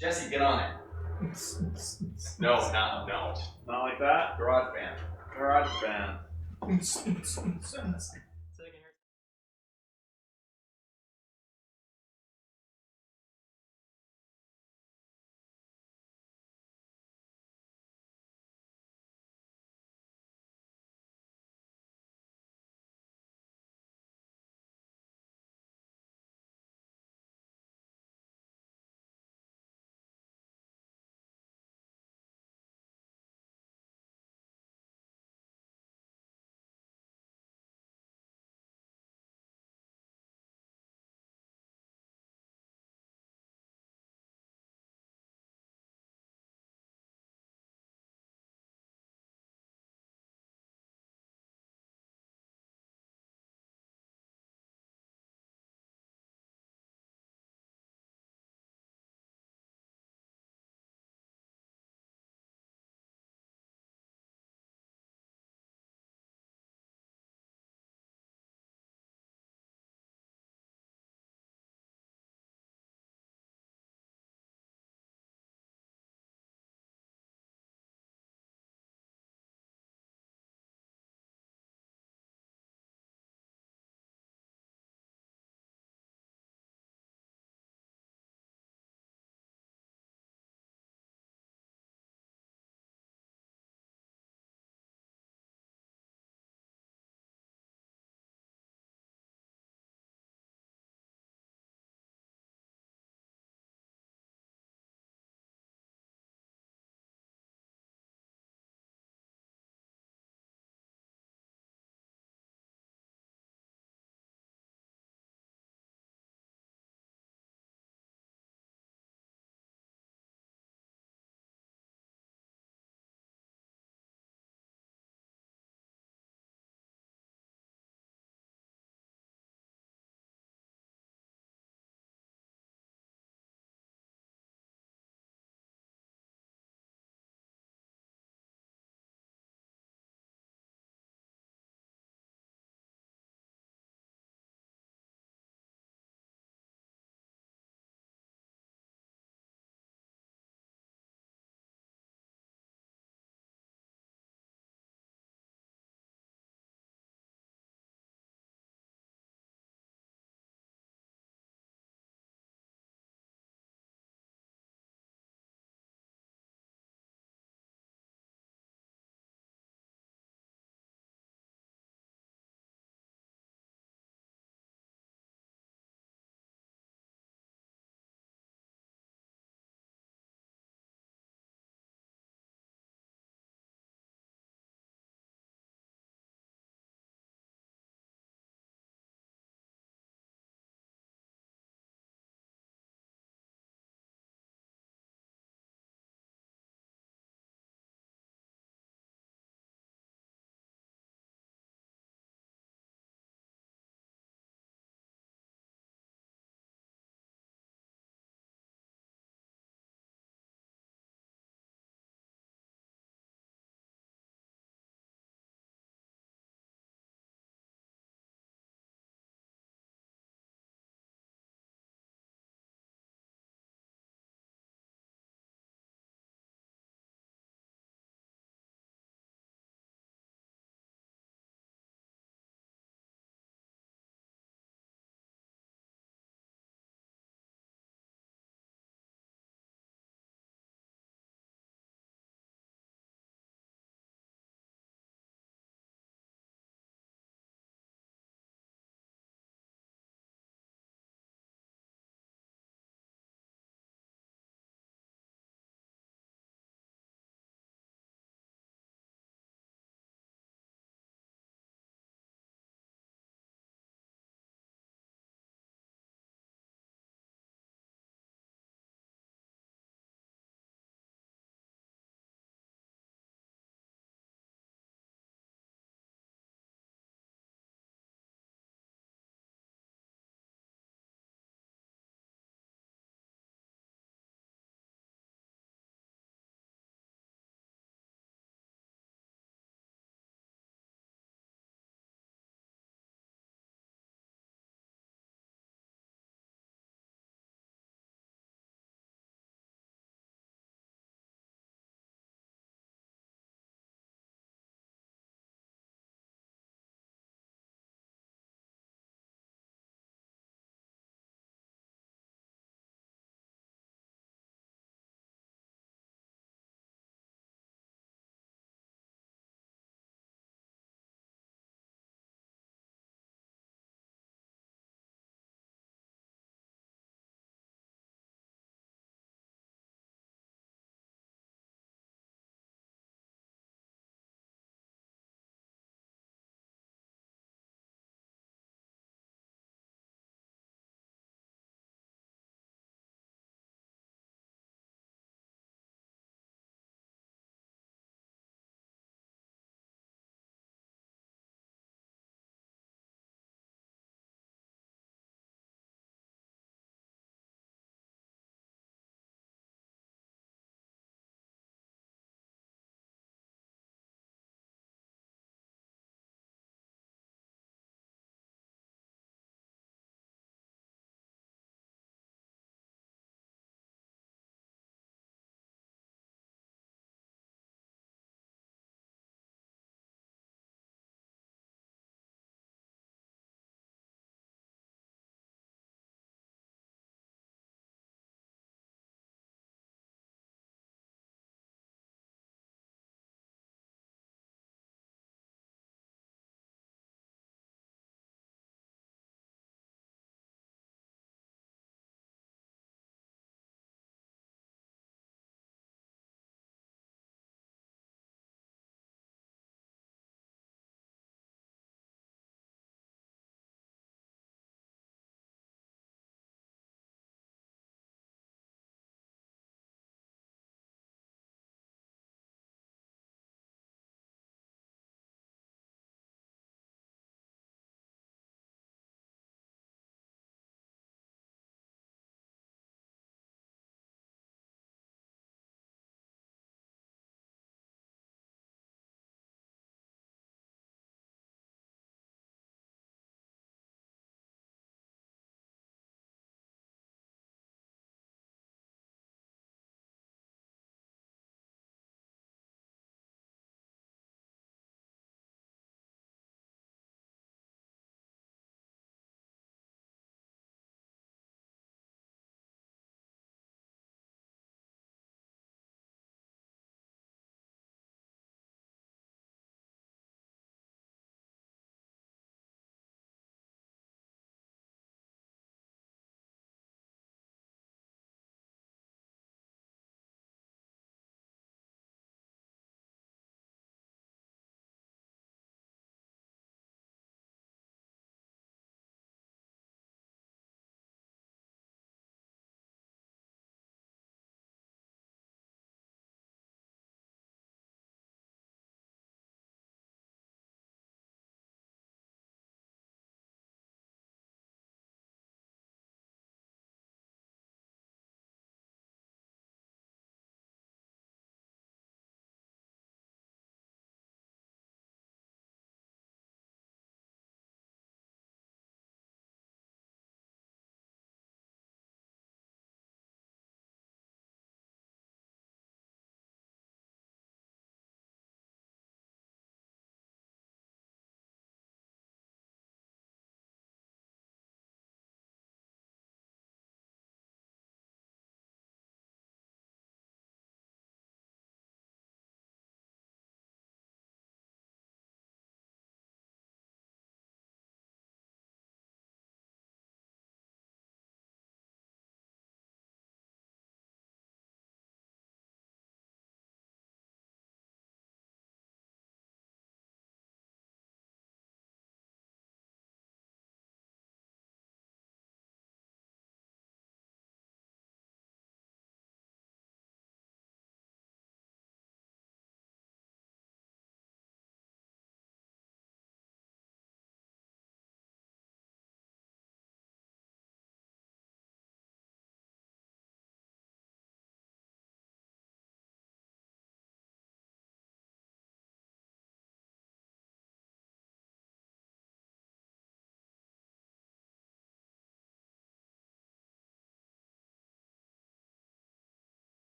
Jesse, get on it. No, no. Not like that. Garage band. Garage band.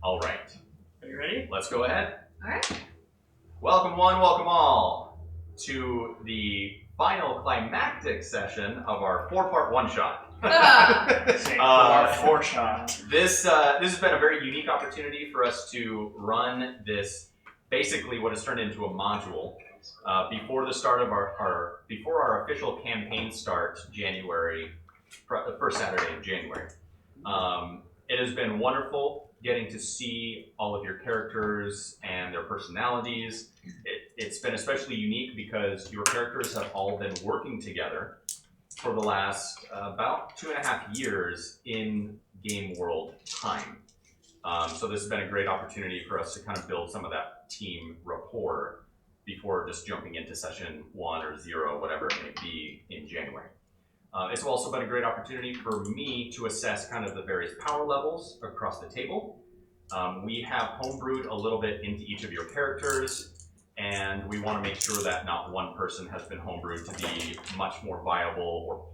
All right, Are you ready? let's go ahead. All right. Welcome one, welcome all to the final climactic session of our 4-part one-shot. Our 4-shot. This has been a very unique opportunity for us to run this, basically what has turned into a module before the start of before our official campaign start, January, the first Saturday in January. It has been wonderful getting to see all of your characters and their personalities. It's been especially unique because your characters have all been working together for the last about 2.5 years in game world time. So this has been a great opportunity for us to kind of build some of that team rapport before just jumping into session 1 or 0, whatever it may be, in January. It's also been a great opportunity for me to assess kind of the various power levels across the table. We have homebrewed a little bit into each of your characters, and we want to make sure that not one person has been homebrewed to be much more viable or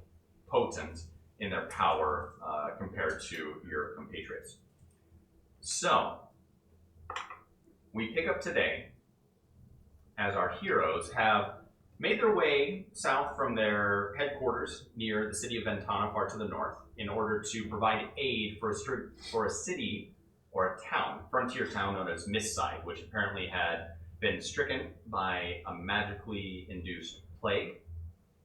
potent in their power compared to your compatriots. So, we pick up today as our heroes have made their way south from their headquarters near the city of Ventana, far to the north, in order to provide aid for a city or a town, frontier town known as Mistside, which apparently had been stricken by a magically induced plague,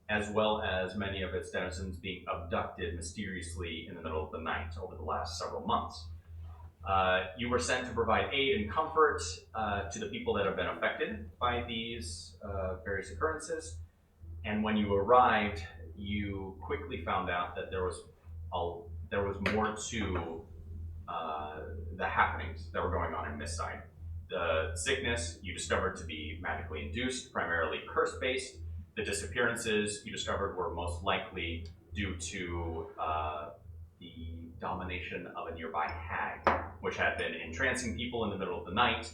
as well as many of its denizens being abducted mysteriously in the middle of the night over the last several months. You were sent to provide aid and comfort to the people that have been affected by these various occurrences. And when you arrived, you quickly found out that there was more to the happenings that were going on in Mistside. The sickness you discovered to be magically induced, primarily curse-based. The disappearances you discovered were most likely due to the domination of a nearby hag, which had been entrancing people in the middle of the night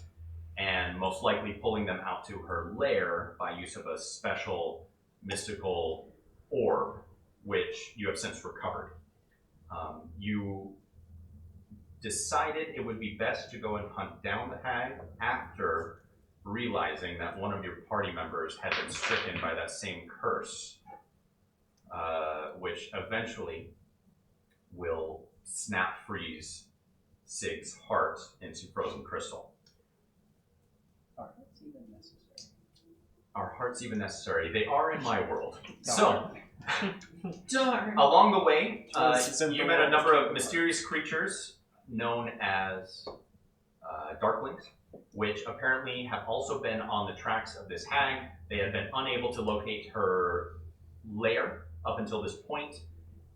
and most likely pulling them out to her lair by use of a special mystical orb, which you have since recovered. You decided it would be best to go and hunt down the hag after realizing that one of your party members had been stricken by that same curse, which eventually will snap freeze Sig's heart into frozen crystal. Are hearts even necessary? Are hearts even necessary? They are in my world. So, Darn. along the way, It's in you the met a world. number of mysterious creatures known as Darklings, which apparently have also been on the tracks of this hag. They had been unable to locate her lair up until this point,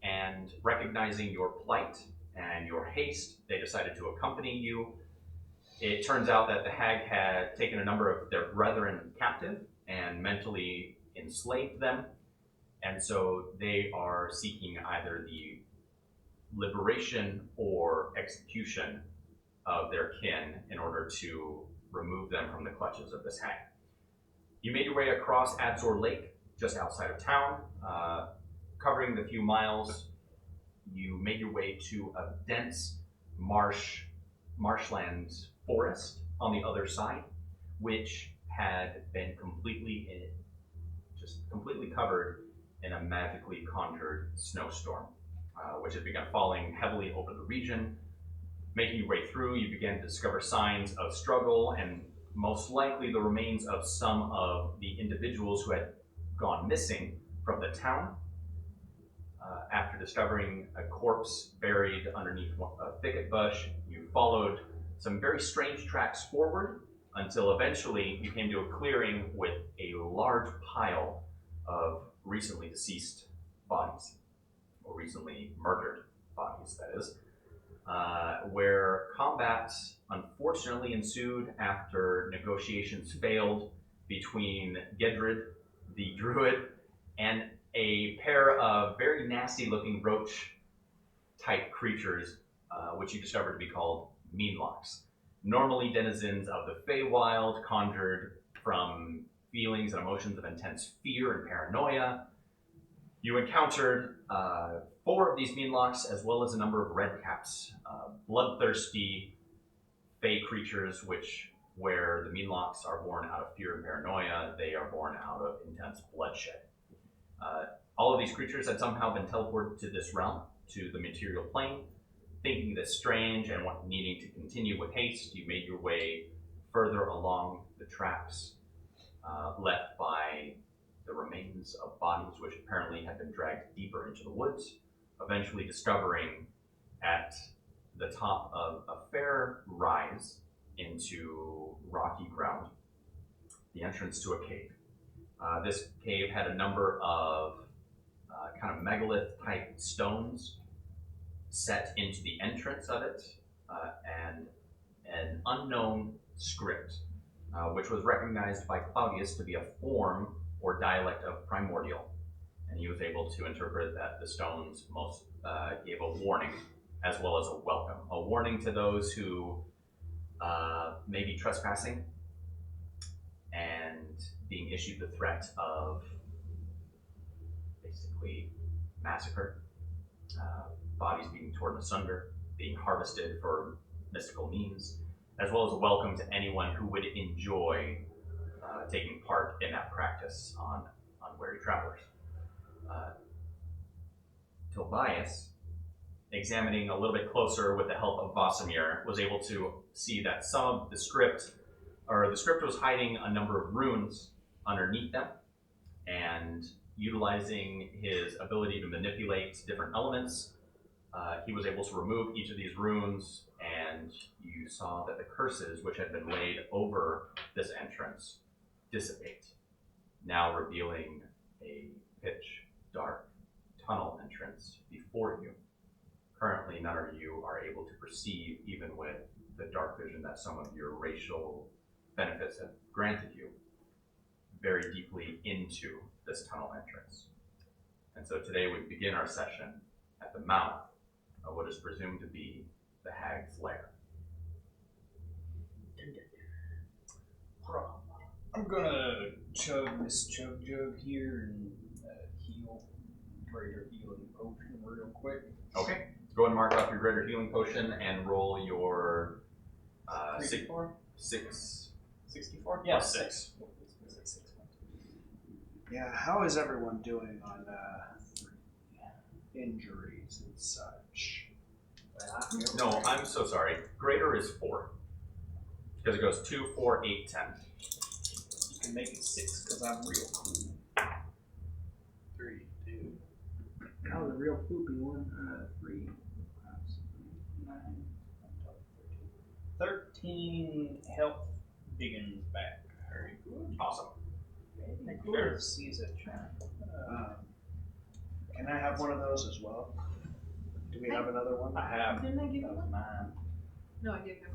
and recognizing your plight and your haste, they decided to accompany you. It turns out that the hag had taken a number of their brethren captive and mentally enslaved them, and so they are seeking either the liberation or execution of their kin in order to remove them from the clutches of this hag. You made your way across Adzor Lake, just outside of town. Covering the few miles, you made your way to a dense marshland forest on the other side, which had been completely covered in a magically conjured snowstorm, which had begun falling heavily over the region. Making your way through, you began to discover signs of struggle and most likely the remains of some of the individuals who had gone missing from the town. After discovering a corpse buried underneath a thicket bush, you followed some very strange tracks forward until eventually you came to a clearing with a large pile of recently deceased bodies, or recently murdered bodies, that is, where combat unfortunately ensued after negotiations failed between Gedrid, the druid, and a pair of very nasty looking roach type creatures, which you discovered to be called Meanlocks. Normally denizens of the Feywild, conjured from feelings and emotions of intense fear and paranoia. You encountered 4 of these Meanlocks, as well as a number of Redcaps, bloodthirsty, fey creatures, where the Meanlocks are born out of fear and paranoia, they are born out of intense bloodshed. All of these creatures had somehow been teleported to this realm, to the material plane. Thinking this strange and needing to continue with haste, you made your way further along the tracks left by the remains of bodies which apparently had been dragged deeper into the woods, eventually discovering at the top of a fair rise into rocky ground the entrance to a cave. This cave had a number of kind of megalith-type stones set into the entrance of it, and an unknown script, which was recognized by Claudius to be a form or dialect of Primordial. And he was able to interpret that the stones most gave a warning as well as a welcome. A warning to those who may be trespassing and being issued the threat of basically massacre, bodies being torn asunder, being harvested for mystical means, as well as a welcome to anyone who would enjoy taking part in that practice on unwary travelers. Tobias, examining a little bit closer with the help of Vosamir, was able to see that some of the script was hiding a number of runes underneath them, and utilizing his ability to manipulate different elements, he was able to remove each of these runes, and you saw that the curses which had been laid over this entrance dissipate, now revealing a pitch dark tunnel entrance before you. Currently, none of you are able to perceive, even with the dark vision that some of your racial benefits have granted you, very deeply into this tunnel entrance. And so today we begin our session at the mouth of what is presumed to be the Hag's Lair. I'm gonna chug this chug jug here and heal greater healing potion real quick. Okay, go and mark off your greater healing potion and roll your 64? 64? Yeah, Plus 6. Yeah, how is everyone doing on injuries and such? No, I'm so sorry. Greater is 4. Because it goes 2, 4, 8, 10. You can make it 6 because I'm real cool. 3, 2. That was a real poopy one. 3, 5, 6, 9, 13 health begins back. Very good. Awesome. Sure. Caesar charm. Can I have one of those as well? Do we have another one? I have. Didn't I give you That was one? mine. No, I gave you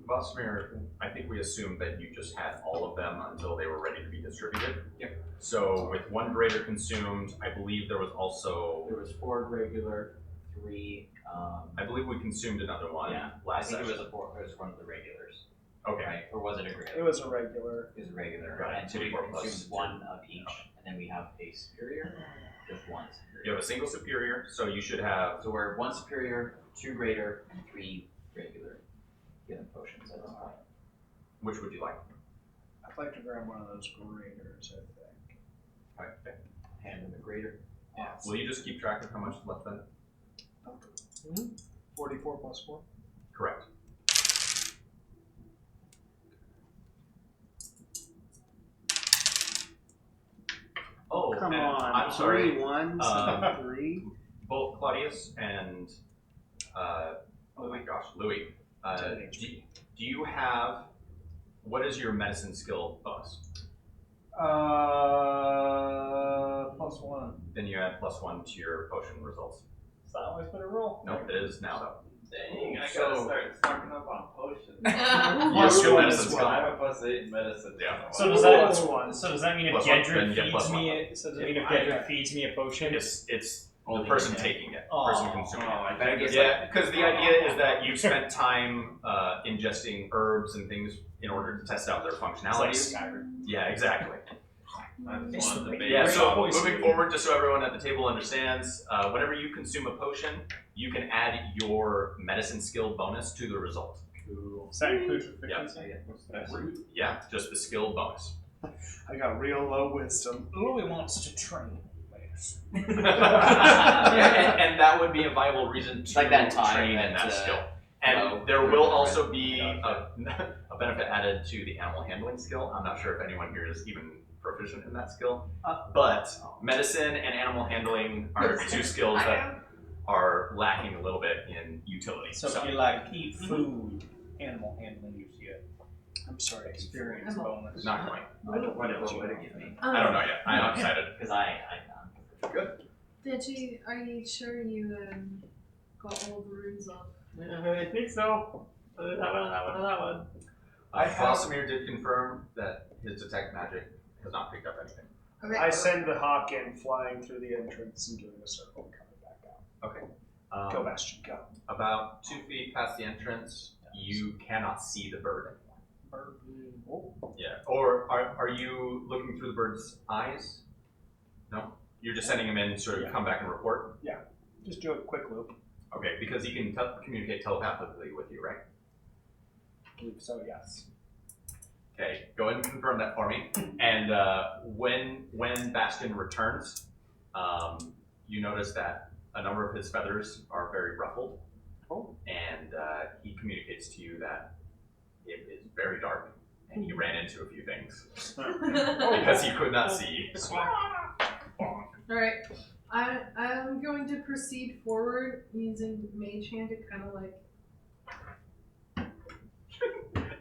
Vosamir, I think we assumed that you just had all of them until they were ready to be distributed. Yep. So with one greater consumed, I believe there was also, There was 4 regular, 3. I believe we consumed another one Yeah, I last think it session. was it was one of the regulars, Okay. right? Or was it a It regular? was a regular. It was a regular, Got it. and so we 2d4 plus consumed 1 of each, and then we have a superior, just 1 superior. You have a single superior, so you should have, So we're 1 superior, 2 greater, and 3 regular healing potions at this point. which would you like? I'd like to grab one of those graders, I think. Okay. Hand in the greater. Yeah. Will you just keep track of how much is left in it? 44 plus 4. Correct. Oh, Come and on. I'm sorry. 3 ones. Um, 3. Both Claudius and oh my gosh, Louis. 10 Do, HP. do you have, what is your medicine skill bonus? Plus 1. Then you add +1 to your potion results. Is that always been a roll? Nope, it is now though. Dang, I So- gotta start stocking up on potions. Yes, your one medicine as skill. I have a +8 in medicine. Yeah. So So does that so does that mean if Plus one, then Gedrick you get plus feeds one. me so does it mean if Gedrick feeds me a potion? It's the Only person him. taking it, Oh, person consuming it. I Better think get Yeah, because the idea is that you've spent time ingesting herbs and things in order to test out their It's like functionalities. Skyrim. Yeah, exactly. I just wanted to debate. Yeah, so Poison. moving forward, just so everyone at the table understands, whenever you consume a potion, you can add your medicine skill bonus to the result. Does that include Yeah. proficiency? Yeah, just the skill bonus. I got real low wisdom. Louis wants to train players. and that would be a viable reason to Like that time train in that, that skill. And oh, there will right. also be a benefit added to the animal handling skill. I'm not sure if anyone here is even proficient in that skill, but medicine and animal handling are two skills that are lacking a little bit in utility. So if you like eat food, animal handling gives you I'm sorry. experience bonus. Not quite. What it would give me? I don't know yet. I'm excited. Because I'm Did you? Are you sure you got all the runes up? I think so. That one. Fosamir did confirm that his detect magic has not picked up anything. Okay. I send the hawk in, flying through the entrance and doing a circle and coming back out. Okay. Go, Bastion, go. About 2 feet past the entrance, you cannot see the bird anymore. Yeah. Or are you looking through the bird's eyes? No? You're just sending him in, sort of come back and report? Just do a quick loop. Okay, because he can communicate telepathically with you, right? I believe so, yes. Okay, go ahead and confirm that for me. And when Bastion returns, you notice that a number of his feathers are very ruffled. Oh. And he communicates to you that it is very dark and he ran into a few things because he could not see. All right. I'm going to proceed forward using Mage Hand to kind of like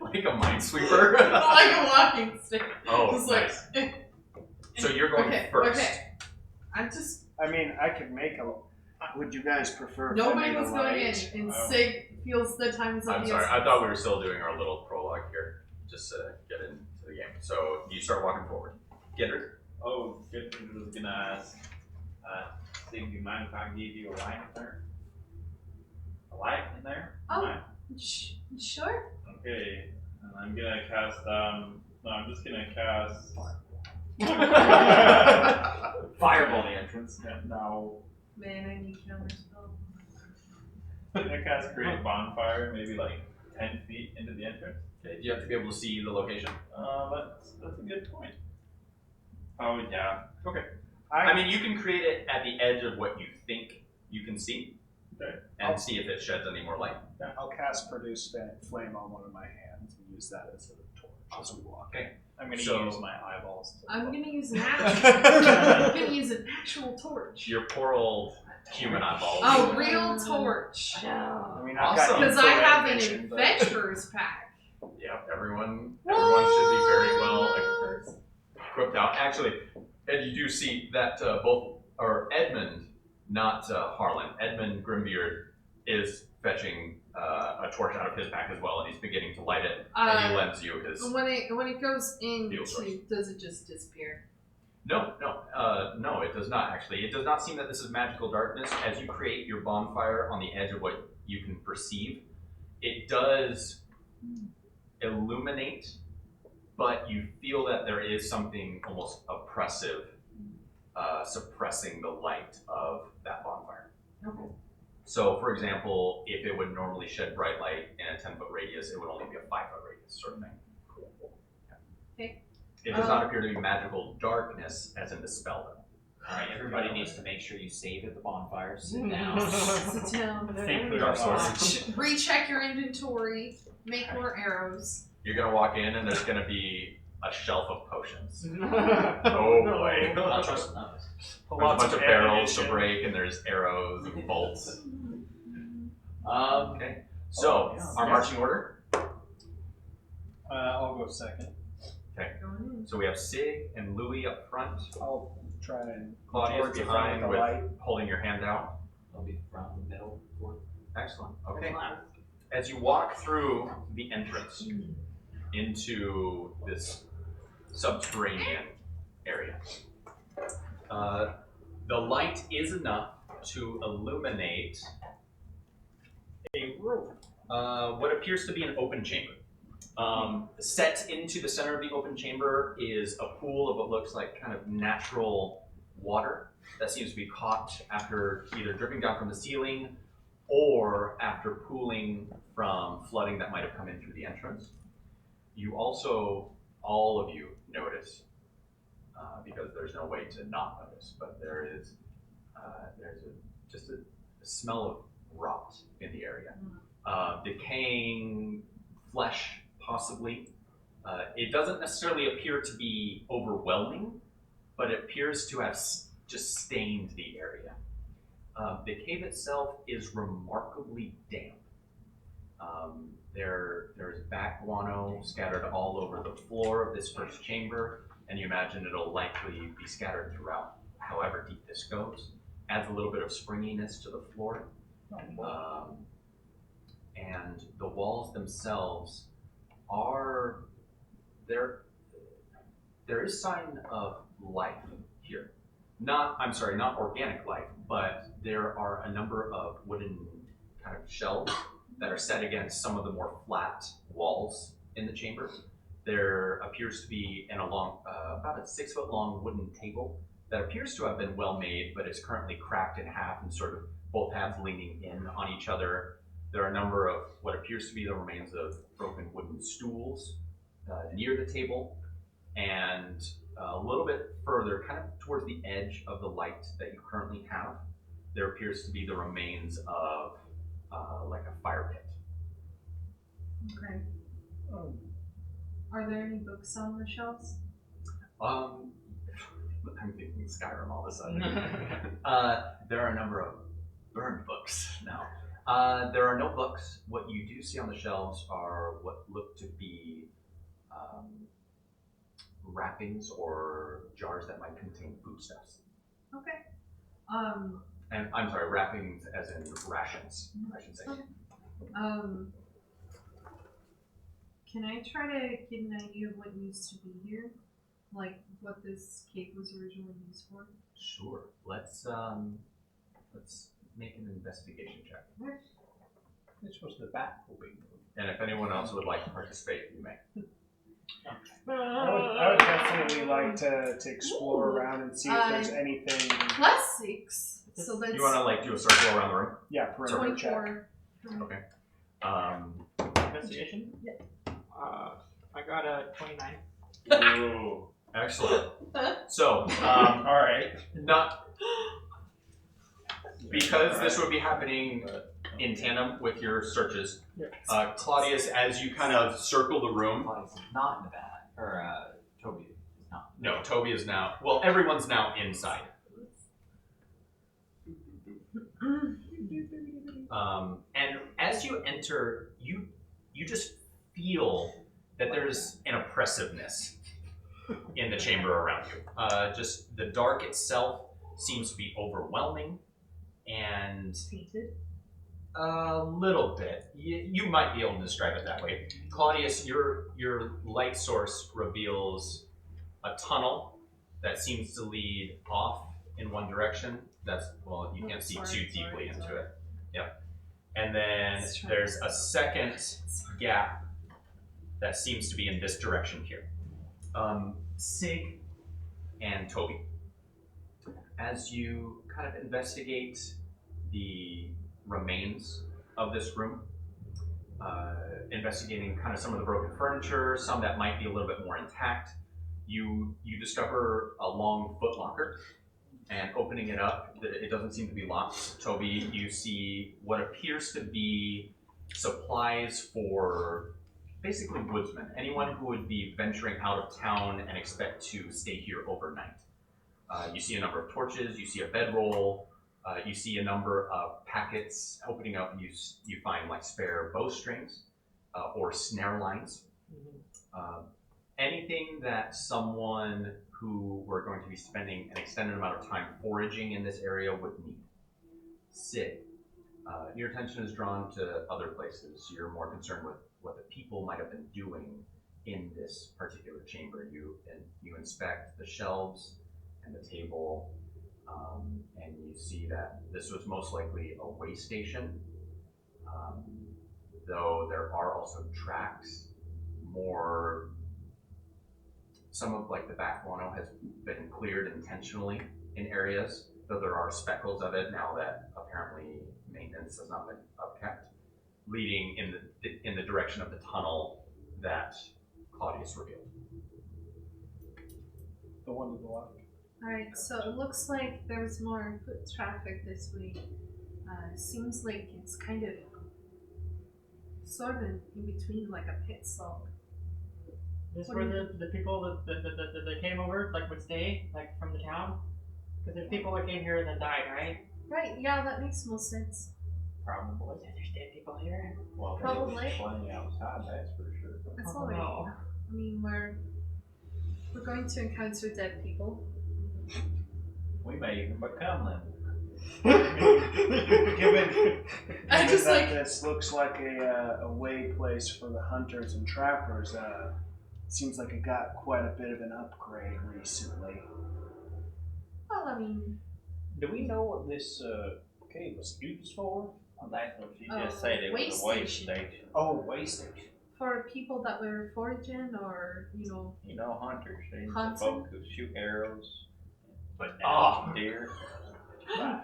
Like a minesweeper? like a walking stick. Oh, Just like, nice. So you're going okay, first. okay. I'm just I mean, I could make a. Would you guys prefer? if I nobody made a was going in, light? and Oh. Sig feels the times of I'm the sorry, I essence. thought we were still doing our little prologue here, just to get into the game. So you start walking forward. Gendry. Oh, good. I was gonna ask. Sig, do you mind if I give you a light in there? A light in there? Oh. Right. Sure. Okay. And I'm gonna cast. No, I'm just gonna cast. Fireball the entrance. No. Man, I need counterspell. I'm gonna cast create bonfire, maybe like 10 feet into the entrance. Okay, you have to be able to see the location. That's a good point. Oh yeah. Okay. I mean, you can create it at the edge of what you think you can see, Okay. and see if it sheds any more light. I'll cast produce flame on one of my hands and use that as a torch as we walk. Okay. I'm going to So- use my eyeballs. I'm gonna use an I'm gonna use an actual torch. Your poor old human eyeballs. A real torch. I mean, Awesome. I've got Because I have an vision, but- adventurer's pack. Yep, everyone should be very well equipped out. Actually, Ed, you do see that Edmund, not Harlan, Edmund Grimbeard is fetching a torch out of his pack as well, and he's beginning to light it, and he lends you his. When it goes Fuel source. into, does it just disappear? No, it does not actually. It does not seem that this is magical darkness. As you create your bonfire on the edge of what you can perceive, it does illuminate, but you feel that there is something almost oppressive suppressing the light of that bonfire. Okay. So, for example, if it would normally shed bright light in a 10-foot radius, it would only be a 5-foot radius, sort of thing. Okay. It does not appear to be magical darkness, as in the spell, though. Alright, everybody needs to make sure you save at the bonfire, sit down. Sit down. Think Dark for source. Recheck your inventory. Make more arrows. You're gonna walk in, and there's gonna be a shelf of potions. Oh boy! I'll trust those. There's a bunch of barrels to break, and there's arrows and bolts. Okay. So, our marching order. I'll go second. So we have Sig and Louis up front. I'll try and Claudius towards the front behind of the with light. holding your hand out. I'll be from the middle. Excellent. Okay. As you walk through the entrance into this subterranean area, the light is enough to illuminate a room. What appears to be an open chamber. Set into the center of the open chamber is a pool of what looks like kind of natural water that seems to be caught after either dripping down from the ceiling or after pooling from flooding that might have come in through the entrance. You also, all of you, notice, because there's no way to not notice, but there's just a smell of rot in the area. Decaying flesh, possibly. It doesn't necessarily appear to be overwhelming, but it appears to have just stained the area. The cave itself is remarkably damp. There's bat guano scattered all over the floor of this first chamber, and you imagine it'll likely be scattered throughout however deep this goes. Adds a little bit of springiness to the floor. And the walls themselves are, there is sign of life here. Not organic life, but there are a number of wooden kind of shelves that are set against some of the more flat walls in the chamber. There appears to be about a 6 foot long wooden table that appears to have been well made, but is currently cracked in half and sort of both halves leaning in on each other. There are a number of what appears to be the remains of broken wooden stools near the table, and a little bit further, kind of towards the edge of the light that you currently have, there appears to be the remains of like a fire pit. Okay. Are there any books on the shelves? I'm thinking Skyrim all of a sudden. There are a number of burned books now. There are no books. What you do see on the shelves are what look to be wrappings or jars that might contain foodstuffs. Okay. And I'm sorry, wrappings as in rations, I should say. Okay. Can I try to get an idea of what used to be here? Like what this cave was originally used for? Sure. Let's make an investigation check. This was the bat pooping. And if anyone else would like to participate, you may. I would definitely like to explore around and see if there's anything. +6. So that's You want to like do a circle around the room? Yeah, perimeter check. 24. Okay. Investigation? Yeah. I got a 29. Ooh, excellent. So, all right, not because this would be happening in tandem with your searches. Claudius, as you kind of circle the room. Claudius is not in the bat, or Toby is not. No, Toby is now. Well, everyone's now inside. And as you enter, you just feel that there's an oppressiveness in the chamber around you. Just the dark itself seems to be overwhelming, and Painted. a little bit. You might be able to describe it that way. Claudius, your light source reveals a tunnel that seems to lead off in one direction. You can't see too deeply into it. Yep. And then there's a second gap that seems to be in this direction here. Sig and Toby, as you kind of investigate the remains of this room, investigating kind of some of the broken furniture, some that might be a little bit more intact, you discover a long footlocker. And opening it up, it doesn't seem to be locked. Toby, you see what appears to be supplies for basically woodsmen. Anyone who would be venturing out of town and expect to stay here overnight. You see a number of torches, you see a bedroll, you see a number of packets. Opening up, you find like spare bowstrings or snare lines. Anything that someone who were going to be spending an extended amount of time foraging in this area would need. Sig, your attention is drawn to other places. You're more concerned with what the people might have been doing in this particular chamber. You inspect the shelves and the table, and you see that this was most likely a way station, though there are also tracks more. Some of like the back guano has been cleared intentionally in areas, though there are speckles of it now that apparently maintenance has not been upkept, leading in the direction of the tunnel that Claudius revealed. The one to the left. Alright, so it looks like there's more foot traffic this way. Seems like it's kind of sort of in between like a pit stop. This What where do the people that came over, like, would stay, like, from the town? Because there's people that came here and then died, right? Right, yeah, that makes most sense. Probably. There's dead people here. Well, Probably. there's plenty outside, that's for sure. That's Oh, alright. no. I mean, we're going to encounter dead people. We may even become them. Given I just that like this looks like a way place for the hunters and trappers, seems like it got quite a bit of an upgrade recently. well, I mean, Do we know what this cave was used for? Well, that's what she just said, it way was a way station. station. Oh, way station. for people that were foraging or, you know, You know, hunters, they the Hunting? folk who shoot arrows, but now it's deer. Right.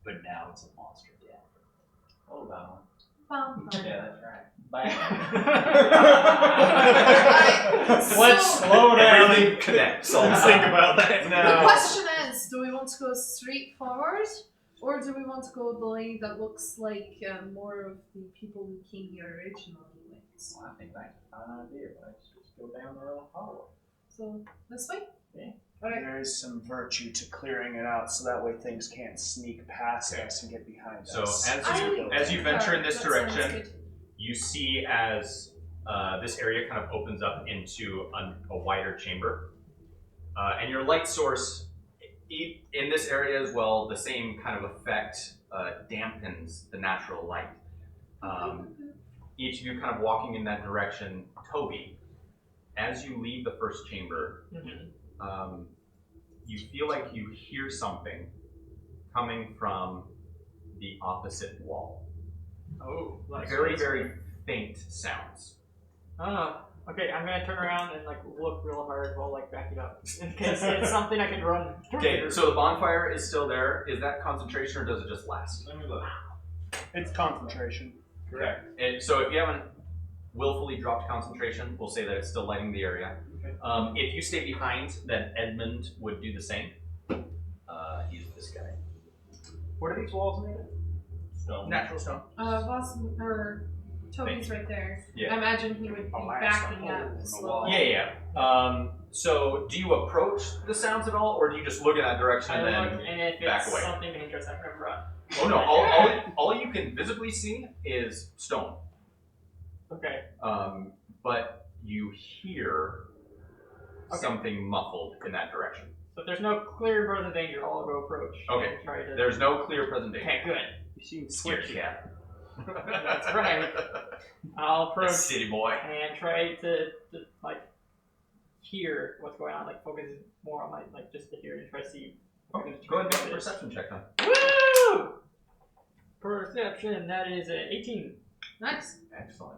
But now it's a monster den. Hold on. well, Yeah, that's right. Let's slow down. Everything connects. Let's think about that The now. question is, do we want to go straight forward, or do we want to go the way that looks like more of the people who came here originally went? Well, I think that's a fine idea. Let's just go down the little hallway. So, this way? Yeah. Alright. There is some virtue to clearing it out so that way things can't sneak past Okay. us and get behind So us. as you venture in this That sounds direction, good. you see as this area kind of opens up into a wider chamber. And your light source in this area as well, the same kind of effect dampens the natural light. Each of you kind of walking in that direction. Toby, as you leave the first chamber, you feel like you hear something coming from the opposite wall. Oh, like Very, very faint sounds. Okay, I'm gonna turn around and like look real hard while like backing up in case it's something I can run. Okay, so the bonfire is still there. Is that concentration or does it just last? Let me look. It's concentration. Correct. And so if you haven't willfully dropped concentration, we'll say that it's still lighting the area. If you stay behind, then Edmund would do the same. He's this guy. What are these walls made of? Stone. Natural stone. Toby's right there. Yeah. I imagine he would be Oh, I backing see. up Oh, slowly. Yeah. So do you approach the sounds at all, or do you just look in that direction I and look, then? and if back it's away. something dangerous, I'm gonna run. Oh no! All you can visibly see is stone. Okay. But you hear Okay. something muffled in that direction. So if there's no clear present danger, I'll go approach. Okay. And try to. There's no clear present danger. Okay, good. You seem Scared twitchy. cat. That's right. I'll approach City boy. and try to like hear what's going on. Like focus more on my like just to hear and try to see. Go ahead and make a perception check then. Woo! Perception. That is 18. Nice. Excellent.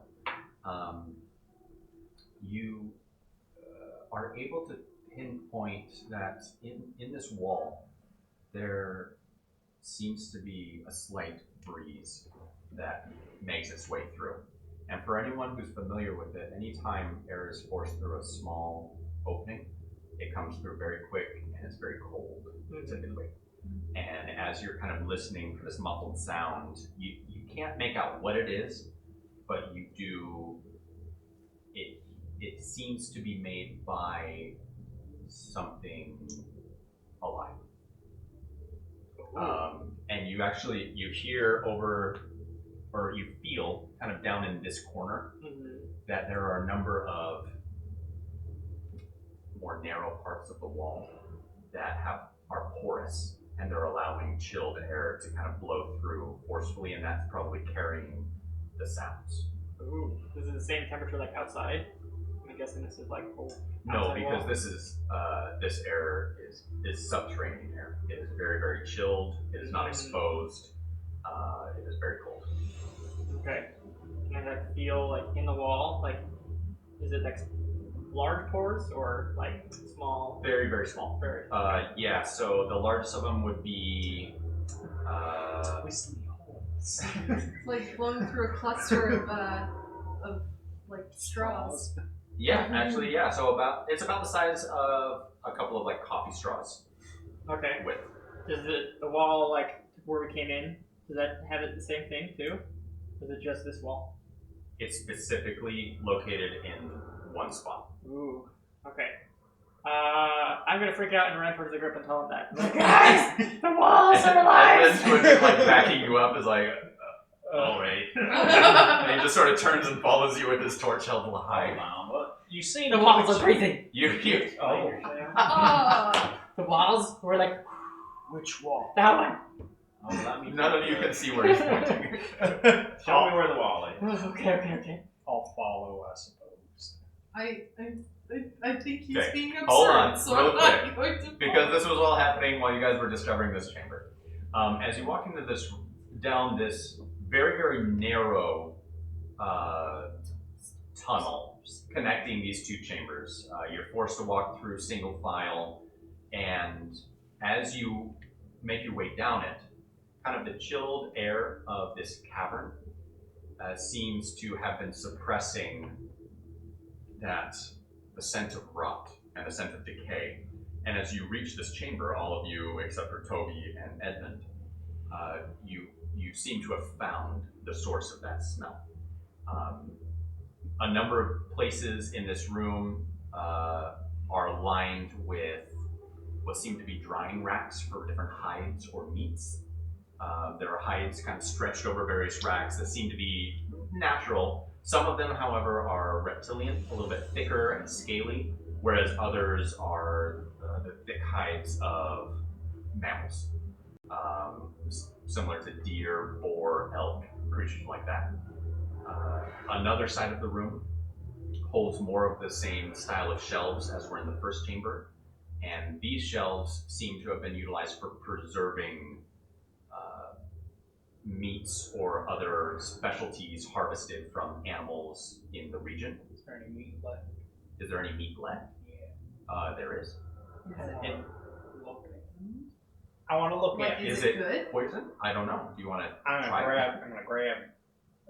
You are able to pinpoint that in this wall there seems to be a slight breeze that makes its way through. And for anyone who's familiar with it, anytime air is forced through a small opening, it comes through very quick and it's very cold, typically. And as you're kind of listening for this muffled sound, you can't make out what it is, but you do. It seems to be made by something alive. And you hear over, or you feel kind of down in this corner that there are a number of more narrow parts of the wall that are porous, and they're allowing chilled air to kind of blow through forcefully, and that's probably carrying the sounds. Ooh. This is the same temperature like outside. I'm guessing this is like cold. No, outside because wall. this is this air is subterranean air. It is very, very chilled. It is not exposed. It is very cold. Okay. And I feel like in the wall, like Is it like large pores or like small? Very, very small. Very. Yeah, so the largest of them would be. Whistly holes. It's like blowing through a cluster of like straws. Yeah, actually, yeah. So it's about the size of a couple of like coffee straws Okay. width. Does the wall like where we came in? Does that have it the same thing too? Or is it just this wall? It's specifically located in one spot. Ooh. Okay. I'm gonna freak out and run towards the group and tell them that. Like, guys, the walls are And alive. then Twin, like backing you up is like, oh wait. And he just sort of turns and follows you with his torch held high. You seen The walls are breathing. You. Oh. Oh, The walls were like Which wall? that one. Oh, let me None of you can see where he's pointing. Show me where the wall is. Okay. I'll follow, I suppose. I think he's Okay, being absurd. hold on, so real I'm not quick, going to Because this was all happening while you guys were discovering this chamber. As you walk into this, down this very, very narrow tunnel connecting these two chambers, you're forced to walk through single file, and as you make your way down it, kind of the chilled air of this cavern seems to have been suppressing the scent of rot and the scent of decay. And as you reach this chamber, all of you except for Toby and Edmund, you seem to have found the source of that smell. A number of places in this room are lined with what seem to be drying racks for different hides or meats. There are hides kind of stretched over various racks that seem to be natural. Some of them, however, are reptilian, a little bit thicker and scaly, whereas others are the thick hides of mammals, similar to deer, boar, elk, creatures like that. Another side of the room holds more of the same style of shelves as were in the first chamber, and these shelves seem to have been utilized for preserving meats or other specialties harvested from animals in the region. Is there any meat left? Is there any meat left? Yeah. There is. I want to look Like, at it. is Is it it good? Poison? I don't know. Do you want to I'm try gonna it? grab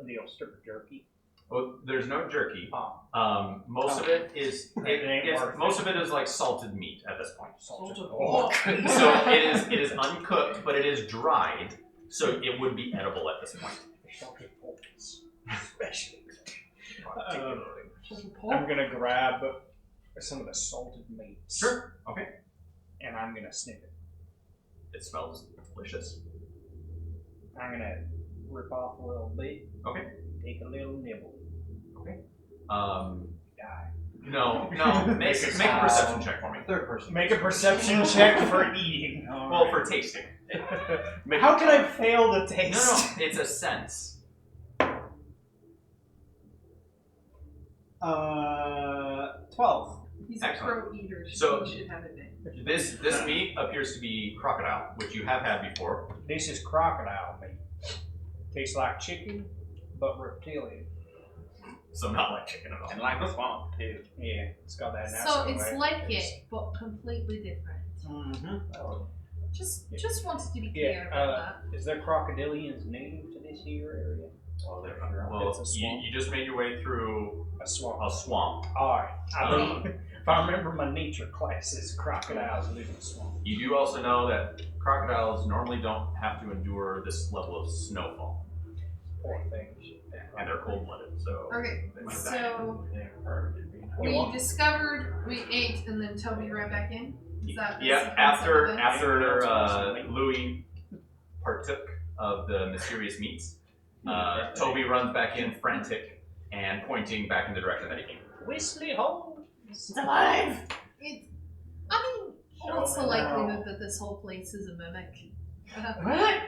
the old strip of jerky. Well, there's no jerky. Oh. Most of it is ain't worth it. most of it is like salted meat at this point. Salted Oh. pork. So it is uncooked, but it is dried, so it would be edible at this point. Salted pork is especially good. I'm gonna grab some of the salted meats. Sure. Okay. And I'm gonna sniff it. It smells delicious. I'm gonna rip off a little bit. Okay. Take a little nibble. Die. No. Make a perception check for me. Third person. Make a perception check for eating. Well, for tasting. How can I fail to No, taste? it's a sense. 12. He's a Excellent. crow eater. So- he should have advantage. This meat appears to be crocodile, which you have had before. This is crocodile meat. Tastes like chicken, but reptilian. So not like chicken at all. And like the swamp, too. Yeah, it's got that nasty So it's way. like it, but completely different. Mm-hmm. Just wanted to be Yeah, clear about is there crocodilians native to this here area? Well, It's a swamp. you just made your way through A swamp. a swamp. Alright. If I remember my nature classes, crocodiles live in swamp. You do also know that crocodiles normally don't have to endure this level of snowfall, Poor things. and they're cold-blooded, so that. Okay, they might die. so You we want- discovered, we ate, and then Toby right back in. Is that the Yeah, sequence of after events? Louis partook of the mysterious meats, Toby runs back in, frantic and pointing back in the direction that he came. Whistly hole. It's alive. I mean, what's the likelihood that this whole place is a mimic? What?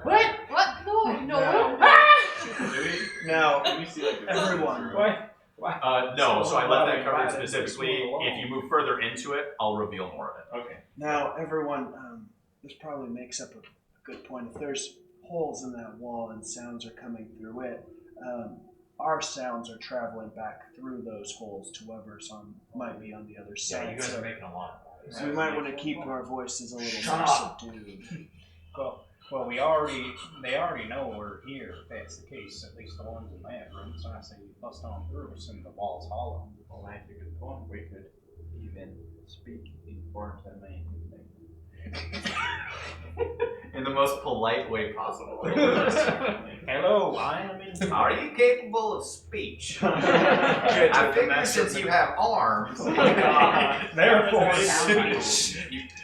What? What? No. No. Can you see like the Everyone. What? No, so I left that covered Invited, specifically. just move along. If you move further into it, I'll reveal more of it. Okay. Now, everyone, this probably makes up a good point. If there's holes in that wall and sounds are coming through it, our sounds are traveling back through those holes to whoever's might be on the other Yeah, side. you guys so are making a lot of noise. we might want to keep our voices a little Shut more up. subdued. Well, they already know we're here. If that's the case, at least the ones in that room. So I say we bust on through, assuming the wall's hollow. Well, that's a good point. We could even speak in forms that may intimidate. In the most polite way possible. Hello, I am in. Are you capable of speech? Good, I figure since you have arms. Therefore,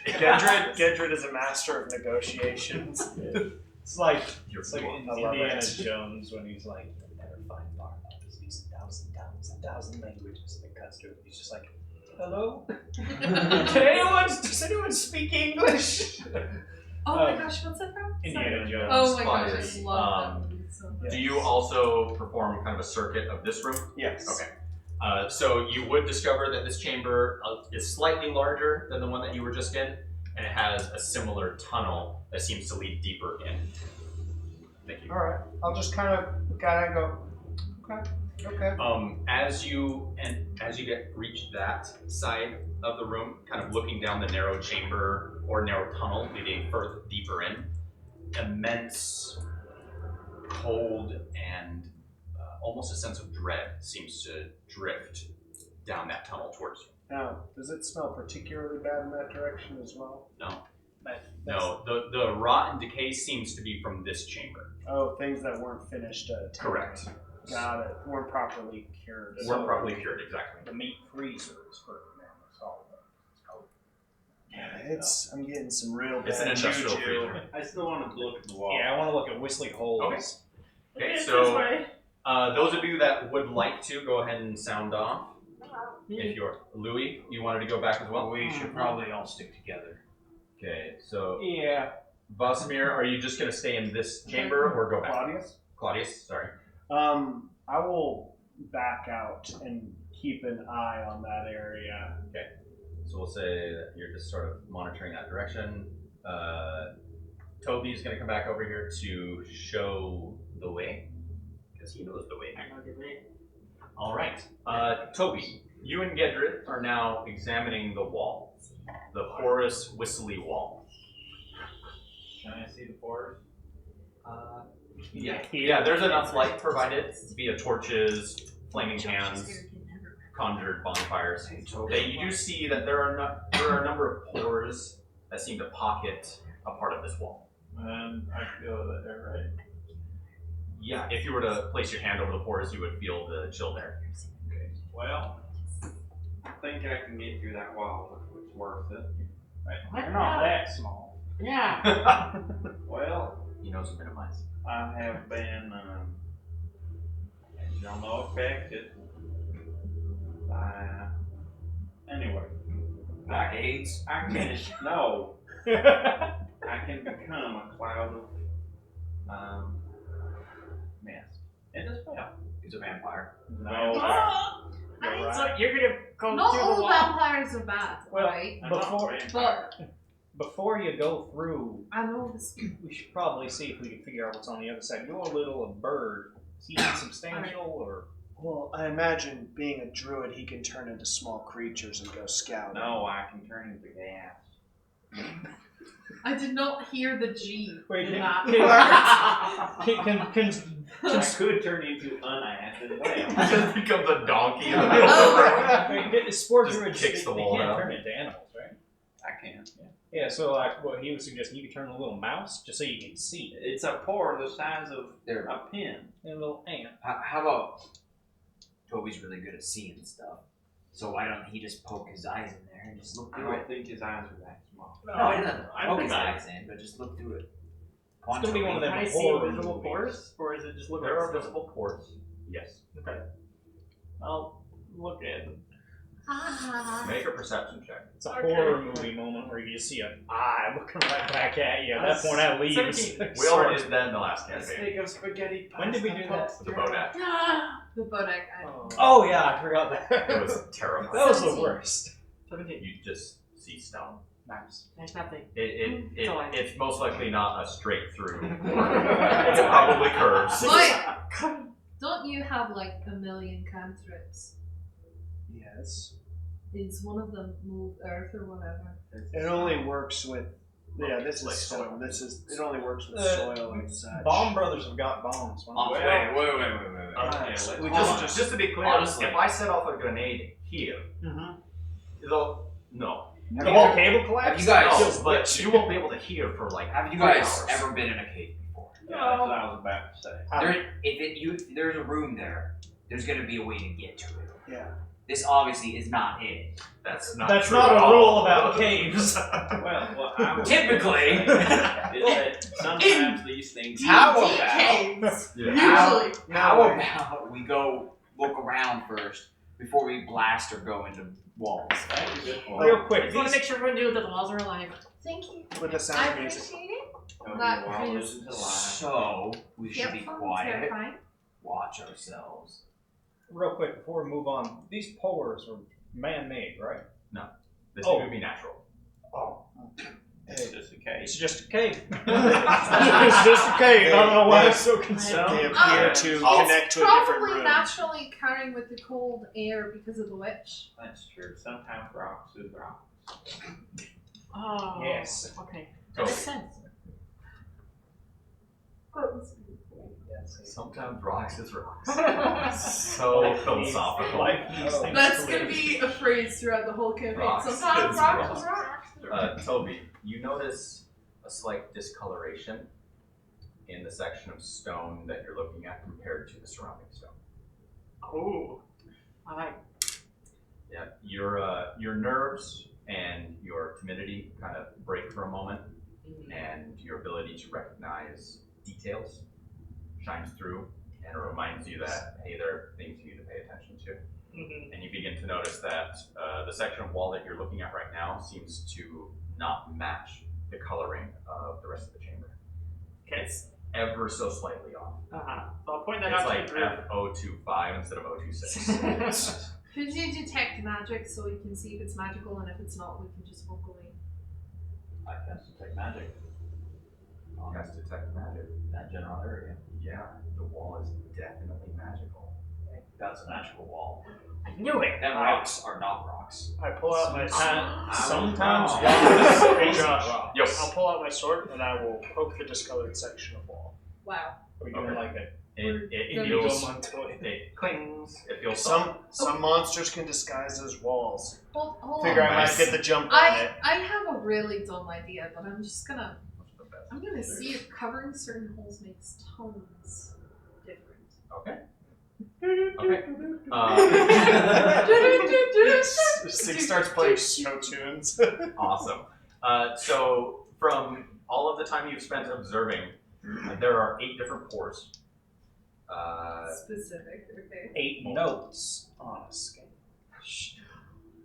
Gedrid is a master of negotiations. it's like You're in I love Indiana it. Jones when he's like, "You'll never find Barlow. He speaks 1,000 languages." And it cuts to him. He's just like, "Hello, does anyone speak English?" Oh my gosh, what's that from? Indiana Jones. Oh my gosh, Claudius. I love that movie so much. Do you also perform kind of a circuit of this room? Yes. Okay. So you would discover that this chamber is slightly larger than the one that you were just in, and it has a similar tunnel that seems to lead deeper in. Thank you. Alright. I'll just kind of go, okay. As you reach that side of the room, kind of looking down the narrow chamber or narrow tunnel leading further deeper in, immense, cold, and almost a sense of dread seems to drift down that tunnel towards you. Now, does it smell particularly bad in that direction as well? No, the rot and decay seems to be from this chamber. Oh, things that weren't finished. Correct. Got it. Weren't properly cured. Weren't properly cured, exactly. The meat freezer is for them. It's all. Yeah, I'm getting some real bad It's an industrial juju. freezer. I still want to look at the wall. Yeah, I want to look at whistling holes. Okay, so those of you that would like to go ahead and sound off. If you're Louis, you wanted to go back as well. We should probably all stick together. Okay, so Yeah. Vosimir, are you just going to stay in this chamber or go back? Claudius? Claudius, sorry. I will back out and keep an eye on that area. So we'll say that you're just sort of monitoring that direction. Toby's going to come back over here to show the way, because he knows the way. All right. Toby, you and Gedrid are now examining the wall, the Horus Whistly wall. Can I see the forest? Yeah, there's enough light provided via torches, flaming hands, conjured bonfires. You do see that there are a number of pores that seem to pocket a part of this wall. And I feel that they're right. Yeah, if you were to place your hand over the pores, you would feel the chill there. Okay. Well, I think I can get through that wall. It's worth it. They're not that small. Yeah. Well, He knows to minimize. I have been, as y'all know, affected by. Anyway, Back AIDS? I can I can become a cloud of mist. It's a spell. He's a vampire. No, So you're gonna go Not through the all wall. vampires are bad, Well, right? I'm not Before- a vampire. Before you go through, I know this. we should probably see if we can figure out what's on the other side. You're a little bird. Is he substantial or? Well, I imagine being a druid, he can turn into small creatures and go scouting. No, I can turn into gas. I did not hear the G. Wait, in can- that. I could turn into an ass as well. Just becomes a donkey. Sport Just druids, kicks the they wall can't out. turn into animals, right? I can. Yeah, so like what he was suggesting, you could turn a little mouse just so you can see it. It's a pore the size of There. a pin. And a little ant. How about Toby's really good at seeing stuff? So why don't he just poke his eyes in there and just look I through don't it? think his eyes are that small. No, he doesn't I poke think his I- eyes in, but just look through it. It's gonna be one of them Can I see horror invisible movies. pores, or is it just look There like are stuff? visible pores. Yes. Okay. I'll look at it. Make a perception check. It's a Okay. horror movie moment where you just see an eye looking right back at you. At that point, I leave. 17. We already did that in the last A campaign. stick of spaghetti pasta. When did we do that? The Bodak. The Bodak. Oh yeah, I forgot that. It was terrifying. That was the 17. worst. 17. You just see stone. Nice. There's nothing. It's most likely not a straight through. It's probably curves. Wait, don't you have like a million cantrips. Yes. Is one of them move earth or whatever? It only works with. Yeah, this Like is soil. stone. This is. It only works with soil and such. Bomb Brothers have got bombs. Wait. Okay, let's We Just to be clear, Honestly. if I set off a grenade here, though, no. The whole cable Have collapse? you guys? No, but you won't be able to hear for like Have you 3 guys hours. ever been in a cave before? Yeah, that's what I was about to say. If there's a room there, there's gonna be a way to get to it. Yeah. This obviously is not it. That's not. That's true not at a all. rule about caves. Well, what I would Typically. is that sometimes these things. How Deep about- caves. Yeah. Usually. How about we go look around first before we blast or go into walls? That's a good point. Real I quick, just want to these, make sure everyone knew that the walls are alive. Thank you. With the I sound music. appreciate it. Tony That Wall is- isn't alive. So we should be Yep, quiet, terrifying. watch ourselves. real quick before we move on, these pillars are man-made, right? This Oh. would be natural. Oh, It's just a case. it's just a cave. It's just a cave. I don't know why I'm so They concerned. appear to I'll- connect to a different Probably room. naturally carrying with the cold air because of the witch. That's true. Sometimes rocks is rocks. Oh. Yes. Okay. That makes sense. Sometimes rocks is rocks. So philosophical. Like these things That's to gonna live. be a phrase throughout the whole campaign. Rocks Sometimes is rocks is rocks. rocks. Toby, you notice a slight discoloration in the section of stone that you're looking at compared to the surrounding stone. Ooh. I like. Yeah, your nerves and your timidity kind of break for a moment, and your ability to recognize details shines through, and it reminds you that, hey, there are things you need to pay attention to. And you begin to notice that the section of wall that you're looking at right now seems to not match the coloring of the rest of the chamber. Okay. It's ever so slightly off. So I'll point that It's out like to the group. F025 instead of 026. Could you detect magic so we can see if it's magical, and if it's not, we can just walk away? I cast detect magic. Cast detect magic. That general area. Yeah, the wall is definitely magical. That's a magical wall. I knew it. And rocks are not rocks. I pull out my Sometimes Hey, Josh, Yes. I'll pull out my sword and I will poke the discolored section of wall. Wow. Are we doing Okay. like a It Indigo feels, Montoya? it clings, it feels soft. Some monsters can disguise as walls. Hold Figure on. I might Nice. get the jump on it. I have a really dumb idea, but I'm gonna see if covering certain holes makes tones different. Okay. Okay. Six starts playing show tunes. Awesome. So from all of the time you've spent observing, there are 8 different pores. Specific, okay. 8 notes on a scale.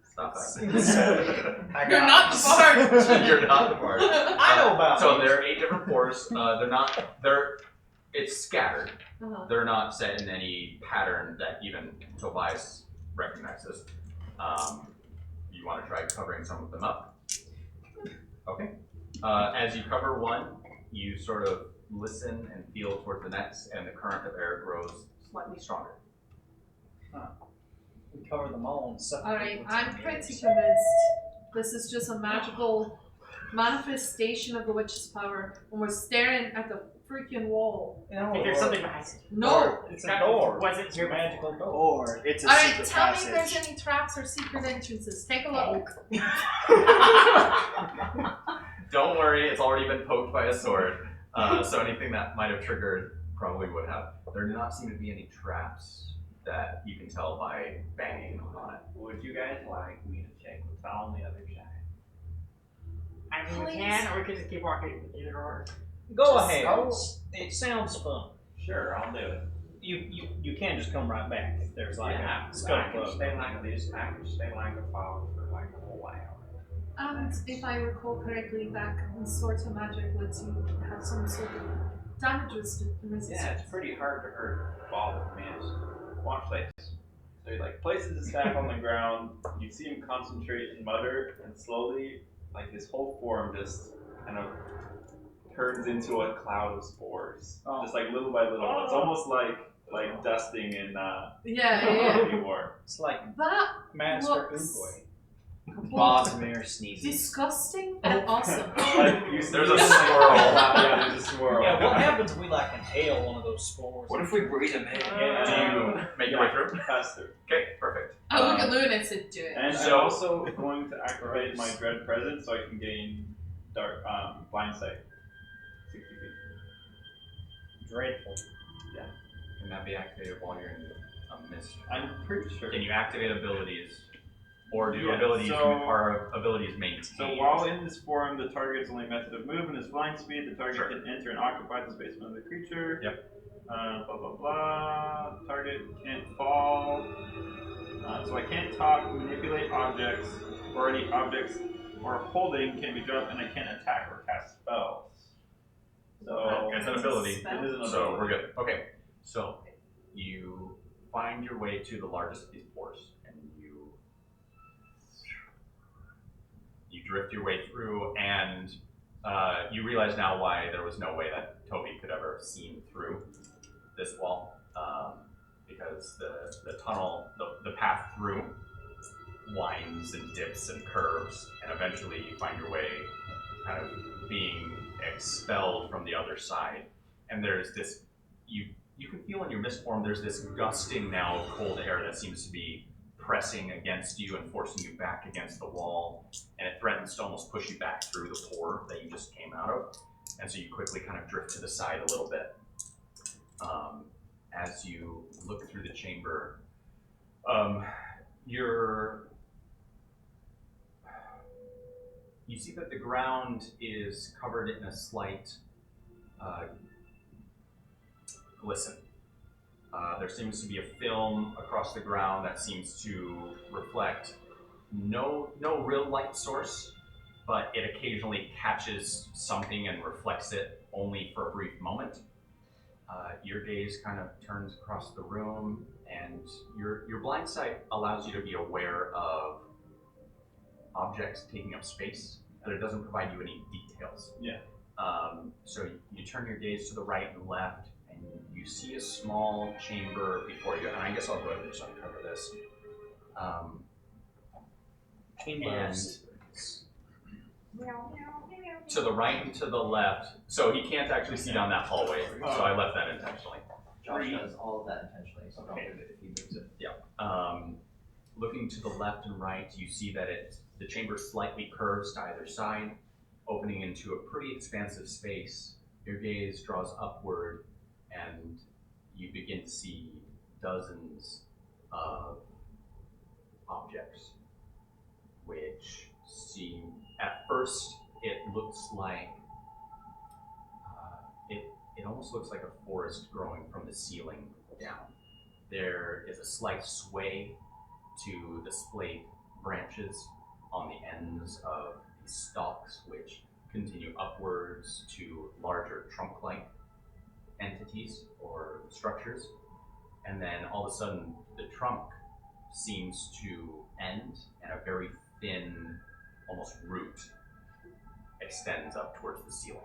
Stop that. You're not the bard. You're not the bard. I know about So these. there are 8 different pores. It's scattered. Uh-huh. They're not set in any pattern that even Tobias recognizes. You want to try covering some of them up? Okay. As you cover one, you sort of listen and feel towards the next, and the current of air grows slightly stronger. We cover them all and separate. Alright, what's I'm in the pretty others. convinced this is just a magical manifestation of the witch's power when we're staring at the freaking wall. I think there's something behind it. No! It's a door. Was it It's a magical door. Or it's a Alright, secret tell me passage. if there's any traps or secret entrances. Take a look. Don't worry, it's already been poked by a sword, so anything that might have triggered probably would have. There do not seem to be any traps that you can tell by banging on it. Would you guys like me to check what's on the other side? I mean, we Please. can, or we can just keep walking either or. Go Just ahead. go. It sounds fun. Sure, I'll do it. You can just come right back if there's like Yeah, a I scope can of. stay like this. I can stay like a fog for like a whole hour. And if I recall correctly, that sort of magic lets you have some sort of damage resistance. Yeah, it's pretty hard to hurt a ball of mist. Watch this. So he like places his staff on the ground. You see him concentrate and mutter, and slowly, like his whole form just kind of turns into a cloud of spores. Oh. Just like little by little. It's almost like like dusting in Yeah. war. It's like That Master looks Oogway. Bosmere sneezes. disgusting and awesome. Like, you There's see a it, squirrel. Yeah, there's a squirrel. Yeah, what happens if we like inhale one of those spores? What if we breathe them in? Do you make your way through? Pass through. Okay, perfect. I look at Lou and I said, do it. And So- I'm also going to activate my dread presence so I can gain dark blind sight. 60 feet. Dreadful. Can that be activated while you're in a mist? I'm pretty sure. Can you activate abilities? Or do Yeah, abilities so- are abilities maintained? So while in this form, the target's only method of movement is flying speed. The target Sure. can enter and occupy the space of the creature. Yep. Blah blah blah. Target can't fall. So I can't talk, manipulate objects, or any objects or holding can be dropped, and I can't attack or cast spells. So It's an ability. it is an ability. So we're good. Okay. So you find your way to the largest of these pores, and you drift your way through, and you realize now why there was no way that Toby could ever have seen through this wall, because the tunnel, the path through, winds and dips and curves, and eventually you find your way kind of being expelled from the other side. And there's this, you can feel in your mist form, there's this gusting now of cold air that seems to be pressing against you and forcing you back against the wall, and it threatens to almost push you back through the pore that you just came out of. And so you quickly kind of drift to the side a little bit. As you look through the chamber, you see that the ground is covered in a slight glisten. There seems to be a film across the ground that seems to reflect no real light source, but it occasionally catches something and reflects it only for a brief moment. Your gaze kind of turns across the room, and your blind sight allows you to be aware of objects taking up space, but it doesn't provide you any details. Yeah. So you turn your gaze to the right and left, and you see a small chamber before you. And I guess I'll go ahead and just uncover this. And to the right and to the left, so he can't actually see down that hallway, so I left that intentionally. Josh does all of that intentionally, so don't move it if he moves it. Looking to the left and right, you see that the chamber slightly curves to either side, opening into a pretty expansive space. Your gaze draws upward, and you begin to see dozens of objects, which seem, at first, it looks like, it almost looks like a forest growing from the ceiling down. There is a slight sway to the splayed branches on the ends of these stalks, which continue upwards to larger trunk-like entities or structures. And then all of a sudden, the trunk seems to end, and a very thin, almost root extends up towards the ceiling.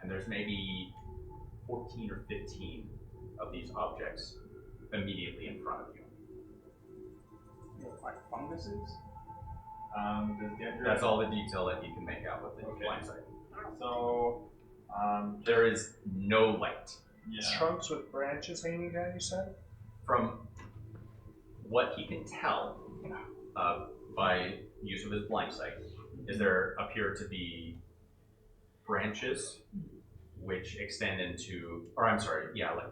And there's maybe 14 or 15 of these objects immediately in front of you. Like funguses? That's all the detail that you can make out with the Okay. blind sight. So, There is no light. yeah. Trunks with branches hanging down, you said? From what he can tell by use of his blind sight, is there appear to be branches which extend into, like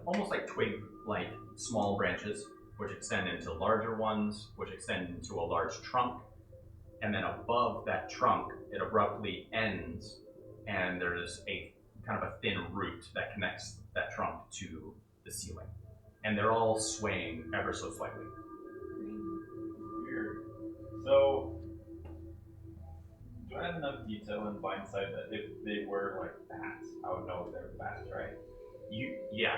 almost like twig-like small branches, which extend into larger ones, which extend into a large trunk, and then above that trunk, it abruptly ends, and there's a kind of a thin root that connects that trunk to the ceiling. And they're all swaying ever so slightly. Weird. So, do I have enough detail in blind sight that if they were like bats, I would know they're bats, right?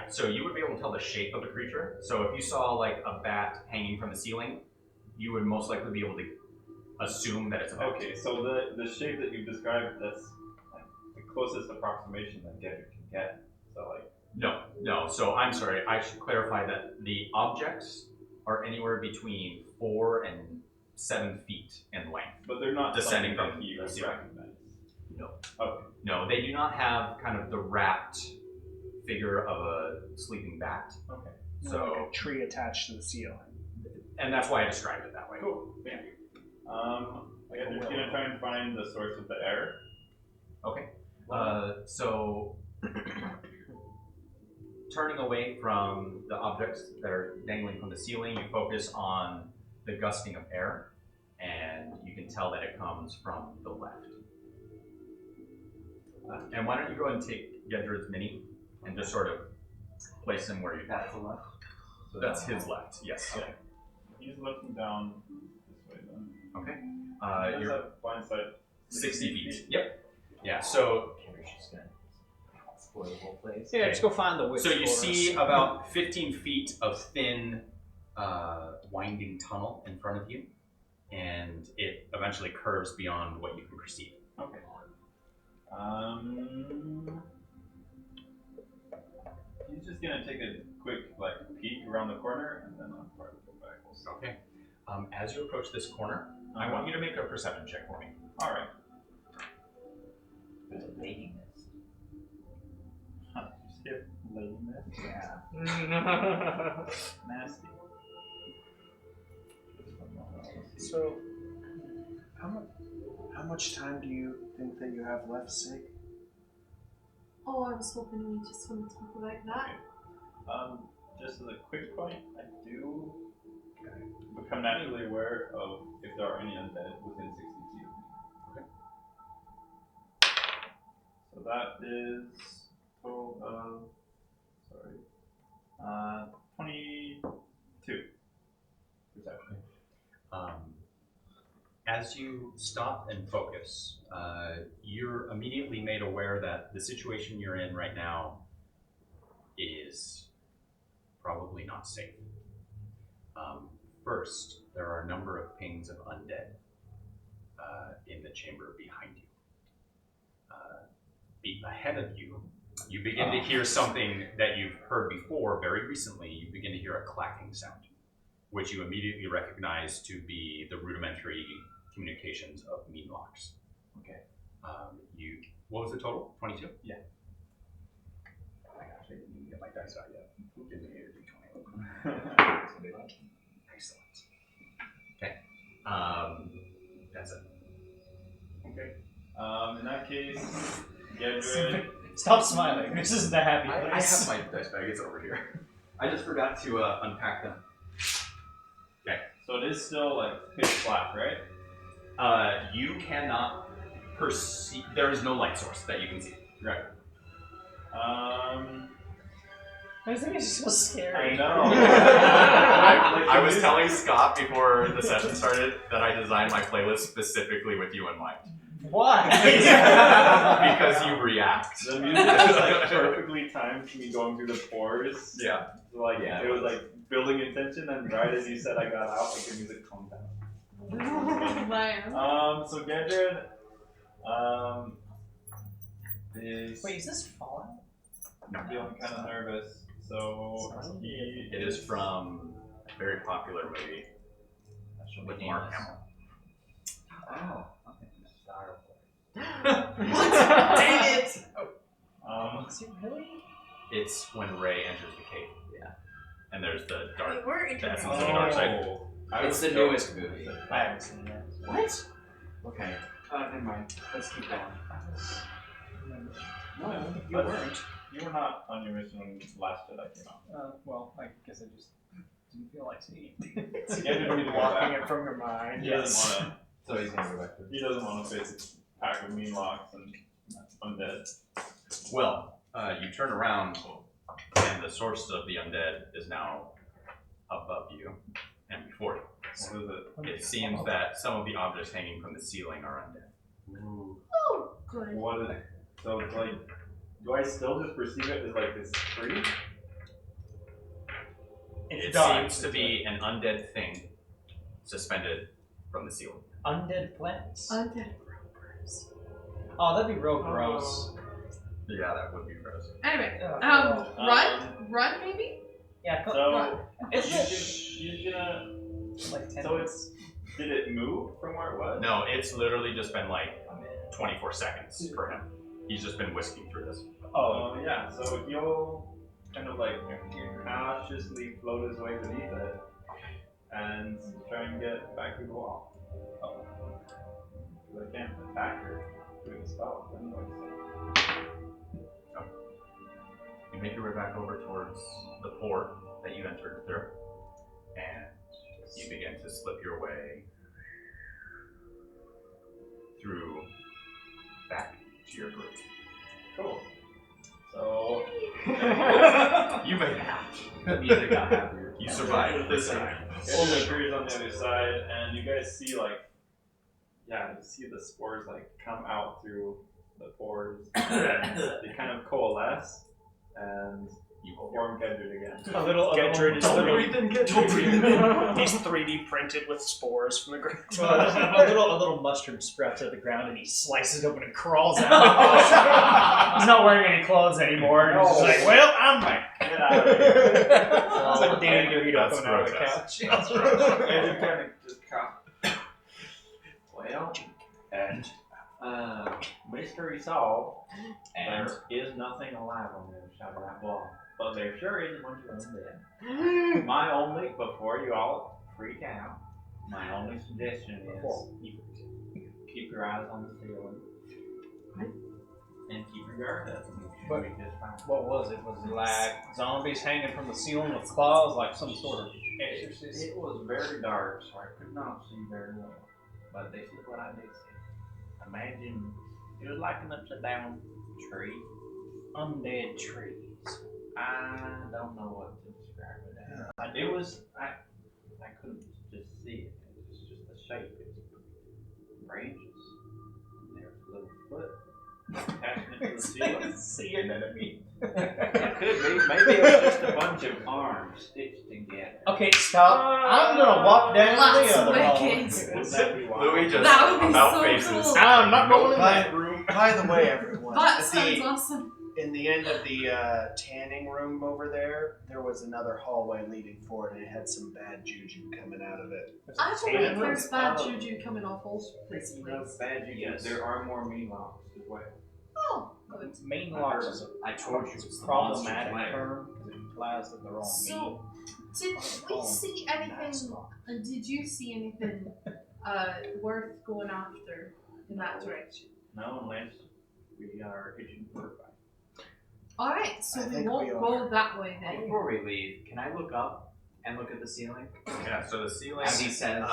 So you would be able to tell the shape of the creature. So if you saw like a bat hanging from the ceiling, you would most likely be able to assume that it's a bat. Okay, so the shape that you've described, that's like the closest approximation that Gedrick can get. So like, No. No, so I'm sorry. I should clarify that the objects are anywhere between 4 and 7 feet in length. But they're not Descending something from that he the would ceiling. recognize. No. Okay. No, they do not have kind of the wrapped figure of a sleeping bat. Okay. So like So, a tree attached to the ceiling. and that's why I described it that way. Cool. Thank you. I'm just gonna try and find the source of the error. Okay. So, turning away from the objects that are dangling from the ceiling, you focus on the gusting of air, and you can tell that it comes from the left. And why don't you go ahead and take Gedred's mini and just sort of place him where you. That's the left. So That's his left. Yes. Okay. He's looking down this way then. Okay. He does You're have blind sight. 60 feet. Yep. Yeah. So Kimber's just gonna spoil the whole place. Yeah, just go find the witch. So you for see us. about 15 feet of thin, winding tunnel in front of you, and it eventually curves beyond what you can perceive. Okay. He's just gonna take a quick peek around the corner and then I'll probably go back. We'll see. Okay. As you approach this corner, I want you to make a perception check for me. All right. There's a lady mist. You skip lady mist. Yeah. Nasty. So, how much time do you think that you have left, Sig? Oh, I was hoping we just wouldn't talk about that. Just as a quick point, I do become naturally aware of if there are any undead within 60 feet of me. Okay. So that is total of 22 perception. As you stop and focus, you're immediately made aware that the situation you're in right now is probably not safe. First, there are a number of pings of undead in the chamber behind you. Ahead of you, you begin to hear something that you've heard before very recently. You begin to hear a clacking sound, which you immediately recognize to be the rudimentary communications of mean locks. Okay. What was the total? 22? Yeah. I actually didn't even get my dice out yet. Didn't hear D20. Excellent. Okay. That's it. Okay. In that case, Gedred. Stop smiling. This isn't a happy I place. have my dice bag. It's over here. I just forgot to unpack them. So it is still pitch black, right? You cannot perceive. There is no light source that you can see. Right. I think it's so I scary. know. I was telling Scott before the session started that I designed my playlist specifically with you in mind. Why? Because you react. The music is perfectly timed to me going through the pores. Yeah. So, it was building intention, and right as you said I got out, the music calmed down. Liar. So Gedred, is Wait, is this Fallout? feeling kind of nervous. So he It is from a very popular movie with Mark Hamill. Oh, okay. Star Dang it! Is it really? It's when Rey enters the cave. Yeah. And there's the dark. Wait, we're The essence interested. of the dark side. It's the newest movie. I haven't seen it. What? Okay. Never mind. Let's keep going. No, You weren't. You were not on your mission when Last Jedi came out. Well, I guess I just didn't feel like seeing Gedred needed to go Blocking back. it from your mind. He doesn't want to. So he's gonna go back to He doesn't want to face a pack of mean locks and undead. Well, you turn around, and the source of the undead is now above you and before you. What is it? It seems that some of the objects hanging from the ceiling are undead. Ooh. Oh, good. What is it? So it's do I still just perceive it as this tree? It dark. seems to be an undead thing suspended from the ceiling. Undead plants. Undead brokers. Oh, that'd be real gross. Yeah, that would be gross. Anyway, Oh. run run, maybe? Yeah, So Is you're gonna. like 10 So it's. Did it move from where it was? No, it's literally just been like 24 seconds for him. He's just been whisking through this. Oh yeah. So he'll kind of like cautiously float his way beneath it and try and get back through the wall. Oh. Because I can't attack her doing the spell. You make your way back over towards the port that you entered through, and you begin to slip your way through back to your group. Cool. So You made it out. The music got happier. You survived this time. Only appears on the other side, and you guys see you see the spores like come out through the pores, and they kind of coalesce, and You will form Gedrid again. A little Gedrid is Don't literally breathe in, get breathe. he's 3D printed with spores from the ground. a little mushroom sprouts out of the ground and he slices it open and crawls out. He's not wearing any clothes anymore. And he's just like, well, I'm back. Get out of here. It's like Danny DeVito That's coming out of the grotesque. couch. That's gross. And you kind of just come. Well, and mystery solved. And There is nothing alive on the other side of that wall. But there sure is a bunch of undead. My only, before you all freak out, my only suggestion is keep your eyes on the ceiling. And keep your guard up. And you should be just fine. What was it? Was it like zombies hanging from the ceiling with claws, like some sort of exorcist? It was very dark, so I could not see very well. But this is what I did see. Imagine it was like an upside down tree. Undead trees. I don't know what to describe it as. It was I couldn't just see it. It was just the shape. It was branches. And there was a little foot attaching it to the ceiling. See an enemy. It could be. Maybe it was just a bunch of arms stitched together. Okay, stop. I'm gonna walk down Lots the of other hall. wicked. Wouldn't that be wild? Louis just That would be about so faces. cool. I'm not going in By, that room. by the way, everyone, That at sounds the, awesome. in the end of the tanning room over there was another hallway leading forward, and it had some bad juju coming out of it. I believe Tannin' room? there's bad juju coming off all this You know, place. bad you Yes. There are more mean locks as well. Oh, good. Main locks is I told you a it's the problematic monster's lair. term because it implies that they're all So, did we see anything? Did you see anything worth going after in that direction? No, unless we are itching for a fight. All right, so I we think won't we go are. that way then. Before we leave, can I look up and look at the ceiling? Yeah, so the ceiling. As he says,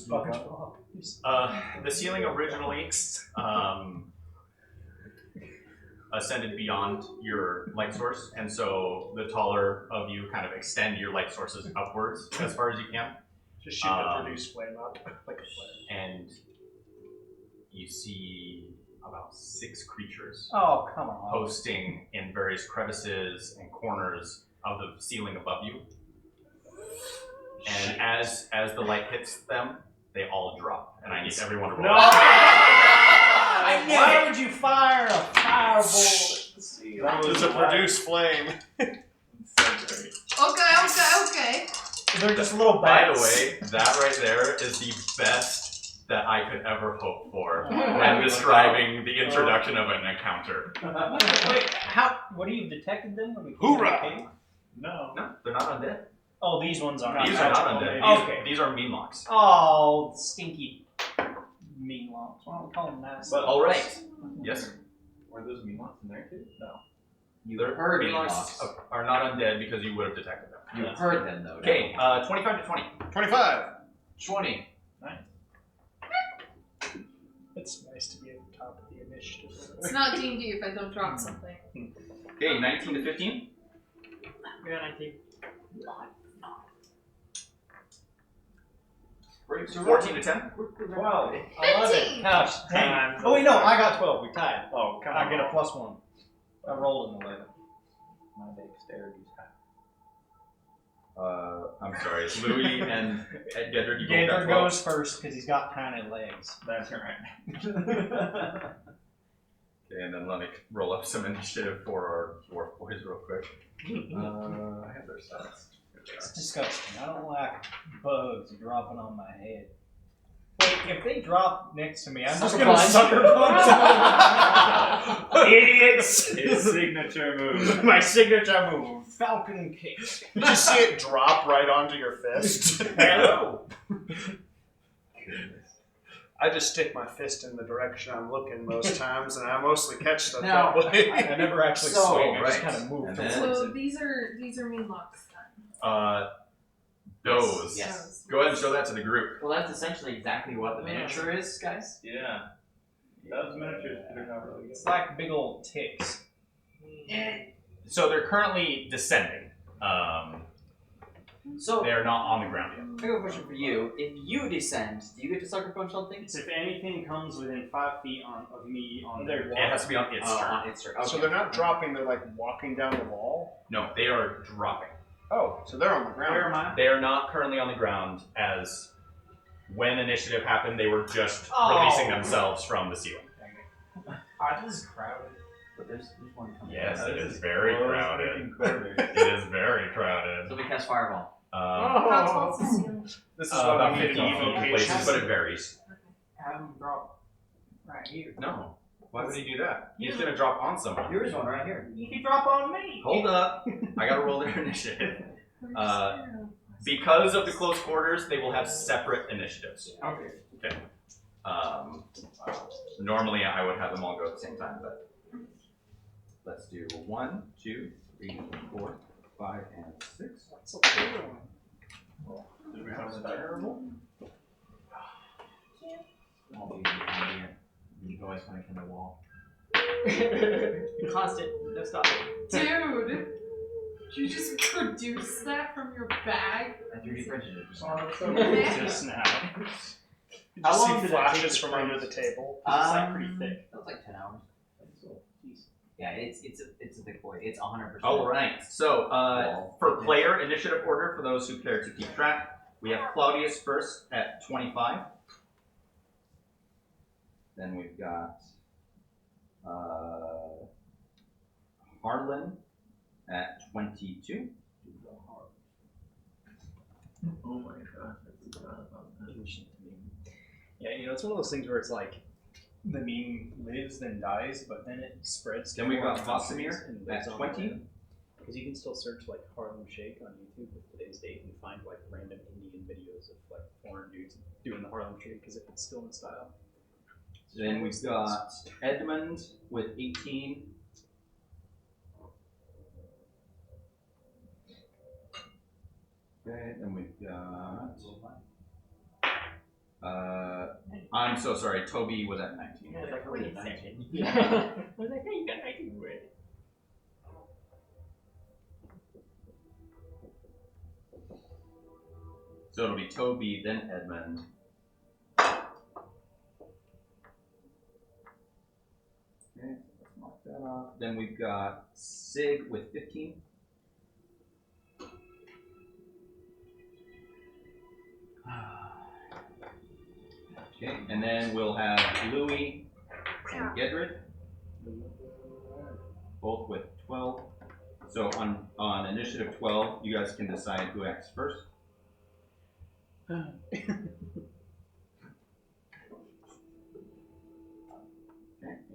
The ceiling originally ascended beyond your light source, and so the taller of you kind of extend your light sources upwards as far as you can, Just shoot the produce flame up like a flare. and you see about 6 creatures Oh, come on. posting in various crevices and corners of the ceiling above you. And as the light hits them, they all drop, and I need everyone to roll. Why would you fire a firebolt at the ceiling? There's a produce flame. Okay. They're just little By the bats. way, that right there is the best that I could ever hope for Oh when describing the introduction of an encounter. Wait, what do you detected them when we came Hoorah! to the cave? No. No, they're not undead. Oh, these ones are. These are not undead. Okay. These are mean locks. Oh, stinky mean locks. Why don't we call them nice? But All right. Yes. Were those mean locks in there too? No. you They're heard mean me, locks are not undead because you would have detected them. You heard them though. Okay, 25 to 20. 25. 20. It's nice to be at the top of the initiative. It's not D&D if I don't drop something. Okay, 19 to 15. Yeah, 19. 14 to 10. 12. 15! Gosh, dang. Oh, wait, no, I got 12. We tied. Oh, come I on. get a +1. I rolled an 11. My dexterity's high. I'm sorry, Louis and Gedrick, you both Gator got 12. goes first because he's got tiny legs. That's right. Okay, and then let me roll up some initiative for our dwarf boys real quick. I have their stats. It's disgusting. I don't like bugs dropping on my head. Wait, if they drop next to me, I'm just Sucker gonna punch. sucker punch them. Idiots! His signature move. My signature move, Falcon Kick. Did you see it drop right onto your fist? Hello. I just stick my fist in the direction I'm looking most times, and I mostly catch stuff Now, that way. I never actually So, swing. I just right. kind of move And towards then- So it. these are main locks then. Those. Yes. Those. Go ahead and show that to the group. Well, that's essentially exactly what the miniature is, guys. Yeah. Those miniatures are not really good. It's like big old ticks. So they're currently descending. So, They are not on the ground yet. I have a question for you. If you descend, do you get to sucker punch something? If anything comes within 5 feet of me on They're their It has to be on its turn. On its turn. So Okay. they're not dropping, they're like walking down the wall? No, they are dropping. Oh, so they're on the ground. Where am I? They are not currently on the ground, as when initiative happened, they were just Oh. releasing themselves from the ceiling. This is crowded. But there's one coming. Yes, Yeah, it this is is very close crowded. freaking quarters. It is very crowded. So we cast fireball. How tall's the ceiling? This is About why we need 50 an feet in evocation. places, but it varies. Have them drop right here. No. Why would he do that? He's gonna drop on someone. There is one right here. You can drop on me. Hold up. I gotta roll their initiative. Because of the close quarters, they will have separate initiatives. Okay. Normally I would have them all go at the same time, but let's do 1, 2, 3, 4, 5, and 6. That's a big one. Did we have terrible? You always want to come to the wall. Constant. No stopping. Dude, did you just produce that from your bag? I 3D printed it. Just now. You How just long see did that flashes take to from print? under the table. It's like pretty thick. That was like 10 hours. Yeah, it's a thick boy. It's 100%. All right. So for player initiative order, for those who care to keep track, we have Claudius first at 25. Then we've got Harlan at 22. Oh my god, that's about that. Yeah, you know, it's one of those things where it's like the meme lives then dies, but then it spreads. to Then we've more got countries Vosamir and at lives on 20. Because you can still search like Harlem Shake on YouTube with today's date and find like random Indian videos of like foreign dudes doing the Harlem Shake as if it's still in style. Then we've got Edmund with 18. Okay, then we've got. I'm so sorry, Toby was at 19. I was like, wait a second. I was like, hey, you got 19 already. So it'll be Toby, then Edmund. Okay, let's mark that off. Then we've got Sig with 15. Okay, and then we'll have Louis and Gedrid, both with 12. So on initiative 12, you guys can decide who acts first. Okay,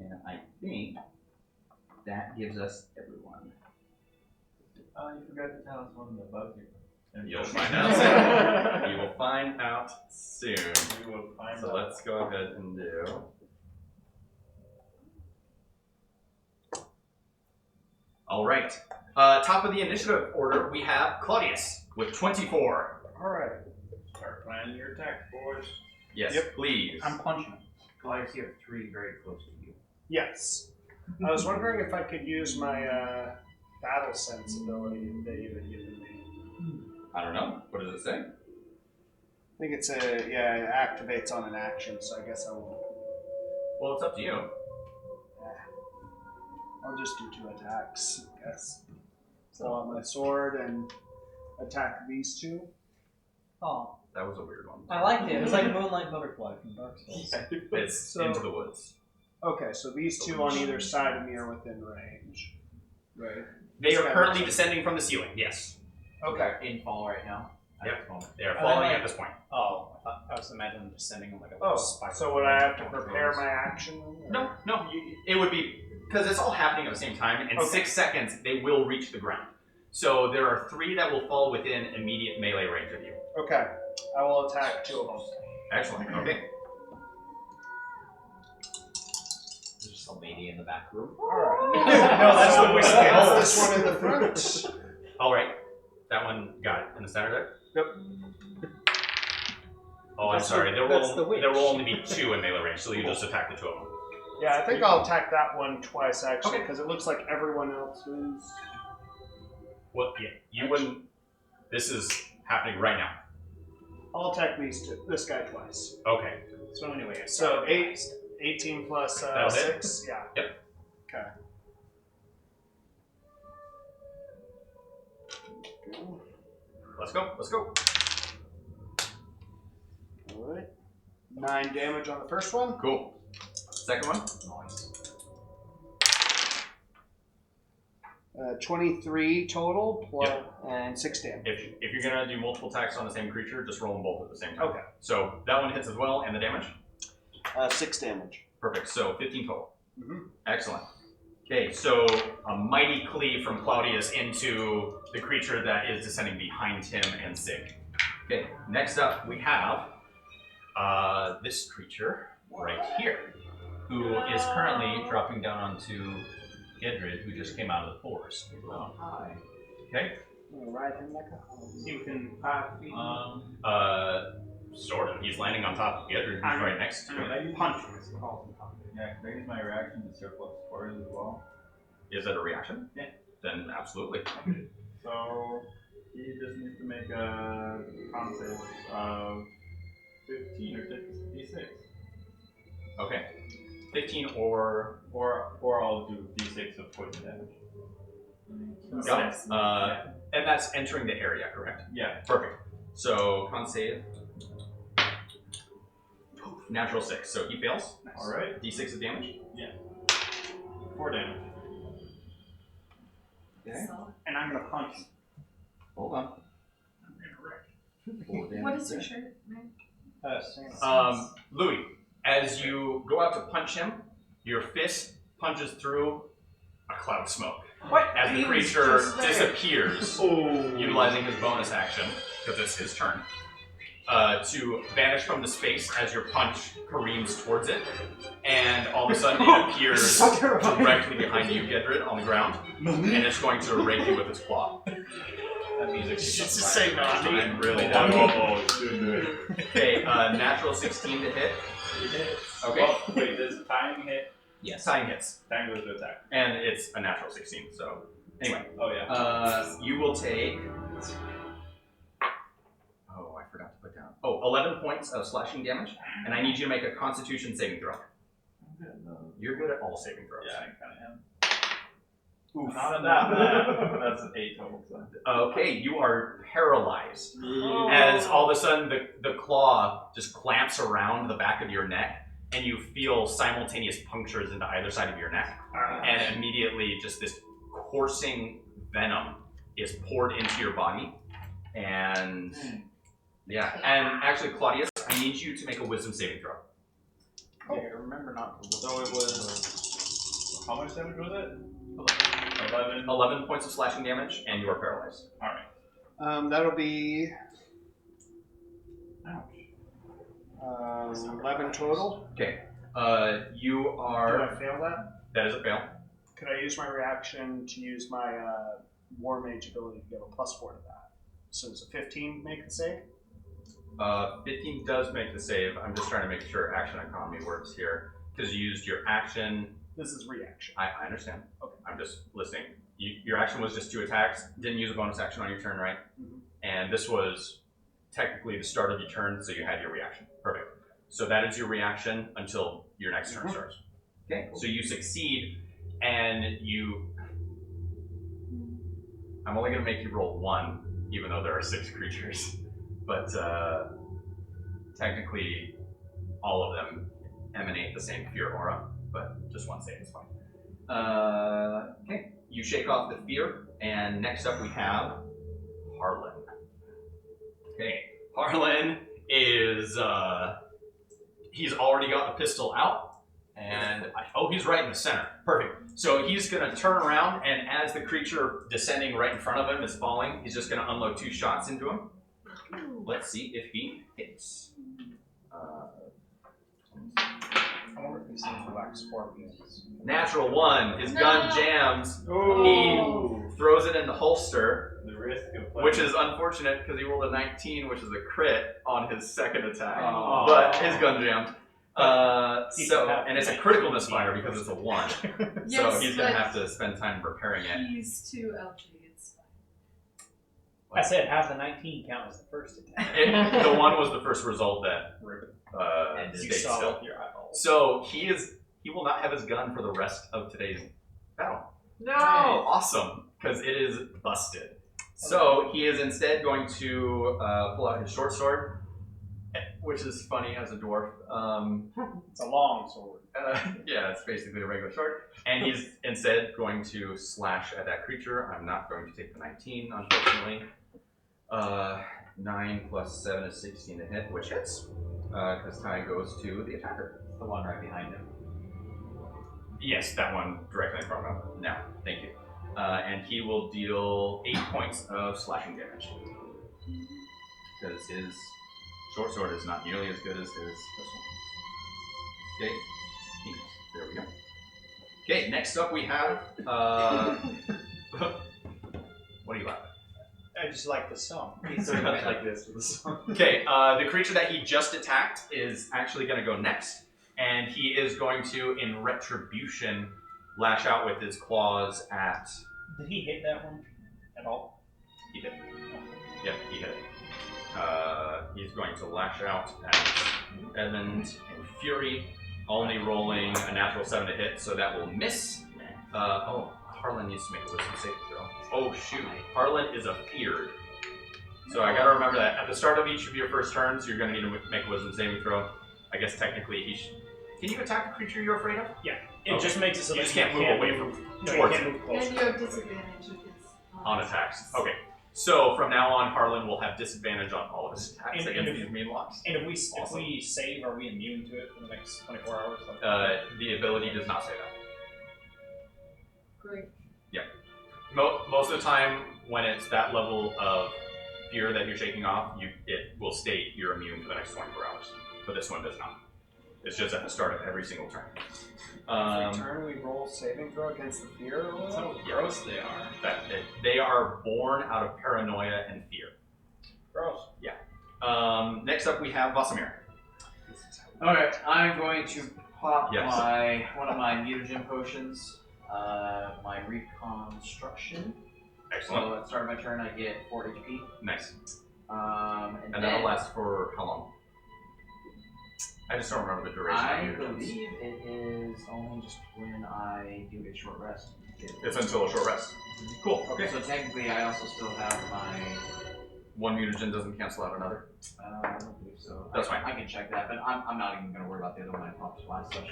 and I think that gives us everyone. Oh, you forgot to tell us one of the bugs you. You'll find out soon. You will find out soon. We will find So out. let's go ahead and do. All right. Top of the initiative order, we have Claudius with 24. Alright. Start planning your attack, boys. Yes, Yep. please. I'm punching him. Gladius, you have 3 very close to you. Yes. I was wondering if I could use my battle sense ability that you had given me. I don't know. What does it say? I think it's it activates on an action, so I guess I will. Well, it's up to you. I'll just do 2 attacks, I guess. Pull out my sword and attack these 2. Oh, That was a weird one. I liked it. It was like Moonlight Butterfly from Dark Souls. It's So- into the woods. Okay, so these two on either side of me are within range. Right. They are currently descending from the ceiling. Yes. Okay. In fall right now. At Yep. this moment. They are And falling then, at this point. Oh, I was imagining descending on like a Oh, little spiral. so would I have to prepare my action? Or? No. It would be because it's all happening at the same time. In Okay. 6 seconds, they will reach the ground. So there are 3 that will fall within immediate melee range of you. Okay. I will attack 2 of them. Excellent. Okay. There's just a lady in the back room. Alright. No, that's the whiskey. This one in the front. All right. That one got it in the center there. Yep. Oh, I'm That's sorry. the- There that's will the witch. there will only be 2 in melee range, so you just attack the 2 of them. Yeah, I think I'll attack that one twice actually, Okay. because it looks like everyone else is. Well, yeah, you wouldn't. This is happening right now. I'll attack this guy twice. Okay. So anyway, So 18 plus That'll hit. 6. Yeah. Yep. Okay. Let's go. Let's go. All right. 9 damage on the first one. Cool. Second one. Nice. 23 total and 6 damage. If you're gonna do multiple attacks on the same creature, just roll them both at the same time. Okay. So that one hits as well, and the damage. 6 damage. Perfect. So 15 total. Mhm. Excellent. Okay, so a mighty cleave from Claudius into the creature that is descending behind him and Sig. Okay, next up we have this creature right here, who is currently dropping down onto Gedrid, who just came out of the forest. Oh, hi. Okay, I'm gonna ride him like a hog. You can 5 feet. sort of. He's landing on top of Gedrid, who's right next to him. Punch was called. Yeah, can I use my reaction to surplus spores as well? Is that a reaction? Yeah. Then absolutely. So he just needs to make a con save of 15 or 56. Okay. 15 or Or I'll do d6 of poison damage. got it. And that's entering the area, correct? Yeah. Perfect. So con save. Natural 6. So he fails. Alright. D6 of damage. 4 damage. Okay. And I'm gonna punch. Hold on. What is your shirt, man? Louis, as you go out to punch him, your fist punches through a cloud of smoke. What? As the creature disappears, utilizing his bonus action, because it's his turn, to vanish from the space as your punch careens towards it, and all of a sudden it appears directly behind you, Gedrid, on the ground, and it's going to rake you with its claw. That music is Just to say not me. I'm really done. Okay, natural 16 to hit. Okay. Well, wait, does timing hit? Yes. Time hits, Time goes to attack. and it's a natural 16. So anyway, Oh yeah. you will take. Oh, I forgot to put down. Oh, 11 points of slashing damage, and I need you to make a Constitution saving throw. You're good at all saving throws. Yeah, I kind of am. Not at that bad. That's an 8 total. So. Okay, you are paralyzed as all of a sudden the claw just clamps around the back of your neck, and you feel simultaneous punctures into either side of your neck, and immediately just this coursing venom is poured into your body, and yeah, and actually Claudius, I need you to make a wisdom saving throw. Okay, remember not to. So it was. How much damage was it? 11. 11 points of slashing damage, and you are paralyzed. Alright. That'll be Ouch. 11 total. Okay, you Do are. I fail that? That is a fail. Could I use my reaction to use my War Mage ability to give a +4 to that? So does a 15 make the save? 15 does make the save. I'm just trying to make sure action economy works here. Because you used your action. This is reaction. I understand. Okay. I'm just listening. Your action was just 2 attacks. Didn't use a bonus action on your turn, right? Mhm. And this was technically the start of your turn, so you had your reaction. Perfect. So that is your reaction until your next turn starts. Okay. So you succeed, and you. I'm only going to make you roll 1, even though there are 6 creatures. But technically, all of them emanate the same fear aura. but just one save is fine. Okay, you shake off the fear, and next up we have Harlan. Okay, Harlan is, he's already got the pistol out, and, he's right in the center. Perfect. So he's gonna turn around, and as the creature descending right in front of him is falling, he's just gonna unload 2 shots into him. Let's see if he hits. I wonder if these things black scorpions. Natural 1. His gun jams. Ooh. He throws it in the holster, The risk of playing. which is unfortunate because he rolled a 19, which is a crit on his second attack. Oh. But his gun jammed. He So, can have and it's a 19 critical misfire because it's a 1. Yes, So he's gonna but have to spend time repairing it. he's too LG. It's fine. I said have the 19 count as the first attack. The 1 was the first result that And stayed You saw still. with your eyeballs. So he will not have his gun for the rest of today's battle. No! Awesome, because it is busted. So he is instead going to pull out his short sword, which is funny as a dwarf. It's a long sword. Yeah, it's basically a regular sword. And he's instead going to slash at that creature. I'm not going to take the 19, unfortunately. 9 plus 7 is 16 to hit, which hits. Because tie goes to the attacker. The one right behind him. Yes, that one directly in front of him. Now, thank you. And he will deal 8 points of slashing damage. Because his short sword is not nearly as good as his pistol. Okay, there we go. Okay, next up we have. What do you like? I just like the song. He's sort of went like this with the song. Okay, the creature that he just attacked is actually going to go next. And he is going to, in retribution, lash out with his claws at. Did he hit that one at all? He did. Yep, he hit it. He's going to lash out at Edmund in fury, only rolling a natural 7 to hit, so that will miss. Harlan needs to make a wisdom saving throw. Oh shoot, Harlan is afeared. So I gotta remember that at the start of each of your first turns, you're gonna need to make a wisdom saving throw. I guess technically he should. Can you attack a creature you're afraid of? It Okay. just makes it so You that just can't move away from towards can't it. move closer. And you have disadvantage if it's On attacks. Okay. So from now on, Harlan will have disadvantage on all of his attacks And against if- these mean blocks. And if we Awesome. save, are we immune to it for the next 24 hours? The ability does not say that. great. Most of the time, when it's that level of fear that you're shaking off, it will state you're immune for the next 24 hours. But this one does not. It's just at the start of every single turn. Every turn we roll saving throw against the fear roll? That's how gross they are. They are born out of paranoia and fear. Gross. Next up, we have Vasamir. Alright, I'm going to pop Yes. one of my mutagen potions, my reconstruction. Excellent. So at the start of my turn, I get 4 HP. Nice. And And then that'll last for how long? I just don't remember the duration. I of mutagens. believe it is only just when I do a short rest. It's until a short rest. Cool. Okay. So technically, I also still have my. One mutagen doesn't cancel out another. I don't believe so. That's fine. I can check that, but I'm not even going to worry about the other one I popped last session.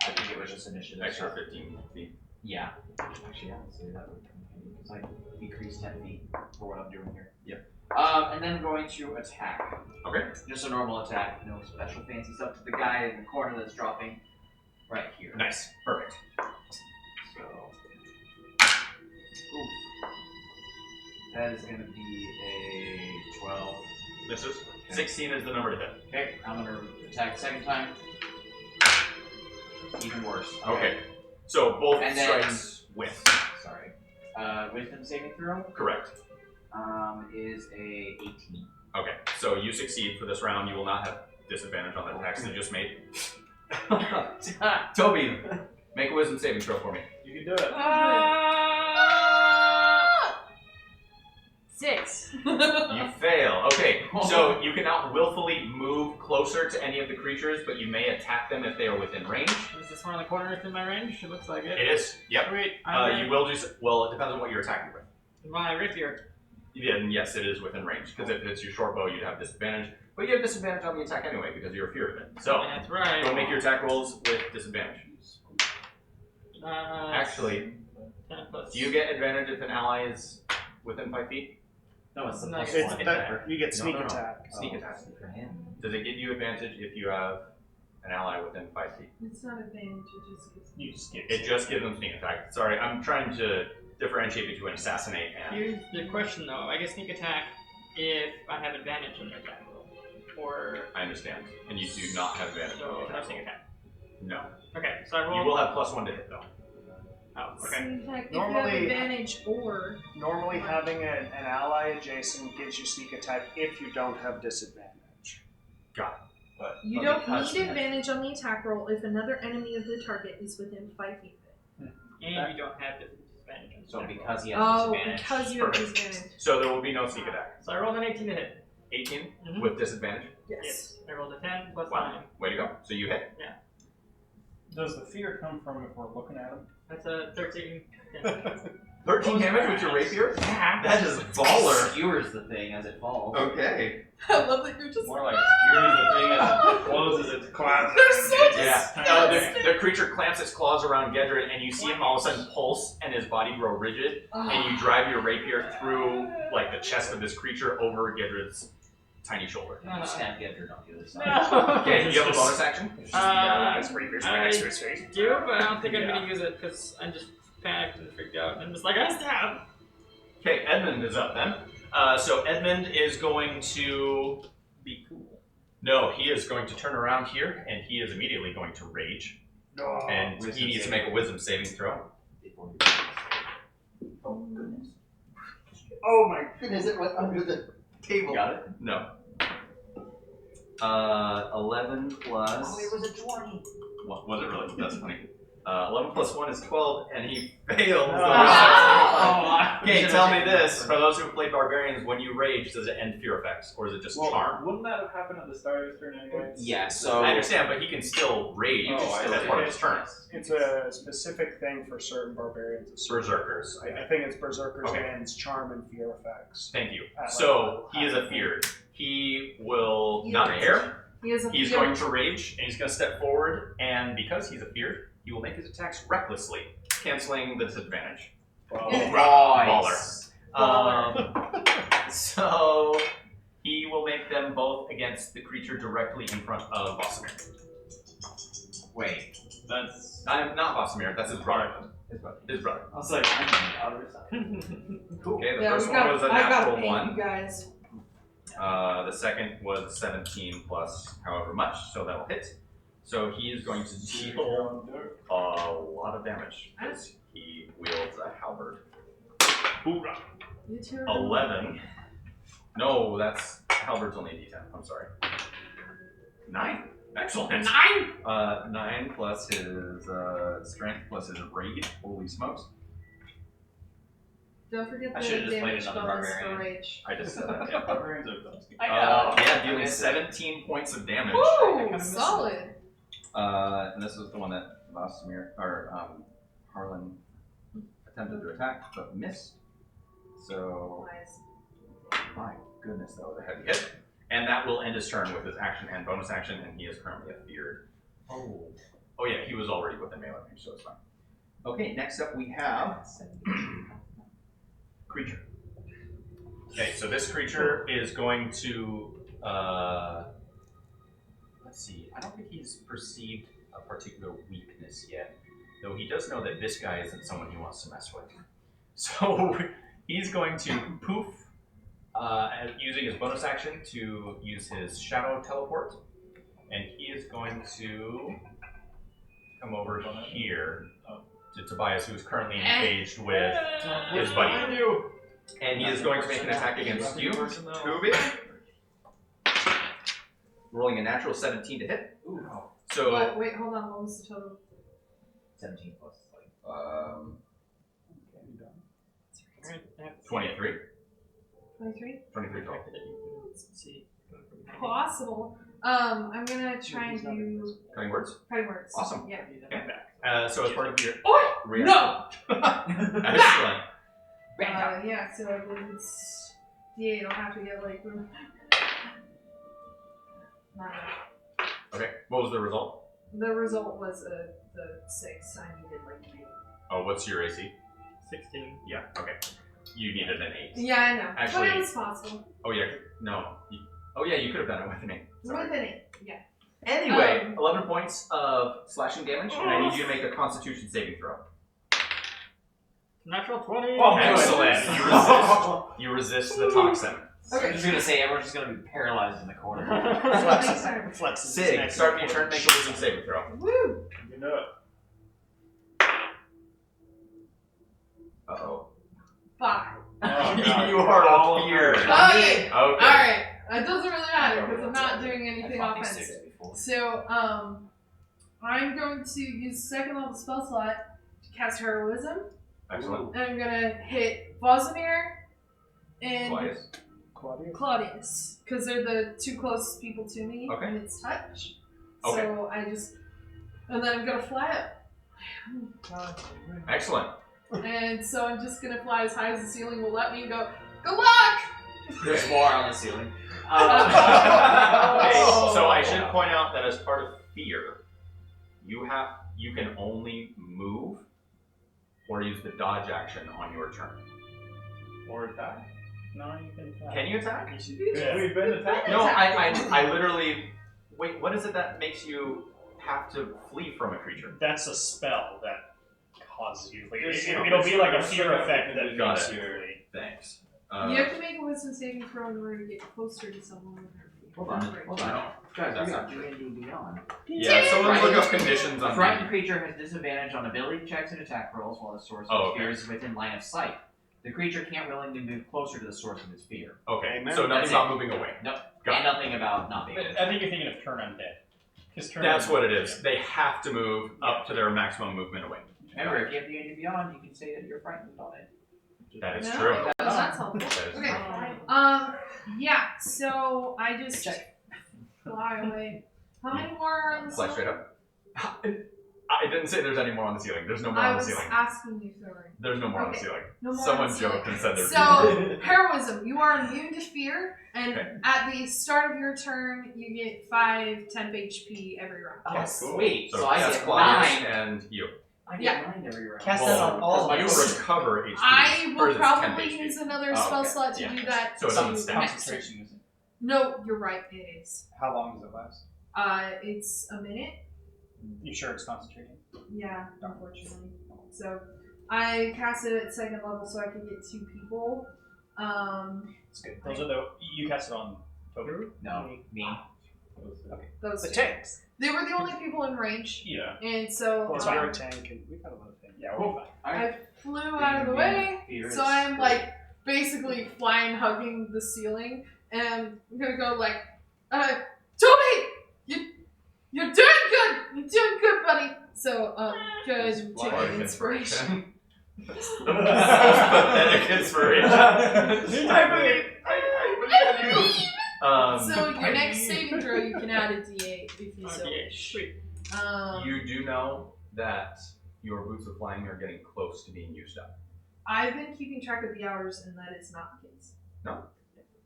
I think it was just initiative. Extra stuff. 15 feet. Yeah. Actually, I would say that would because I decreased 10 feet for what I'm doing here. Yep. And then going to attack. Okay. Just a normal attack, no special fancy stuff to the guy in the corner that's dropping right here. Nice. Perfect. So, oof. That is going to be a 12. This is 16 is the number to hit. Okay, I'm going to attack second time. Even worse. Okay. So both And then- strikes with. Sorry. Wisdom saving throw Correct. is a 18. Okay. So you succeed for this round. You will not have disadvantage on the attacks you just made. Toby, make a wisdom saving throw for me. You can do it. 6. You fail. Okay, so you can now willfully move closer to any of the creatures, but you may attack them if they are within range. Is this one on the corner within my range? It looks like it. It is. Yep. Sweet. You will do. Well, it depends on what you're attacking with. My rapier. Yeah, and yes, it is within range. Because if it's your short bow, you'd have disadvantage. But you have disadvantage on the attack anyway because you're feared of it. So That's right. go make your attack rolls with disadvantage. Actually, 10 plus. do you get advantage if an ally is within 5 feet? No, it's the No, plus it's one. that, you get sneak No, no, no. attack. Sneak attack. For him. Does it give you advantage if you have an ally within 5 feet? It's not advantage, it just gives You just get It just gives them sneak attack. Sorry, I'm trying to differentiate between assassinate and. Here's the question though. I get sneak attack if I have advantage on the attack roll. Or I understand. And you do not have advantage on so the no attack. sneak attack. No. Okay, so I You roll. will have +1 to hit though. Oh, okay. Sneak attack if you Normally- have advantage or Normally, having an ally adjacent gives you sneak attack if you don't have disadvantage. But you but don't because need advantage on the attack roll if another enemy of the target is within 5 feet of it. And you don't have disadvantage on the So attack roll. because he has Oh, disadvantage. because you have Perfect. disadvantage. So there will be no sneak attack. So I rolled an 18 to hit. 18 Mhm. with disadvantage. Yes. I rolled a 10 plus Wow. 9. Way to go. So you hit. Does the fear come from if we're looking at him? That's a 13. Yeah. 13 damage with your rapier? Yeah. That is baller. Skewers the thing as it falls. Okay. I love that you're just more like skewers the thing as it closes its claws. They're so Yeah. disgusting. The creature clamps its claws around Gedrin, and you see him all of a sudden pulse and his body grow rigid, and you drive your rapier through like the chest of this creature over Gedrin's tiny shoulder. No, no. Stab Gedrin on the other side. No. Okay, do you have a bonus action? I face. do, but I don't think I'm Yeah. gonna use it because I'm just panicked and freaked out. And I'm just like, I stab! Okay, Edmund is up then. So Edmund is going to be cool. No, he is going to turn around here, and he is immediately going to rage. No. And he needs to make a wisdom saving throw. Oh goodness. Oh my Goodness, it went under the table. Got it? No. 11 plus. Oh, it was a 20. What was it really? That's funny. 11 plus 1 is 12, and he fails. the Oh. wisdom. Okay, tell me this. For those who have played Barbarians, when you rage, does it end fear effects, or is it just Well, charm? wouldn't that have happened at the start of his turn anyway? Yeah, so I understand, but he can still rage. That's part of his turn. It's a specific thing for certain barbarians. It's Berserkers. I think it's berserkers Okay. and charm and fear effects. Thank you. At So, like he is a feared. He will He not is. care. He has a He's fear. going to rage, and he's going to step forward, and because he's a feared, he will make his attacks recklessly, canceling the disadvantage. Nice. So he will make them both against the creature directly in front of Bossamir. Wait. That's Not Bossamir, that's his brother. His brother. His brother. I was like, I'm on the other side. Okay, the Yeah, first we one got, was a I got natural pain, 1. you guys. The second was 17 plus however much, so that'll hit. So he is going to deal a lot of damage as he wields a halberd. Hoorah! You two are 11. No, that's halberd's only a d10. I'm sorry. 9. Excellent. 9. 9 plus his strength plus his rage. Holy smokes! Don't forget I the should've just played damage another bonus for barbarian. rage. I just said that. Yeah. barbarians are dumb. Yeah, dealing 17 points of damage. Woo! Solid. And this was the one that Vosamir or Harlan attempted to attack but missed. So Nice. my goodness, that was a heavy hit. And that will end his turn with his action and bonus action, and he is currently a feared. Oh yeah, he was already within melee range, so it's fine. Okay, next up we have creature. Okay, so this creature is going to let's see, I don't think he's perceived a particular weakness yet, though he does know that this guy isn't someone he wants to mess with. So he's going to poof, using his bonus action to use his shadow teleport, and he is going to come over here to Tobias, who is currently engaged with his buddy. And he is going to make an attack against you, Toby. Rolling a natural 17 to hit. So, What? Wait, hold on. What was the total? 17 plus. 23. 23? 23 total. Possible. I'm gonna try and do Cutting words. fighting words. Awesome. Yeah. So as part of your Oh reaction. no! Excellent. Yeah. So it's D8. I'll have to get like. 9. Okay, what was the result? The result was the 6. I needed like 3. Oh, what's your AC? 16. Yeah. Okay. You needed an 8. Yeah, I know. Actually- but it was possible. Oh yeah. No. Oh yeah. You could have done it with an 8. Sorry. With an 8, yeah. Anyway, 11 points of slashing damage, and I need you to make a Constitution saving throw. Natural 20. Oh, Excellent. You resist the toxin. I'm just gonna say everyone's just gonna be paralyzed in the corner. Flexes his Sig, neck start and your turn. Make a wisdom saving throw. Woo! You know it. Uh oh. 5. You are All a fear. of Okay. Okay. Alright. It doesn't really matter because I'm not doing anything I fought these offensive. 6 before. So, I'm going to use second level spell slot to cast Heroism. Excellent. And I'm gonna hit Vosimir and Elias. Claudius. Because they're the 2 closest people to me. Okay. And it's touch. Okay. So I just. And then I'm gonna fly up. Excellent. And so I'm just gonna fly as high as the ceiling will let me and go, good luck! There's more on the ceiling. Okay, so I should point out that as part of fear, you can only move or use the dodge action on your turn. Or attack. No, you can attack. Can you attack? We've been attacking. No, I literally. Wait, what is it that makes you have to flee from a creature? That's a spell that causes you. Like, There's it'll be like a there's fear effect that Got makes it. you flee. Thanks. You have to make a wisdom saving throw in order to get closer to someone with her feet. Hold on. No. Guys, That's we not got true. D&D Beyond. Yeah, someone look up conditions A on frightened creature has disadvantage on ability checks and attack rolls while the source of Oh, his okay. fear is within line of sight. The creature can't willingly move closer to the source of his fear. Okay, Amen. so nothing That's about it. moving away. Nope. Got And it. nothing about not being able to. I think you're thinking of turn undead. 'Cause turn That's undead- what it is. They have to move up to their maximum movement away. Remember, if you have D&D Beyond, you can say that you're frightened on it. That is No, true. that's helpful. That is Okay. true. Yeah, so I just fly away. How many more are on the Fly ceiling? straight up. I didn't say there's any more on the ceiling. There's no more I on the was ceiling. asking you, sorry. There's no more on the Okay. ceiling. No more Someone on the ceiling. joked and said there's So, heroism. You are immune to fear, and Okay. at the start of your turn, you get 5 temp HP every round. Oh, Okay, sweet. So, So I that's get Claudius 9. and you. I Yeah. get 9 every round. Cast Well, that on all of you us. recover HP. I Hers will is 10 probably HP. use another Oh, spell okay. slot to Yeah. do that. So it doesn't to stack. next turn. Concentration is it? No, you're right, it is. How long does it last? It's a minute. You sure it's concentrating? Yeah, unfortunately. So I cast it at second level so I could get 2 people. It's good. Those are the you cast it on Toby. No, me. Those The 2. tanks. They were the only people in range, Yeah. and so Well, you're a tank, and we got a lot of tanks. Yeah, we're fine. I flew out of the way. Fear So is I'm great. like basically flying, hugging the ceiling, and I'm gonna go like, Toby, you're doing good. You're doing good, buddy. So good. Take an inspiration. Most pathetic inspiration. I believe in you. So your next saving throw, you can add a D8 if you so wish. Sweet. You do know that your boots of flying are getting close to being used up. I've been keeping track of the hours, and that is not the case.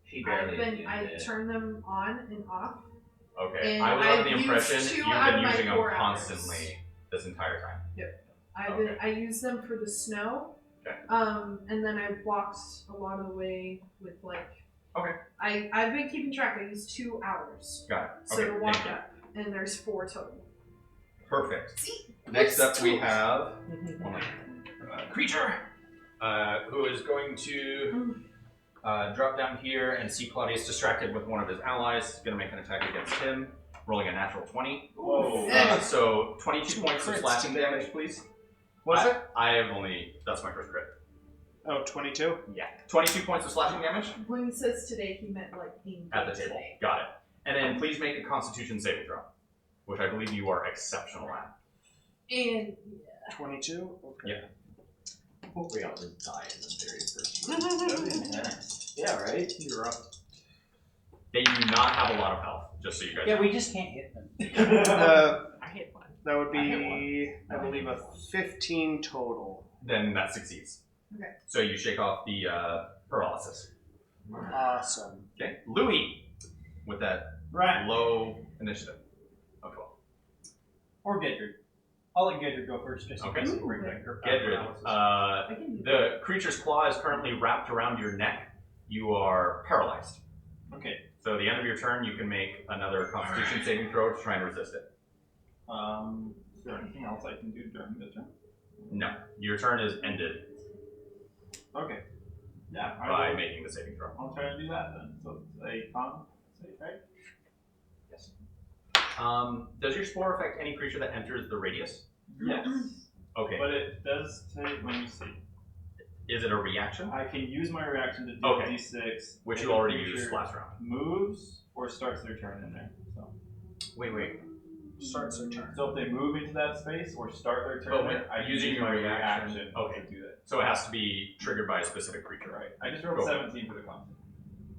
She barely I used it. turn them on and off. Okay, And I was under the I've used impression 2 you've out been of my using them 4 hours. constantly this entire time. I use them for the snow. Okay. And then I walked a lot of the way with like. Okay. I've been keeping track. I used 2 hours. Got it. So Okay, to walk thank you. up, and there's 4 total. Perfect. See? Next up, It's we tools. have creature who is going to drop down here and see Claudius distracted with one of his allies. He's going to make an attack against him, rolling a natural 20. Whoa. So 22 points of crits slashing today. damage, please. Was it? I have only, that's my first crit. Oh, 22? Yeah. 22 points of slashing damage When he says today, he meant like in at the table. today. Got it. And then please make a Constitution saving throw, which I believe you are exceptional at. And 22? Okay. Yeah. Hope we all didn't die in the very first one. Yeah, right? You're up. They do not have a lot of health, just so you guys Yeah, know. we just can't hit them. I hit one. That would I hit be, I believe, a 15 total. Then that succeeds. Okay. So you shake off the paralysis. Awesome. Okay. Louis, with that Right. low initiative of 12. Or Gedrid. I'll let Gedrid go first, just in Okay. case it brings back her Gedrid, paralysis. I can do that. the creature's claw is currently wrapped around your neck. You are paralyzed. Okay. So at the end of your turn, you can make another Constitution saving throw to try and resist it. Is there anything else I can do during the turn? No, your turn is ended Okay. Yeah, by making the saving throw. I'll try to do that then. So it's a con save, right? Yes. Does your spore affect any creature that enters the radius? Yes. Okay. But it does take, let me see. Is it a reaction? I can use my reaction to do Okay. D6. Which if you already the creature used last round. Moves or starts their turn in there. So. Wait. Starts their turn. So if they move into that space or start their turn Oh, there, I can using use your my reaction. reaction Okay. to do that. So it has to be triggered by a specific creature. Right. I just rolled Go. 17 for the con.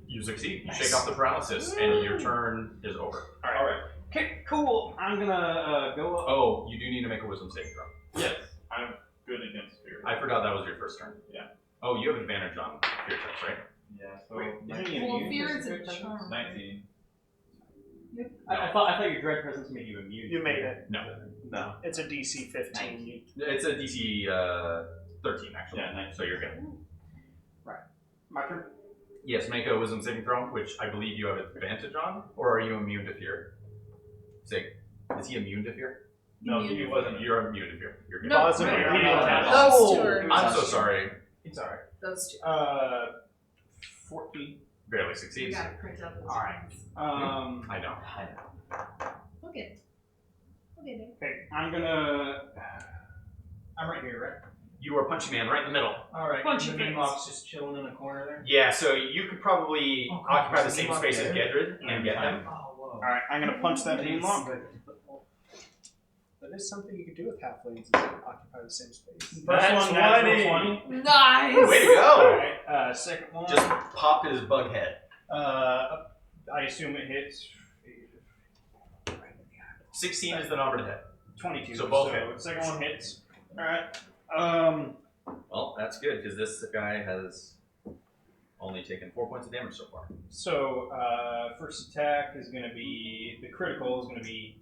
You succeed. You Nice. shake off the paralysis, and your turn is over. Alright. Okay, cool. I'm gonna go up. Oh, you do need to make a wisdom saving throw. Yes. I'm good against fear. I forgot that was your first turn. Yeah. Oh, you have advantage on fear checks, right? Yeah, so Wait, isn't he Well, immune? fear is a Is it charm. 19. I thought your dread presence made you immune. You made it. No. It's a DC 15. It's a DC 13, actually. Yeah, 19. So you're good. My turn. Yes, make a wisdom saving throw, which I believe you have advantage on, or are you immune to fear? Sig, is he immune to fear? No, he wasn't. You're immune to fear. You're good. No, Positive. no, He no, didn't have those two are. I'm so sorry. It's alright. Those two. 14. Barely You succeeds. gotta print out those Alright. ones. I know. Okay. Okay, then. Okay, I'm right here, right? You are Punchy Man right in the middle. Alright, Punchy the face. Beamlock's just chilling in the corner there. Yeah, so you could probably Oh, occupy the is the same Beamlock space as there? Gedrid and get him. Oh, whoa. Alright, I'm gonna punch that Beamlock. That is something you could do with halflings, is occupy the same space. First That's one, natural 20. 20. Nice! Way to go! Alright, second one. Just pop his bug head. I assume it hits 16 is the number to hit. 22. So both hit. Second one hits. Alright. Well, that's good, because this guy has only taken 4 points of damage so far. So, first attack is going to be, the critical is going to be,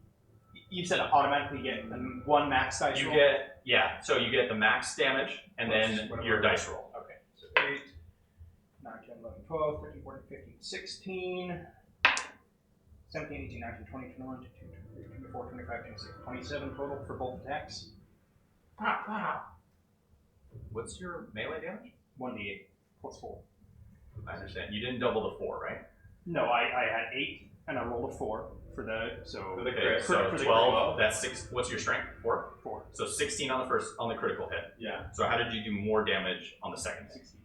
you said automatically get one max dice You roll? get, yeah, so you get the max damage, and Plus then whatever. your dice roll. Okay, so 8, 9, 10, 11, 12, 13, 14, 15, 16, 17, 18, 19, 20, 21, 22, 23, 24, 25, 26, 27 total for both attacks. What's your melee damage? 1d8 plus 4. I understand. You didn't double the 4, right? No, I had 8 and I rolled a 4 for the, so. For the Okay, crit. so For the 12, that's 6. What's your strength? 4? 4. So 16 on the critical hit. Yeah. So how did you do more damage on the second hit? 16.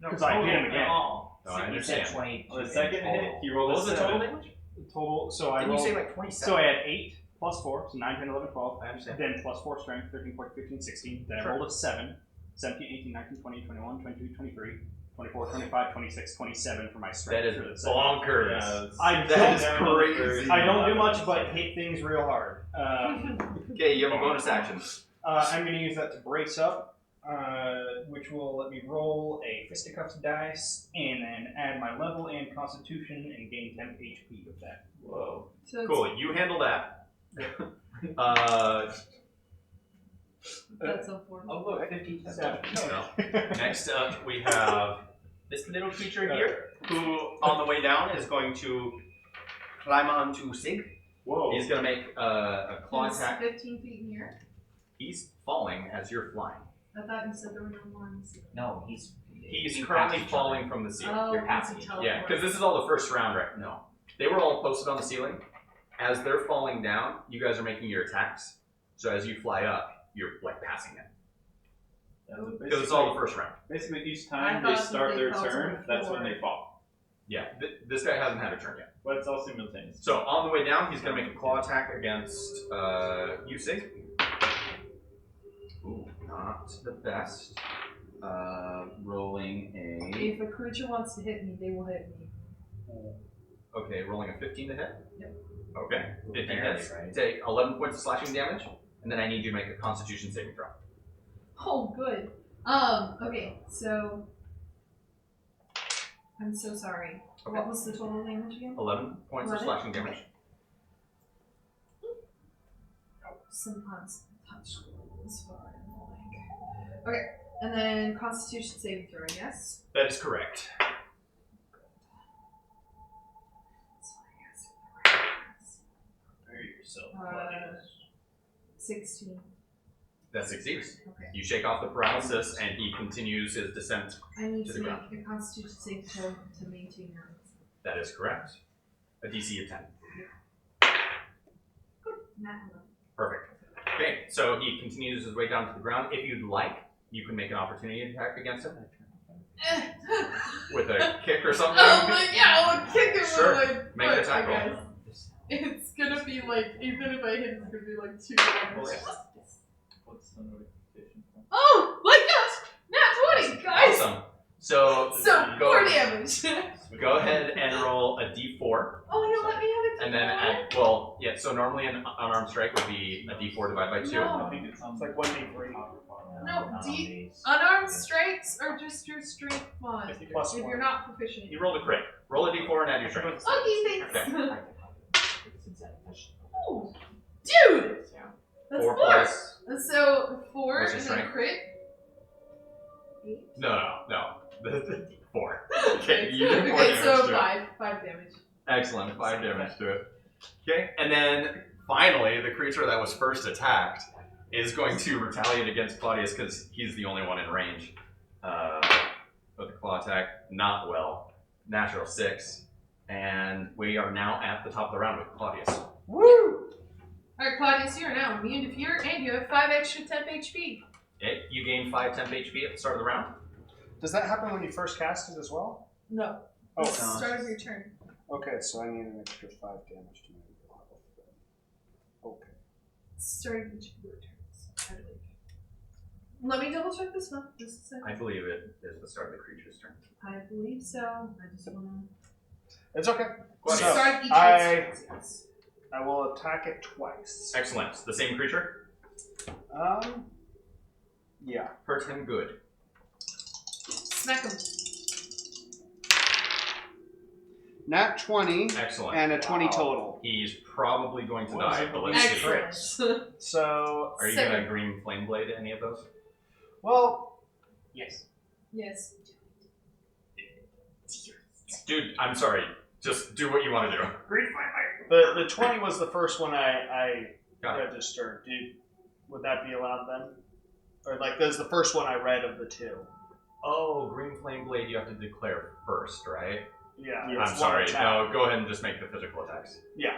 Because I hit him again. No, I You said understand. 20. On the second hit, he What rolled was a the 7. total damage? Total, so I Didn't you rolled, say like 27? so I had 8 plus 4, so 9, 10, 11, 12. I understand. Then plus 4 strength, 13, 14, 15, 16. Then Sure. I rolled a 7, 17, 18, 19, 20, 21, 22, 23, 24, 25, 26, 27 for my strength. That is for the second. bonkers. Yeah, I That is don't, crazy. I don't do much but hit things real hard. Okay, you have a bonus action. I'm going to use that to brace up, which will let me roll a fisticuffs dice and then add my level and constitution and gain 10 HP with that. Whoa. So it's- Cool, you handle that. That's unfortunate. Oh look, 50. No. Next up, we have this little creature here, who on the way down is going to climb onto Sig. Whoa. He's going to make a claw He's attack. 15 feet in the air. He's falling as you're flying. I thought you said there were no more in the ceiling. No, he's He's currently falling from the ceiling. Oh, You're he's passing a each teleport. Yeah, because this is all the first round, right? No. They were all posted on the ceiling. As they're falling down, you guys are making your attacks. So as you fly up, you're like passing them. Because it's all the first round. Basically, each I time thought they that start they their fell to turn, the that's when floor. they fall. Yeah, this guy hasn't had a turn yet. But it's all simultaneous. So on the way down, he's going to make a claw attack against you, Sig. Ooh, not the best. Rolling a... If a creature wants to hit me, they will hit me. Okay, rolling a 15 to hit? Yep. Okay, 15 Barely, hits. right? Take 11 points of slashing damage, and then I need you to make a constitution saving throw. Oh, good. Okay, so I'm so sorry. Okay. What was the total damage again? 11 points of 11? slashing damage. Sometimes touch is very annoying. Okay, and then Constitution saving throw, yes? That is correct. Prepare yourself, Uh, Claudius. 16. That succeeds. Okay. You shake off the paralysis, and he continues his descent. I need To to the make a Constitution saving throw to maintain your. That is correct. A DC of 10. Nat Perfect. Okay, so he continues his way down to the ground. If you'd like, you can make an opportunity attack against him 11. with a kick or something. Oh my, yeah, I'll kick him Sure. with my Make an foot, I attack roll. guess. It's gonna be like, even if I hit, it's gonna be like 2 damage. What's the notification from? Oh my gosh! Nat 20, guys! Awesome. So, So, go, 4 damage. go ahead and roll a d4. Oh, you let me have it. And then, well, yeah, so normally an unarmed strike would be a d4 divided by 2. No. I think it sounds It's like 1d3 No, unarmed strikes are just your strength mod. plus If 1. you're not proficient. You rolled a crit. Roll a d4 and add your strength. Okay, thanks. Okay. Oh, dude! That's 4 4. plus. So, 4 What's your and then strength? crit. 8. No. The 4. Okay, you did 4 Okay, damage so to it. 5 damage. Excellent, 5 damage to it. Okay, and then finally, the creature that was first attacked is going to retaliate against Claudius because he's the only one in range. With the claw attack, not well. Natural 6. And we are now at the top of the round with Claudius. Woo! Alright, Claudius, you are now immune to fear, and you have 5 extra temp HP. Okay, you gain 5 temp HP at the start of the round. Does that happen when you first cast it as well? No. Oh, It's the start of your turn. okay, so I need an extra 5 damage to make it level. Okay. Start of each of your turns, I believe. Let me double check this one. Just a second. I believe it is the start of the creature's turn. I believe so. I just wanna. It's okay. Claudius. So, Start each I- of its turns. I will attack it twice. Excellent. The same creature. Yeah. Hurt him good. Smack him. Nat 20 Excellent. and a 20 total. He's probably going to What is die, it but with let's these see. Excellent. So, Are you Second. gonna green flame blade any of those? well, yes. Yes. Dude, I'm sorry. Just do what you want to do. Green flame. The 20 was the first one I Got it. registered. Would that be allowed then? Or like, that's the first one I read of the 2. Oh, green flame blade you have to declare first, right? Yeah. I'm it's one sorry. attack. No, go ahead and just make the physical attacks. Yeah.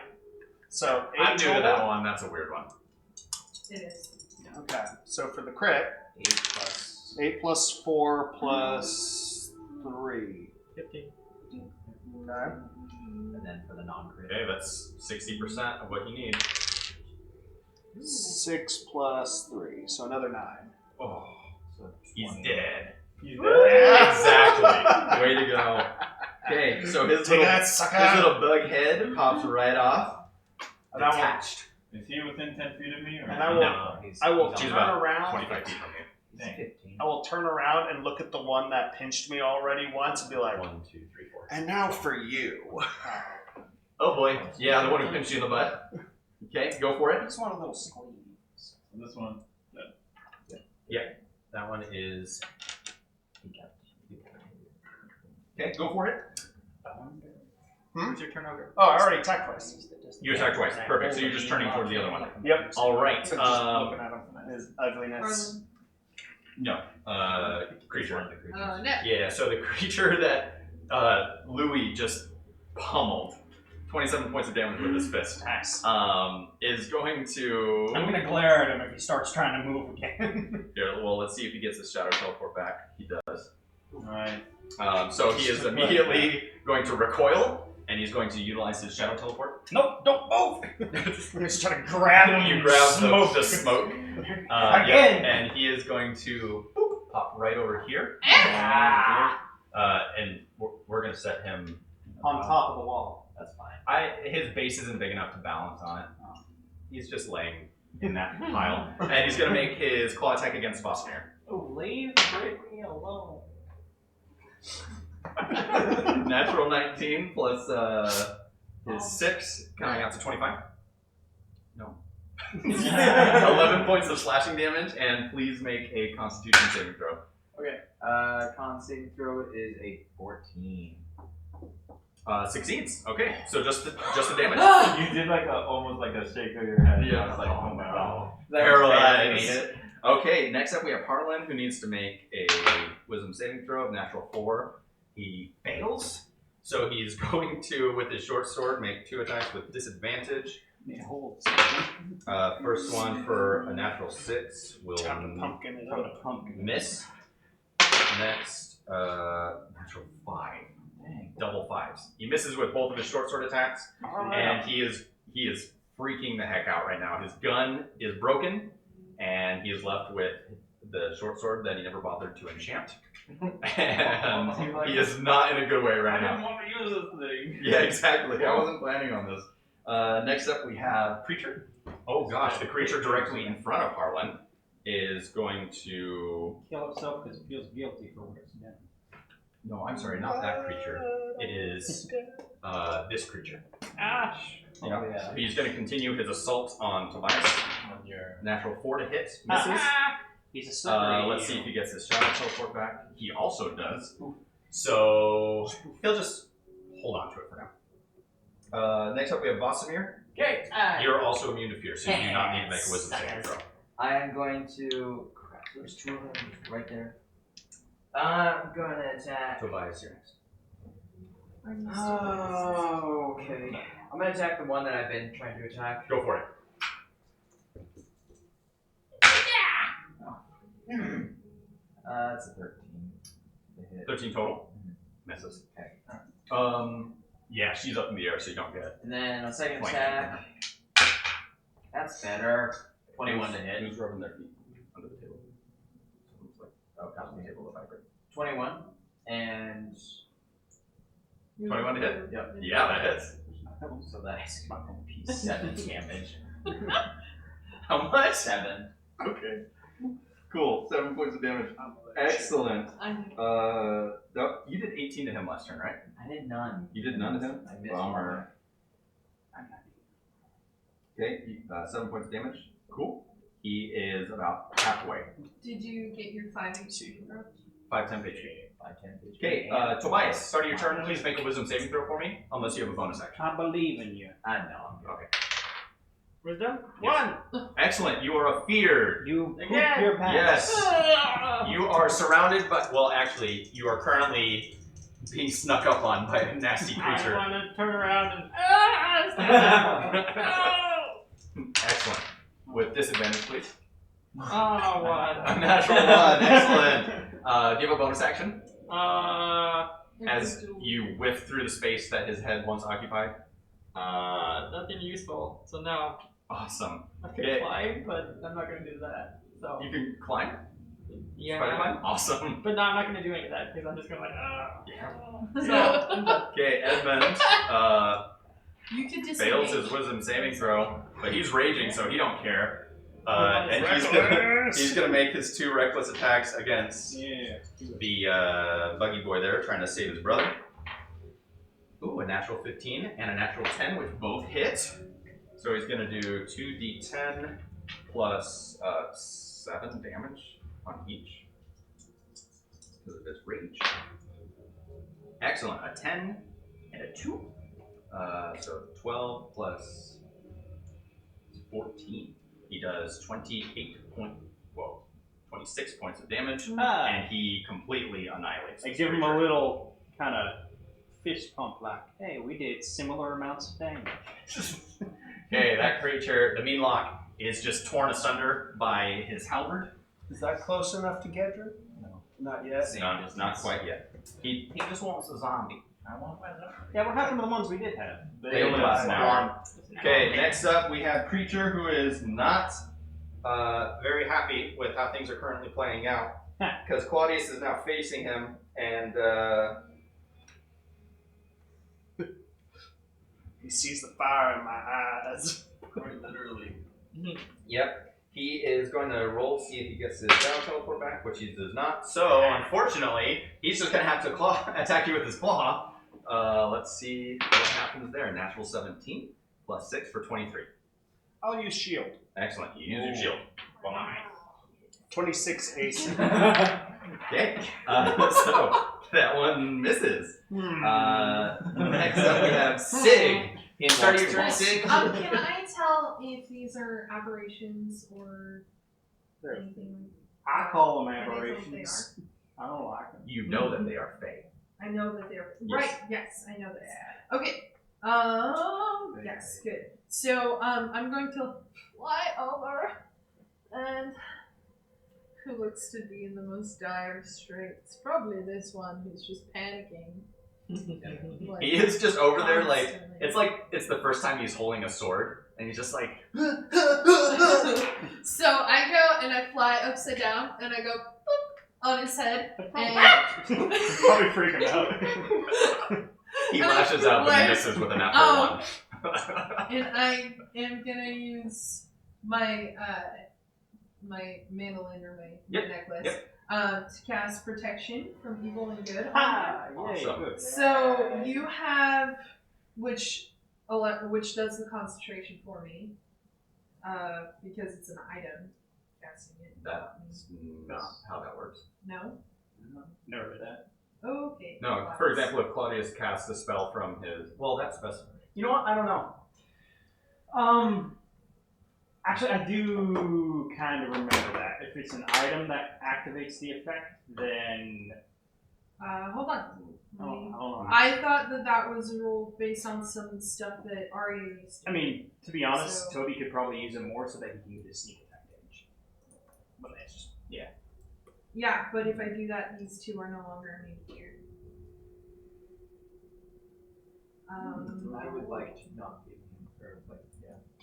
So, 8 I'm new to total. that one. That's a weird one. It is. Okay. So for the crit, 8 plus 4 plus 3. 15. Okay. And then for the non-crit. Okay, that's 60% of what you need. 6 plus 3, so another 9. Oh, So he's 20. dead. He's dead. Exactly. Way to go. Okay, so his Take little, that, sucker! his little bug head pops right off. And I will, Detached. Is he within 10 feet of me? Or And I will- No. I will He's turn about around. 25 feet from you. He's 15. I will turn around and look at the one that pinched me already once and be like, 1, 2, 3, 4. and now for you. Oh boy. Yeah, the one who pinched you in the butt. Okay, go for I it. just want a little squeeze. This one. That one is. Okay, go for it. Who's your turn over? Oh, I already attacked twice. You attacked twice. Perfect. So you're just turning towards the other one. Yep. All right. So just looking at him, his ugliness. No. Creature. Net. Yeah. So the creature that Louis just pummeled, 27 points of damage with his fist. Nice. Is going to. I'm gonna glare at him if he starts trying to move again. Here, well, let's see if he gets his shadow teleport back. He does. Alright. So he is immediately going to recoil, and he's going to utilize his shadow teleport. Nope, don't move! I'm just trying to grab him. You and grab smoke. the smoke. Again! Yep, and he is going to boop, pop right over here. And we're going to set him On top of the wall. That's fine. His base isn't big enough to balance on it. He's just laying in that pile. And he's going to make his claw attack against Fosnir. Oh, leave me alone. Natural 19 plus his 6, coming out to 25. No. 11 points of slashing damage, and please make a Constitution saving throw. Con saving throw is a 14. Succeeds. Okay, so just the damage. You did like almost like a shake of your head. Yeah. It's like, oh my god. Paralyzed. Okay, next up we have Harlan, who needs to make a Wisdom saving throw of natural 4. He fails, so he's going to, with his short sword, make 2 attacks with disadvantage. First one for a natural 6 will Pumpkin is a pumpkin. miss. Next, natural 5. Dang, double 5s. He misses with both of his short sword attacks, and he is freaking the heck out right now. His gun is broken, and he is left with the short sword that he never bothered to enchant. And he is not in a good way right now. I didn't want to use this thing. Yeah, exactly. I wasn't planning on this. Next up, we have Creature. Oh gosh, the creature directly in front of Harlan is going to. Kill itself because it feels guilty for what it's done. No, I'm sorry, not that creature. It is this creature. Ash. Yeah. He's going to continue his assault on Tobias. Natural 4 to hit. Misses. He's a slippery. Let's see if he gets his shadow teleport back. He also does. So he'll just hold on to it for now. Next up, we have Vosamir. Okay. You're also immune to fear, so you do not need to make a wisdom saving throw. I am going to. Crap, there's 2 of them right there. I'm going to attack. Tobias, you're next. Oh, okay. I'm going to attack the one that I've been trying to attack. Go for it. That's a 13. To hit. 13 total. Misses. Okay. Yeah, she's up in the air, so you don't get it. And then a second Flank. attack. That's better. 21 to hit. Who's rubbing their feet under the table? Someone's like, oh, not the table, the vibrate. 21. And 21 to hit? Yep. Yeah, that hits. so that's 7 damage. How much? 7. Okay. Cool. 7 points of damage. Excellent. You did 18 to him last turn, right? I did none. You did none to him? I missed Bummer. Okay, 7 points of damage. Cool. He is about halfway. Did you get your 5 HP? 5 temp HP. 5, 10, 15. Okay, Tobias, start of your turn. Please make a wisdom saving throw for me, unless you have a bonus action. I believe in you. I know. Okay. Wisdom? Yes. 1. Excellent. You are feared. You poop Again. your pants. Yes. You are surrounded by. Well, actually, you are currently being snuck up on by a nasty I creature. want to turn around and. Excellent. With disadvantage, please. Oh, what? A natural 1. Excellent. Do you have a bonus action? As you whiff through the space that his head once occupied? Nothing useful. So no. Awesome. I could Okay. climb, but I'm not gonna do that. So You can climb? yeah. Spider climb? Awesome. But no, I'm not gonna do any of that because I'm just gonna like. Okay, Edmund You could just fails his wisdom saving throw, but he's raging, so he don't care. And he's gonna make his 2 reckless attacks against the buggy boy there, trying to save his brother. Ooh, a natural 15 and a natural 10, which both hit. So he's gonna do 2d10 plus 7 damage on each because of his rage. Excellent. A 10 and a 2. So 12 plus 14. He does 26 points of damage, and he completely annihilates. I this give him creature. a little kind of fist pump, like, hey, we did similar amounts of damage. Okay, that creature, the Meanlock, is just torn asunder by his halberd. Is that close enough to Gedra? No. Not yet. Not quite yet. He just wants a zombie. I want one. Yeah, what happened to the ones we did have? They only last an hour. Okay, next up we have Creature, who is not very happy with how things are currently playing out. Because Claudius is now facing him, and He sees the fire in my eyes. Quite literally. yep, he is going to roll, see if he gets his shadow teleport back, which he does not. So, unfortunately, he's just going to have to attack you with his claw. Let's see what happens there. Natural 17 plus 6 for 23. I'll use shield. Excellent. You use your shield. 26 AC. Okay. So that one misses. Next up we have Sig. Start of your turn, Sig. Can I tell if these are aberrations or anything? I call them Are they what they aberrations. I don't like them. You know that they are fake. I know that they're Yes. right. Yes, I know this. Okay. Yes, good. So I'm going to fly over, and who looks to be in the most dire straits? Probably this one who's just panicking. Like, He is just over there like constantly. it's the first time he's holding a sword and he's just like So I go and I fly upside down and I go boop on his head and Probably freaking out. he lashes out but Like, misses with a natural one. and I am gonna use my my mandolin or my Yep, necklace to cast protection from evil and good. Ah, yay, Awesome. good. So you have which does the concentration for me because it's an item. Casting it. That's not how that works. No. Never heard that. Okay. No, for example, if Claudius casts a spell from his that's best. You know what? I don't know. Actually, I do kind of remember that. If it's an item that activates the effect, then Hold on. I don't know. I thought that was a rule based on some stuff that Arya used to. I mean, to be honest, So- Toby could probably use it more so that he can get his sneak attack damage. But that's just Yeah, but if I do that, these two are no longer immune here. I would like to not be immune for, like,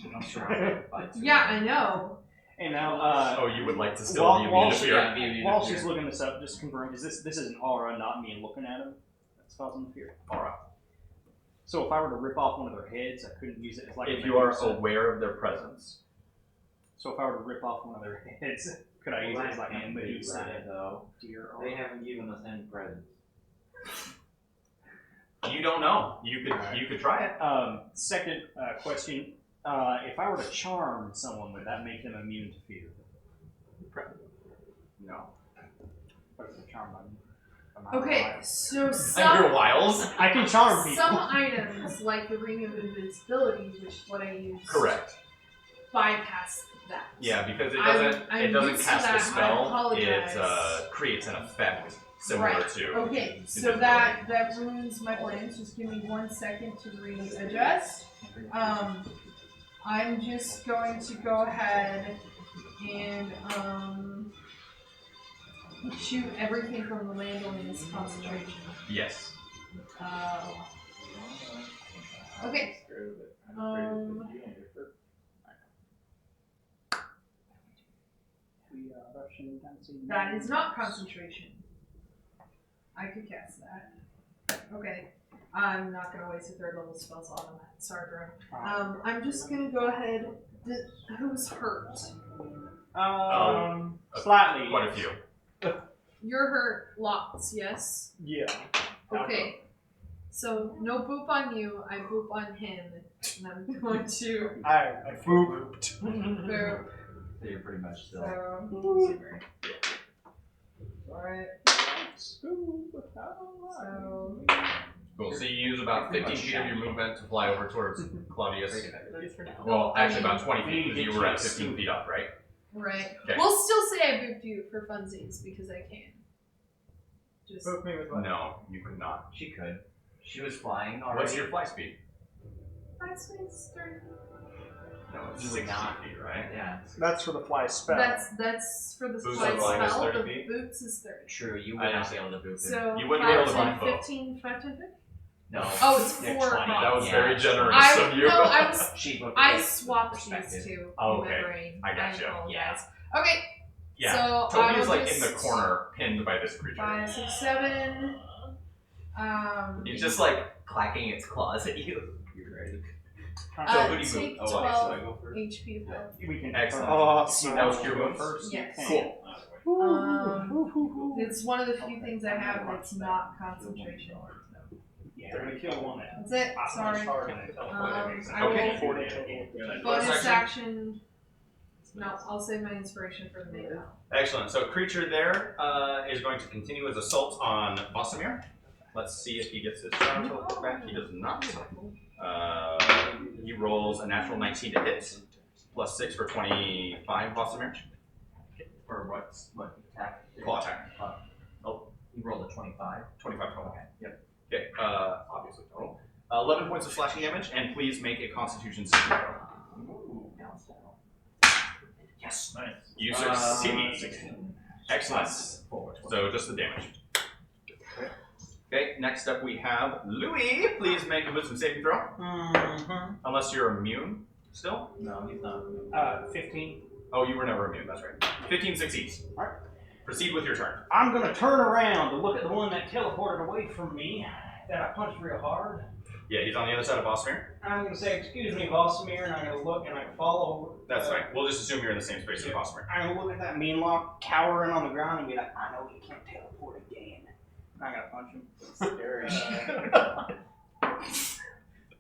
I'm not sure how to fight. Yeah, I know. And now, Oh, you would like to still while, be while, immune to she, fear? while she's looking this up, just confirm: is this is an aura, not me looking at him? That's causing fear. Aura. So if I were to rip off one of their heads, I couldn't use it as like. If a you are Medusa. aware of their presence. So if I were to rip off one of their heads, could I use it as like a Medusa head? though. Dear They haven't given us any presents. You don't know. You could try it. Second question: if I were to charm someone, would that make them immune to fear? No. What's the charm button? Okay, so Your some wiles? I can charm people. some items like the ring of invisibility, which is what I use, Correct. bypass that. Yeah, because it I'm- doesn't I'm it doesn't used to cast that, a I spell. apologize. It creates an effect similar Right. to. Okay, so that ruins my plans. Just give me 1 second to readjust. I'm just going to go ahead and shoot everything from the mandolin's concentration. Yes. Okay. That is not concentration. I could cast that. Okay. I'm not gonna waste a third level spell slot on that. Sorry, bro. I'm just gonna go ahead. Who's hurt? Slightly. Quite a few. You're hurt lots, yes? Yeah. Okay. So no boop on you, I boop on him. And I'm going to I booped. boop. So you're pretty much still. So alright. So Cool. So you use about 15 feet of your movement to fly over towards Claudius. At least for now. Well, I actually mean- about 20 feet because you were at 15 feet up, right? right. Okay. We'll still say I booped you for funsies because I can. Just Book me with what? No, you could not. She could. She was flying already. What's your fly speed? that's it's 30. No, it's You 60 would not. feet, right? Yeah. That's for the fly spell. That's for the Boots flight are flying is spell. 30 The feet? boots is 30. True, you I would know. not be able to boot it. So You wouldn't be able to 5, 10, boot both. 15, 5, 10, 15? No. Oh, it's they're 4 20. That was Yeah. very generous of you. No, I was She booked I it. swapped these Perspective. two Oh, in okay. my brain. I gotcha. apologize. Yeah. Okay. Yeah. So Toby I is will like in the just- corner, pinned by this creature. 5, 6, 7. It's just like clacking its claws at you. You're ready. So who do you take move? 12 go first? HP. We can. Excellent. Awesome. That was your move? first. Yes. Cool. It's one of the few things I have that's not concentration. Yeah, I'm gonna kill one. That's it. Sorry. I Okay. will 40 total. bonus Bonus action. No, I'll save my inspiration for the main battle. Excellent. So creature there is going to continue his assault on Bossamir. Let's see if he gets his charm total back. He does not. He rolls a natural 19 to hit, plus 6 for 25, Bossamir. Or what attack? Claw attack. You rolled a 25. 25 total. Yep. Okay, obviously total. 11 points of slashing damage, and please make a Constitution saving throw. Ooh, down. Yes. Nice. You succeed. Excellent. So just the damage. Okay, next up we have Louis. Please make a wisdom saving throw. Unless you're immune still. No, he's not. 15. Oh, you were never immune, that's right. 15 succeeds. Alright. Proceed with your turn. I'm gonna turn around to look at the one that teleported away from me, that I punched real hard. Yeah, he's on the other side of Bossamir. I'm gonna say, excuse me, Bossamir, and I'm gonna look and I follow. That's fine. We'll just assume you're in the same space as Bossamir. I'm gonna look at that mean lock cowering on the ground and be like, I know you can't teleport again. I'm gonna punch him. Scary.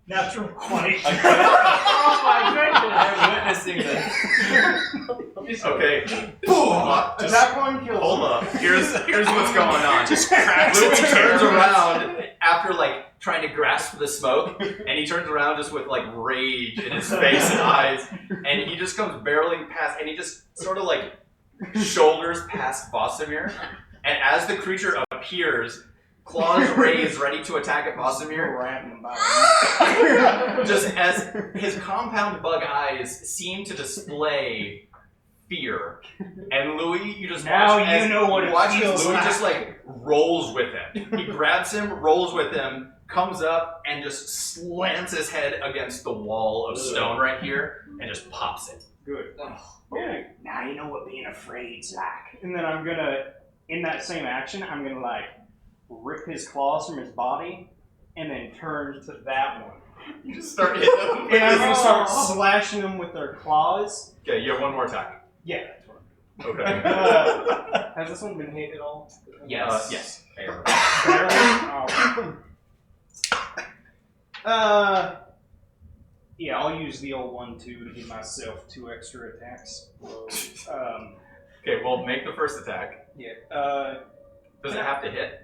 Natural 20. Oh my goodness! I'm witnessing this. Okay. Just That one kills hold him. up. Here's what's going on. Just cracks Louis it. turns around after like trying to grasp the smoke, and he turns around just with like rage in his face and eyes, and he just comes barreling past, and he just sort of like shoulders past Bossamir, and as the creature appears, claws raised, ready to attack at Bossamir, just as his compound bug eyes seem to display fear. And Louis, you just Now watch you as know what it watch as feels Louis like. just like rolls with him. He grabs him, rolls with him, comes up, and just slams his head against the wall of stone right here, and just pops it. Good. Yeah. Now you know what being afraid's like. And then I'm gonna, in that same action, I'm gonna like rip his claws from his body, and then turn to that one. You just start hitting him. And I'm gonna start slashing them with their claws. Okay, you have one more attack. Yeah, that's what Okay. has this one been hit at all? Yes. Yes. Barely? Oh. Yeah, I'll use the old 1-2 to give myself 2 extra attacks. Okay, well, make the first attack. Yeah. Does it have to hit?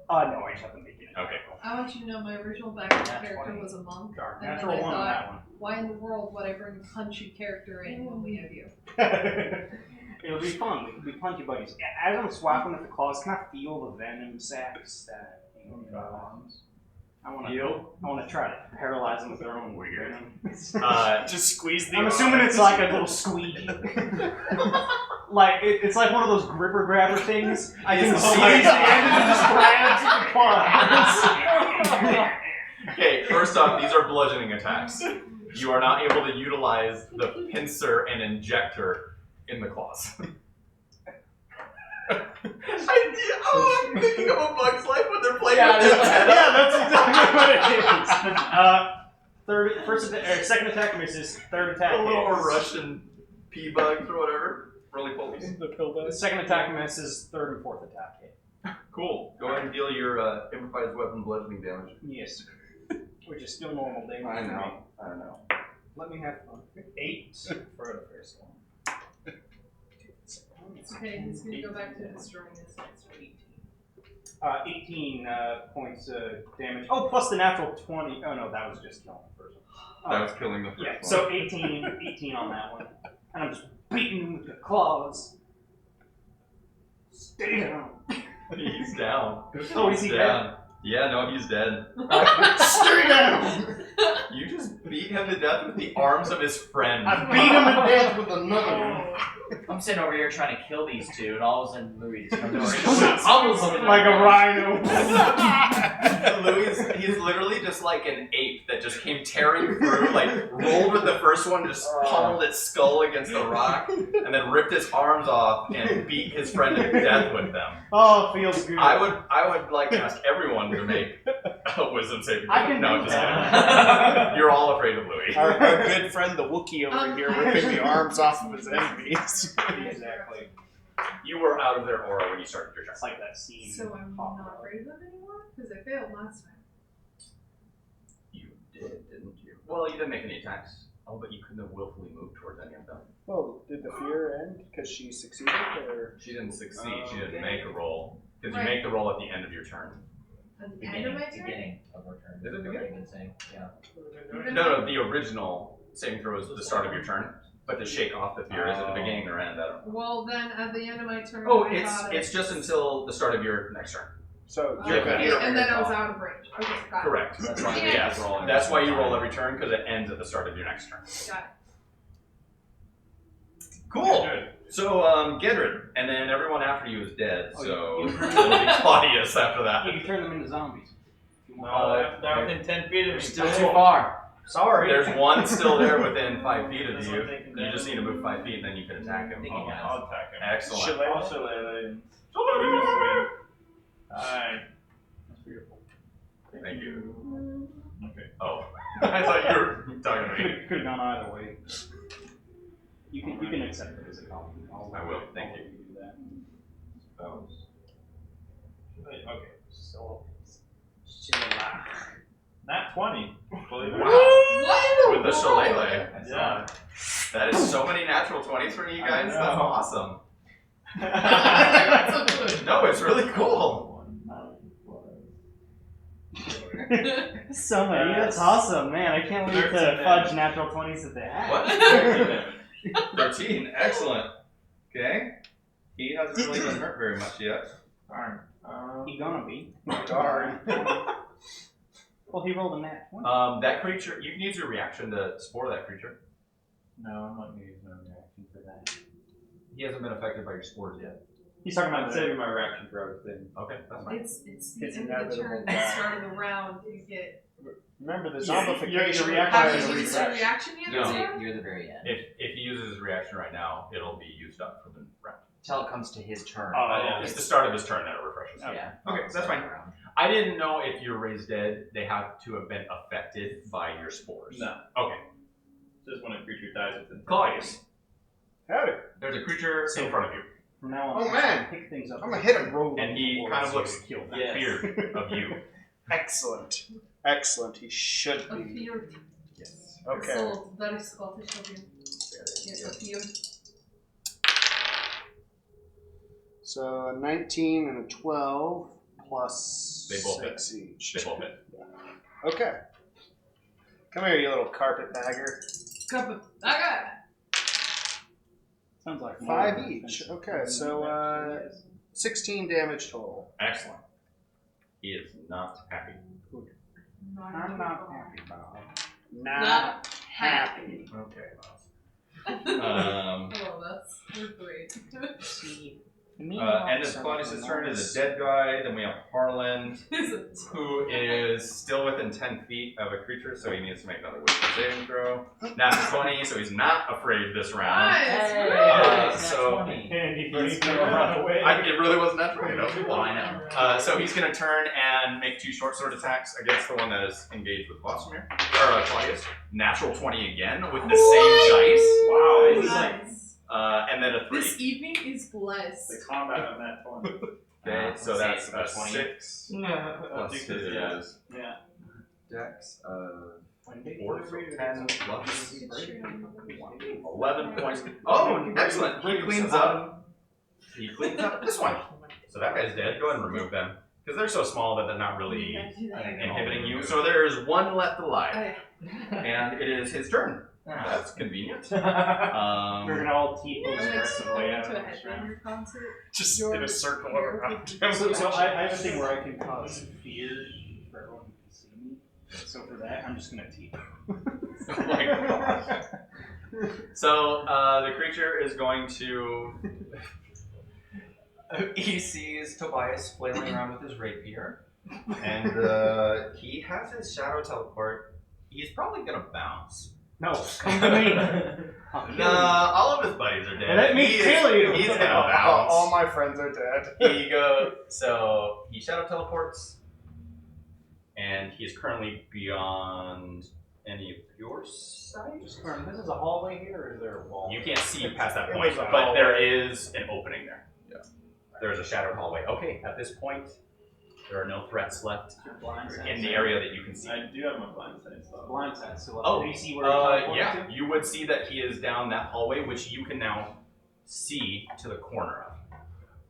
No, I just have to make it. Okay. I want you to know my original background Nat character 20. was a monk. Dark. And then Natural I 1 on thought, that one. why in the world would I bring a punchy character in when we have you? It'll be fun. We can be punchy buddies. As I'm swapping with the claws, can I feel the venom sacs that I want to try to paralyze them with their own venom. Just squeeze the I'm assuming it's like a little squeegee. Like it's like one of those gripper grabber things. I can squeeze the end and it just grabs the claws. Okay, first off, these are bludgeoning attacks. You are not able to utilize the pincer and injector in the claws. I'm thinking of a Bug's Life when they're playing with their head up. Yeah, that's exactly what it is. Second attack misses. Third attack The little hits. Russian pea bugs or whatever. Really police. The pill The second attack misses. Third and fourth attack hit. Cool. Go ahead and deal your improvised weapon bludgeoning damage. Yes. Which is still normal damage. I know. Let me have fun. 8 for the first one. Okay, he's gonna go back to destroying this next week. 18 points damage. Oh, plus the natural 20. Oh no, that was just killing the first one. That was killing the first Yeah, one. so 18 on that one. And I'm just beating him with the claws. Stay down. He's down. Oh, is he down. Yeah, no, he's dead. Stay down! You just beat him to death with the arms of his friend. I beat him to death with another one. I'm sitting over here trying to kill these two, and all of a sudden Louis just comes over and pummels them. Like a rhino. Louis, he's literally just like an ape that just came tearing through, like rolled with the first one, just pummeled its skull against the rock, and then ripped his arms off and beat his friend to death with them. Oh, it feels good. I would like to ask everyone to make a wisdom saving throw. I can No, do just that. kidding. You're all afraid of Louis. Our good friend the Wookiee over here ripping the arms off of his enemies. Exactly. You were out of their aura when you started your turn. It's like that scene. So I'm not afraid of them anymore? Because I failed last time. Well, you didn't make any attacks. Oh, but you couldn't have willfully moved towards any of them. Well, did the fear end because she succeeded, or She didn't succeed. She Okay. didn't make a roll. Because Right. you make the roll at the end of your turn. At the end of my turn? Beginning of our turn. Is it beginning? Been saying, yeah. Even No, the original saving throw is the start of your turn. But to shake off the fear is at the beginning or end. I don't know. Well, then at the end of my turn. Oh, I got it's just until the start of your next turn. so Okay, you're fear and then I was out of range. Okay, got Correct. That's why Yeah. Yes. That's why you roll every turn because it ends at the start of your next turn. it. Got Cool. Good. So, Gedrid, and then everyone after you is dead. Oh, So you- it'll be Claudius after that. You can turn them into zombies. If you No, want. they're within 10 feet of me. Still too far. Sorry. There's one still there within 5 feet of This you. one taking You just damage. need to move 5 feet and then you can attack him. Thank you, guys. I'll attack him. Excellent. Shillelagh? Also, Shillelagh. Alright. That's beautiful. Thank you. Okay. Oh, I thought you were talking to me. Could have gone either way. You can accept it as a compliment. I will, thank you. Do that. Spells. Okay. So, Nat 20. Believe it or not. What in With the world? shillelagh. Yeah. That is so many natural 20s for you guys. I That's know. awesome. That's so good. No, it's really cool. so many. That's awesome, man. I can't wait 13 to damage. fudge natural 20s at the hat. What? 13. Excellent. Okay. He hasn't really been hurt very much yet. Darn. He gonna be. darn. Well, he rolled a nat 20. That creature, you can use your reaction to spore that creature. No, I'm not going to use my reaction for that. He hasn't been affected by your spores yet. He's talking I'm about saving my reaction for other things. Okay, that's fine. It's the It's end of the turn, inevitable. the start of the round. You get. Remember the Yeah, zombification your reaction Have is you a used your refresh. reaction yet? No. this round? You're the very end. If he uses his reaction right now, it'll be used up for the round. Till it comes to his turn. yeah. It's the start of his turn that it refreshes. Yeah. Okay, that's fine. I didn't know if you're raised dead, they have to have been affected by your spores. No. Okay. Just when a creature dies within 10 Claudius, Howdy. there's a creature in front of you, From now on, Oh, man. pick things up. I'm gonna hit him. Roll and he them kind of forward looks so you kill them. Yes. feared of you. Excellent. Excellent. He should A be. fear. Yes. Okay. So that is Scottish of you. Yes, a fear. So a 19 and a 12 plus They both hit. 6 each. They both hit. Okay. Come here, you little carpetbagger. Couple. Okay. Sounds like 5 more each. expensive. Okay, so 16 damage total. Excellent. He is not happy. I'm not happy about it. Not happy. Okay. Oh, that's great. End of Claudius' turn is a dead guy. Then we have Harland, Is it? who is still within 10 feet of a creature, so he needs to make another wisdom saving throw. Natural 20, so he's not afraid this round. Nice. So He's gonna run away. it really wasn't that funny, though. Well, I know. So he's going to turn and make 2 short sword attacks against the one that is engaged with Bosmir, or Claudius. Natural 20 again with the same dice. Wow, this is like Nice. And then a 3. This evening is blessed. the combat on that 20. Okay, so that's a 20. 6 I plus think his this, yeah. Dex of 4, so 10 plus 11 points. Oh, excellent. He cleans up. He cleans up this one. So that guy's dead. Go ahead and remove them. Because they're so small that they're not really inhibiting you. So there is one left alive. And it is his turn. That's convenient. We're gonna all teeth I'm those like rest of the going way out. to a headbanger concert. Just in a circle around him. So I have a thing where I can cause fear for everyone who can see me. So for that, I'm just gonna teeth. Oh my gosh. So the creature is going to. He sees Tobias flailing around with his rapier. And he has his shadow teleport. He's probably going to bounce. No, come to me. I'll kill you. All of his buddies are dead. Let me kill you. He's gonna bounce. All my friends are dead. He goes. So he shadow teleports, and he is currently beyond any of your sight. This is a hallway here, or is there a wall? You can't see past that It point, was a but there hallway. is an opening there. Yeah. There's a shadowed hallway. Okay, at this point, There are no threats left Your blind sense. in the area that you can see. I do have my blind sense though. Blind sense. So Oh, do you see where he teleported yeah, to? you would see that he is down that hallway, which you can now see to the corner of.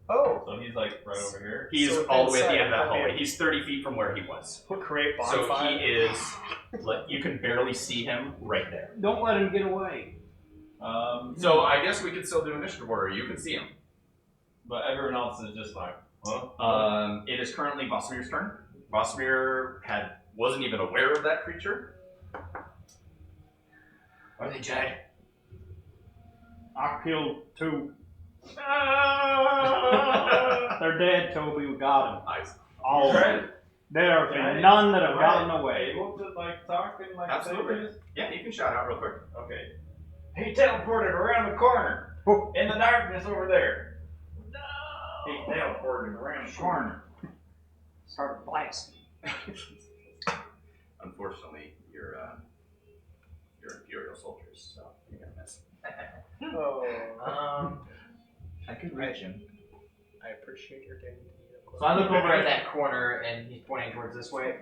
Oh, So he's like right over here. He's So all the way at the inside, end of that okay. hallway. He's 30 feet from where he was. put create So bonfire. he is, like, you can barely see him right there. Don't let him get away. So I guess we could still do initiative order. You can see him. But everyone else is just like, huh? It is currently Bosmir's turn. Bosmir wasn't even aware of that creature. Are they dead? I killed 2. They're dead, Toby. We got them. Nice. All Right. right. There have Yeah, been none that have Right. gotten away. Able to like talk and like Absolutely. say this? Yeah, you can shout out real quick. Okay. He teleported around the corner in the darkness over there. He teleported around the corner. Started blasting. Unfortunately, you're Imperial soldiers, so you're gonna miss. Oh, I could reach him. I appreciate your dignity. So I look over at that corner and he's pointing towards this way.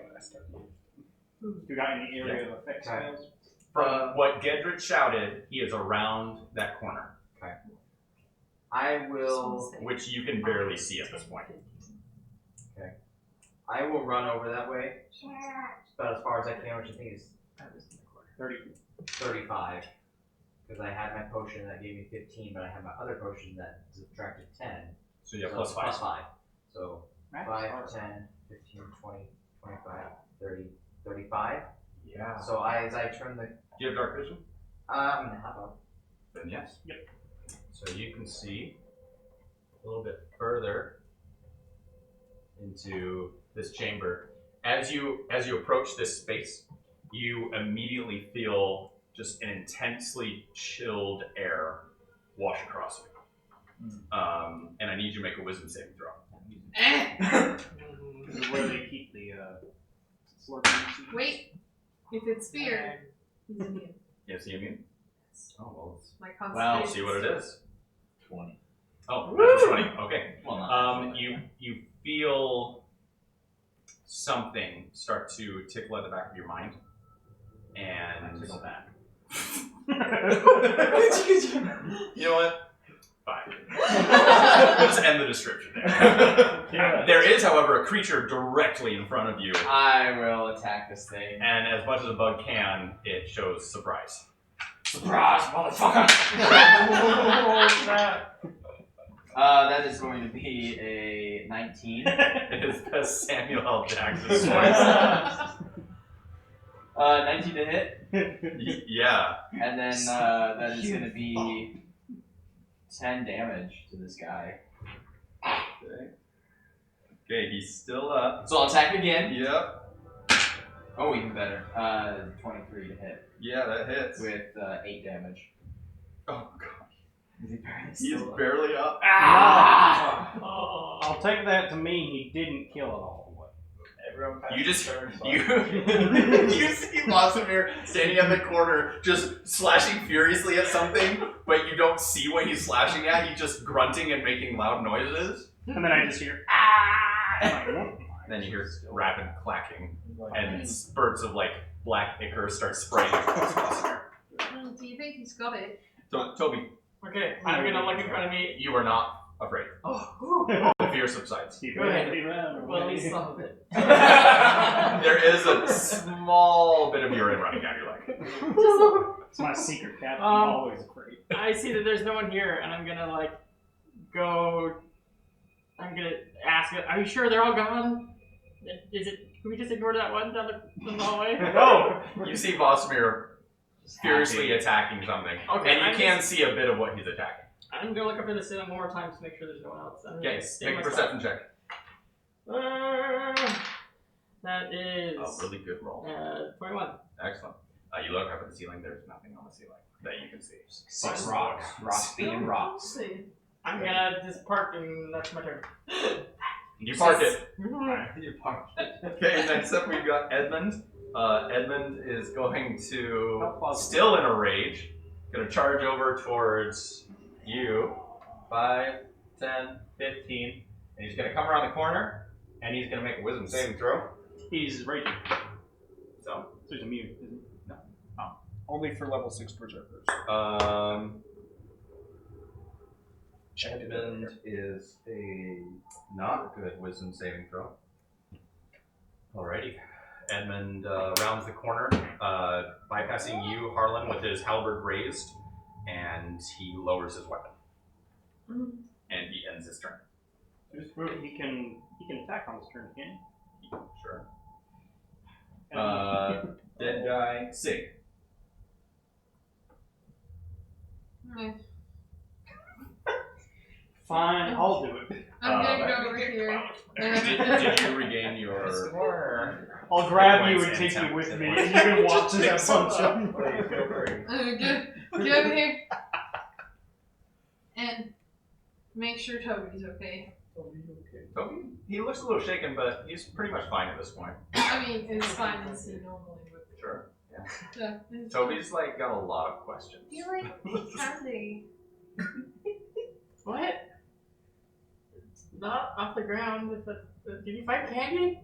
You got any area of effect Okay. spells? From what Gedrit shouted, he is around that corner, I will which you can barely see at this point. run over that way. About as far as I can, which I think is 30. 35. Because I had my potion that gave me 15, but I had my other potion that subtracted 10. So you have So plus it's 5. plus 5. So Max 5, hard. 10, 15, 20, 25, 30, 35. Yeah. So as I turn the... Do you have dark vision? I'm going to have a... Then yes. Yep. So you can see a little bit further into this chamber. As you approach this space, you immediately feel just an intensely chilled air wash across you. And I need you to make a wisdom saving throw. This is where they keep the slurping seeds. Wait, if it's fear, he's immune. Yeah, see immune? Oh, well, it's... My Well, concentration. see what it is. 20. Oh, that's 20. Okay. Well, not You feel something start to tickle at the back of your mind, and Tickle back. you know what? Fine. We'll just end the description there. There is, however, a creature directly in front of you, I will attack this thing. and as much as a bug can, it shows surprise. Surprise, motherfucker! That is going to be a 19. It is as Samuel L. Jackson's voice. 19 to hit. Yeah. And then that is going to be 10 damage to this guy. Okay, he's still up. So I'll attack again. Yep. Oh, even better. 23 to hit Yeah, that hits. with 8 damage. Oh god. Is he barely He's still up? barely up. Oh. I'll take that to mean he didn't kill it all the way. Everyone You just turns you see Bosmir standing at the corner just slashing furiously at something, but you don't see what he's slashing at. He's just grunting and making loud noises. And then I just hear, Then you hear rapid clacking and spurts of like black ichor start spraying across Bosmir. Do you think he's got it? So, Toby, Okay, I'm gonna look in front of me. you are not afraid. Oh, The fear subsides. well, at least some of it. There is a small bit of urine running down your leg. It's my secret captain. I'm always afraid. I see that there's no one here, and I'm gonna like go. I'm gonna ask it. Are you sure they're all gone? Is it? Can we just ignore that one down the hallway? No! You see Bosmir furiously attacking something. Okay, And you I'm can just- see a bit of what he's attacking. I'm gonna look up in the ceiling one more time to make sure there's no one else. I'm gonna Okay, save make a my perception check. stuff. That is Oh, really good roll. 21. Excellent. You look up at the ceiling, there's nothing on the ceiling that you can see. 6 rocks. Rocks being rocks. See. I'm gonna just park, and that's my turn. You park it. You parked it. Okay, next up we've got Edmund. Edmund is going to, How far- still in a rage, going to charge over towards you. 5, 10, 15. And he's going to come around the corner And he's gonna make a wisdom saving throw. He's raging, So, so he's immune, isn't he? Only for level 6 berserkers. Edmund is a not good wisdom saving throw. Alrighty. Edmund rounds the corner, bypassing you, Harlan, with his halberd raised, and he lowers his weapon. And he ends his turn. He can attack on his turn again. Sure. Dead guy, Sig. Fine, I'll do it. I'm gonna go over here. Did you regain your... I'll grab you points and take and you with temp- me, and and you can watch as I punch him. Get over here. And make sure Toby's okay. Toby? He looks a little shaken, but he's pretty much fine at this point. I mean, it's fine as he normally would. Sure. Yeah. Yeah, it's Toby's like got a lot of questions. You like candy? What? Not off the ground with the did you find candy?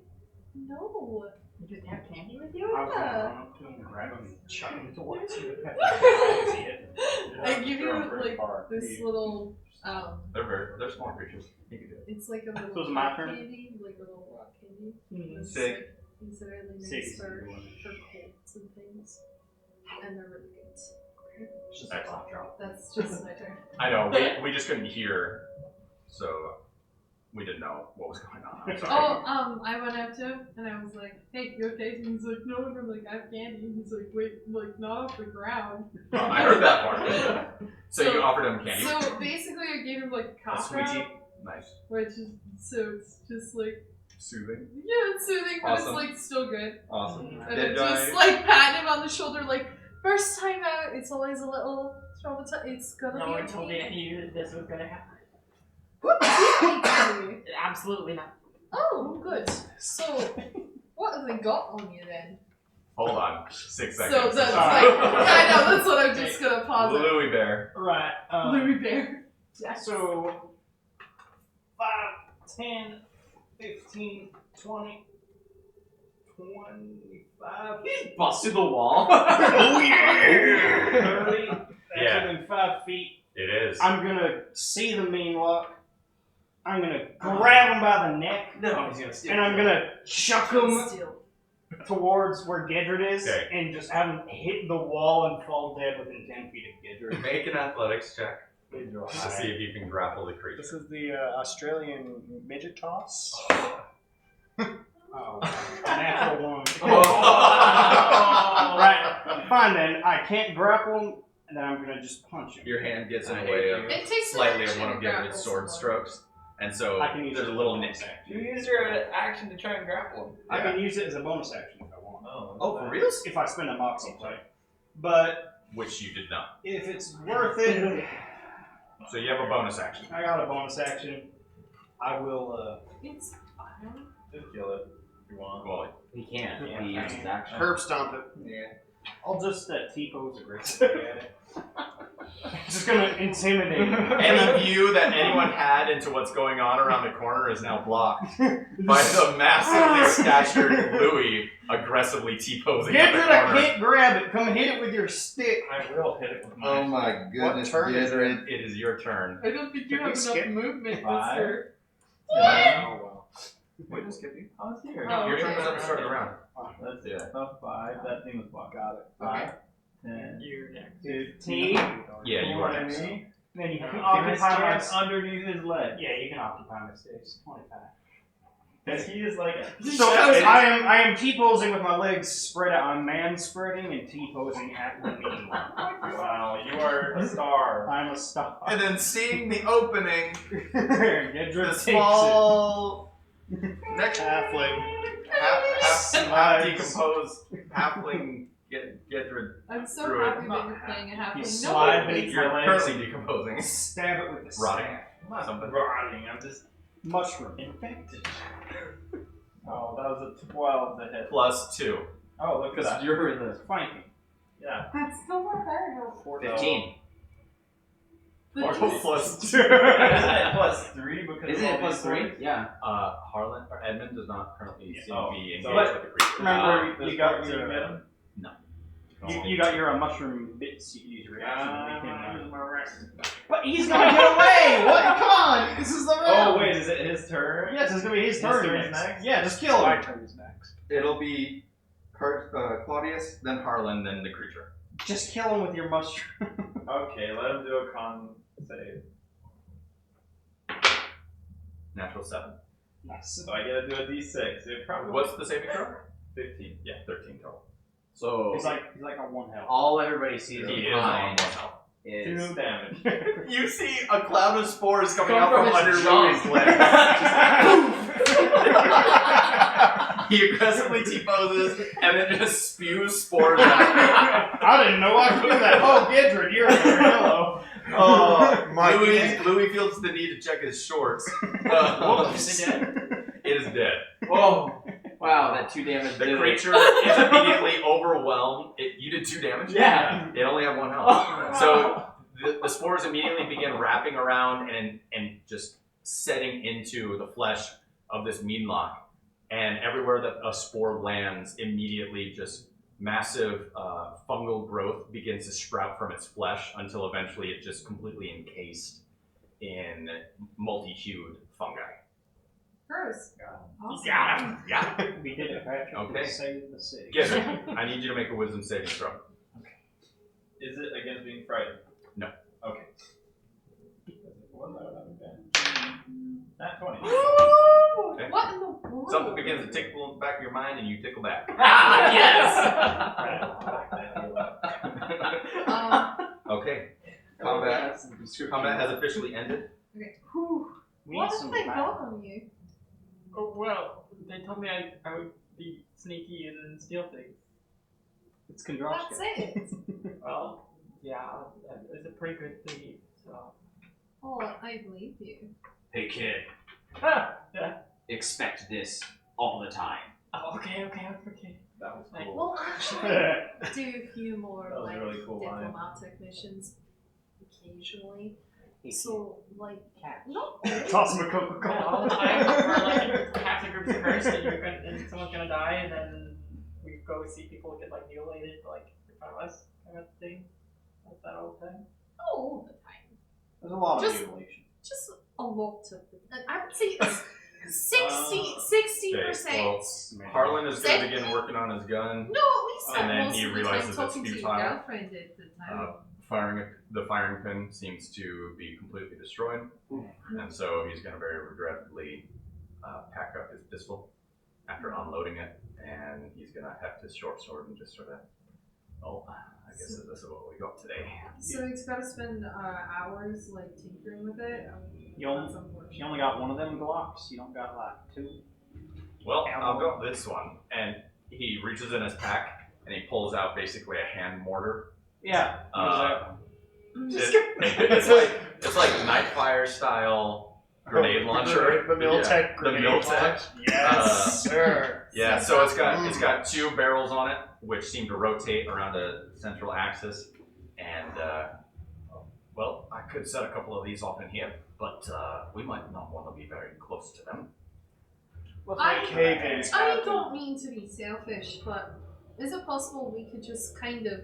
No. You just have candy with you? I was gonna run up to him and grab him and chuck him towards you. I give you like this little They're small creatures. You can do it. it's like a little So is it my rock turn? candy, like a little rock candy. It's Sig. like- It's really Sig nice is for the one. colds and things. And they're really good. Excellent job. That's just my turn. I know, we just couldn't hear, so we didn't know what was going on. I'm sorry. Oh, I went up to him and I was like, "Hey, you okay?" And he's like, "No." And I'm like, "I have candy." And he's like, "Wait, like not off the ground." Well, I heard that part. So you offered him candy. So basically, I gave him like A cough sweetie. drop, Nice. which is so it's just like Soothing. yeah, it's soothing, but Awesome. it's like still good. Awesome. And Dead I guy. just like pat him on the shoulder, like first time out, it's always a little traumatized. It's gonna No be one told me that you knew this was gonna happen. okay. Absolutely not. Oh, good. So, what have they got on you then? Hold on. 6 So seconds. that's like, yeah, I know, that's what I'm just gonna pause it. Louis Bear. Right. Louis Bear. So 5, 10, 15, 20, 25, He's busted the wall. 30. That's Yeah. within 5 feet. It is. I'm gonna see the mean luck. I'm gonna grab him by the neck. No, he's gonna steal. And I'm gonna chuck him Still. towards where Gedrid is, Okay. and just have him hit the wall and fall dead within 10 feet of Gedrid. Make an athletics check to see if you can grapple the creature. This is the Australian midget toss. Oh, natural one. Oh. Right, fine then. I can't grapple him, and then I'm gonna just punch him. Your hand gets in I the way hate of you. It takes slightly an of one of action to Gedrid's grapple sword someone. strokes, and so I can use there's a it little as nick. bonus action. You use your action to try and grapple him. I can use it as a bonus action if I want. Oh, for real? If I spend a moxie type. But Which you did not. if it's worth it, So you have a bonus action. I got a bonus action. I will, It's fine. Just kill it if you want. Well, He can't. He uses action. Curb stomp it. I'll just T-pose aggressively at it. Just gonna intimidate him. any view that anyone had into what's going on around the corner is now blocked by the massively statured Louis aggressively T-posing at the Gedrid, I corner. can't grab it. Come hit it with your stick. I will hit it with my Oh my goodness, turn is Gedrid. It is your turn. I don't think you Can have we enough skip? movement, Five. mister. Oh well. Wait, just skip you. I was here. Oh, Your turn okay. was at the start of the round. Let's see. About 5. That thing was blocked. Got it. 5, 10, You're next. 15. Yeah, you are next. 20. Then you can Can I occupy my stand underneath his leg? Yeah, you can occupy my space. 25. Because he is like. So I am T-posing with my legs spread out. I'm man-spreading and T-posing at the knee. Wow, you are a star. I'm a star. And then seeing the opening, Gedrid the takes small next Halfling. half Slides. decomposed halfling Gedrid. I'm so Through it. happy that you're playing a halfling. You No slide one beneath is. You're my legs. currently decomposing. Stab it with the Rotting. staff. I'm not Something. rotting. I'm just Mushroom. infected. Oh, that was a 12 to hit. Plus 2. Oh, look at Because that. you're in the Flanking. Yeah. That's still not bad. 15. Mortal plus 2. Isn't it plus 3 because Isn't of it all plus these 3? points? Yeah. Harlan or Edmund does not currently seem Oh, to be engaged so- with the creature. Remember, Does you got Park your get him? you got your mushroom bits. You can use your reaction to make him. my rest. But he's gonna get away. What? Come on! This is the round. Oh wait, is it his turn? Yes, it's gonna be his His turn turn's next. next? Yeah, just kill My him. turn is next. It'll be Claudius, then Harlan, then the creature. Just kill him with your mushroom. Okay, let him do a con save. Natural 7. Yes. So I gotta do a d6. It probably What's the saving throw? 15. Yeah, 13 total. So He's like on 1 health. all everybody sees He is on 1 behind health. is 2 damage. You see a cloud of spores coming Come out from from his under jaw. Louis' legs. He aggressively T-poses and then just spews spores out. I didn't know I could do that. Oh, Gidrid, you're here. Hello. Oh, My Louis feels the need to check his shorts. Is it dead? It is dead. Whoa! Wow, that 2 damage. The did it. creature is immediately overwhelmed. You did 2 damage? Yeah. It only had 1 health. So the spores immediately begin wrapping around and just setting into the flesh of this meadlock. And everywhere that a spore lands, immediately just massive fungal growth begins to sprout from its flesh until eventually it just completely encased in multi-hued fungi. Gross. You got him. Yeah. We did it, Patrick. Okay. We saved the city. Gizzard, I need you to make a wisdom saving throw. Is it against being frightened? No. Okay. What would that have been? Not 20. Okay. What in the world? Something begins to tickle in the back of your mind and you tickle back. Okay. Combat has officially ended. Okay. Whew. We What need if some they back. got on you? Oh, well, they told me I would be sneaky and steal things. It's Kondrashka. That's it. Well, yeah, it's a pretty good thief, so. Oh, I believe you. Hey kid, Ah, yeah. expect this all the time. Oh, okay. That was cool. Well, actually, I do a few more That was like a really cool line. diplomatic missions occasionally. So, like, not Toss him a Coca Yeah, all the Cola. time where like half the group's cursed and someone's gonna die, and then we go see people get like mutilated like in front of us, kind of thing. Like that all the time. all the time. There's a lot of Just- mutilation. Just a lot of it. And I would say it's 60%. Well, Harlan is going to begin working on his gun, No, at least And I'm then most he of the realizes time it's talking to your futile. girlfriend at the time. the firing pin seems to be completely destroyed, and so he's going to very regrettably pack up his pistol after unloading it, and he's going to heft his short sword and just sort of, oh, I guess this is what we got today. So he's got to spend hours like tinkering with it. You only, That's unfortunate. you only got one of them Glocks. You don't got like 2. Well, I've got this one, and he reaches in his pack and he pulls out basically a hand mortar. Yeah. It's like Nightfire style grenade launcher. The Miltech The grenade Miltech. launch. Yes, sir. Yeah, so it's got 2 barrels on it, which seem to rotate around a central axis, and well, I could set a couple of these off in here, but we might not want to be very close to them. Let's I- make Cave-ins. I don't mean to be selfish, but is it possible we could just kind of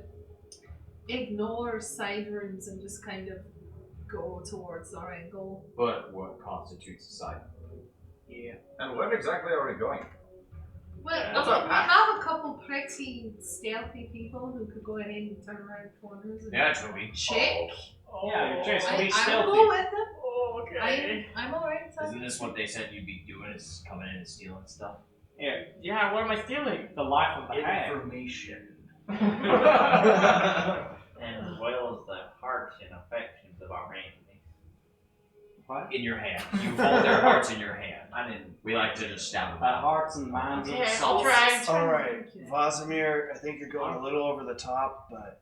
ignore side rooms and just kind of go towards our end goal? But what constitutes a side? Yeah. And where exactly are we going? Well, What's I mean, our we path? have a couple pretty stealthy people who could go ahead and turn around corners and Naturally. check. Yeah, you're chasing me I will stealthy. go with them. Oh, okay. I'm alright. Isn't this what they said you'd be doing? Is coming in and stealing stuff? Yeah. Yeah, what am I stealing? The life of the hag. Information. And as well as the hearts and affections of our enemies. What? In your hand. You hold their hearts in your hand. I didn't. We like to just stab them Our out. hearts and minds Okay, and I'll souls. try. All right, Vazimir, I think you're going a little over the top, but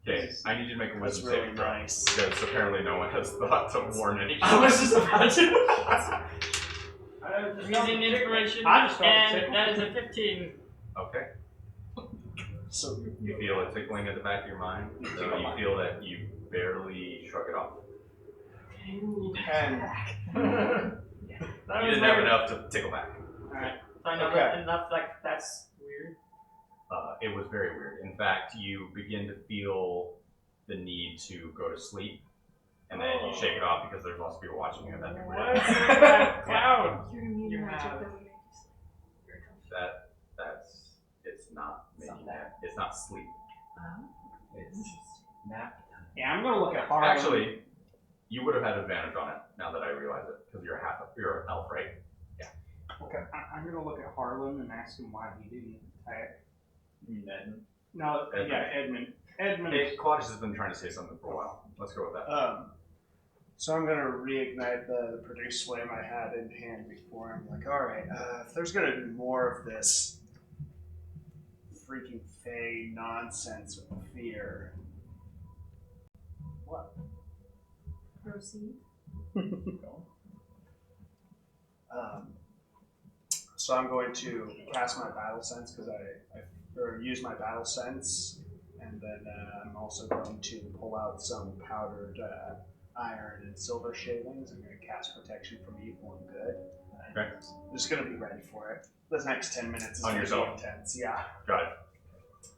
Okay, I need you to make a that's wisdom really saving throw. nice. Because apparently no one has thought to warn any. I was just about to. Using inspiration, I just started and tickling. that is a 15. Okay. So You feel it tickling at the back of your mind, so you feel that you barely shrug it off. and You didn't have enough to tickle back. Alright. So I know Okay. that enough, like, that's weird. It was very weird. In fact, you begin to feel the need to go to sleep, and then you shake it off because there's lots of people watching you, and that'd be weird. What's that cloud? Your immune You magic have- doesn't make you sleep. It's not making that. It's not sleep. It's Nap. Yeah, I'm gonna look at Harlan. actually, you would have had advantage on it now that I realize it because you're an elf, right? Okay, I'm gonna look at Harlan and ask him why he didn't attack. You mean Edmund? No, Edmund. yeah, Edmund. Edmund. Hey, Claudius has been trying to say something for a while. Let's go with that. So I'm gonna reignite the produce flame I had in hand before. I'm like, all right, if there's gonna be more of this freaking fey nonsense with fear, Proceed. so I'm going to cast my battle sense because or use my battle sense, and then I'm also going to pull out some powdered iron and silver shavings. I'm going to cast protection from evil and good. Okay. I'm just going to be ready for it. This next 10 minutes is On going to yourself? be intense. Yeah. Got it.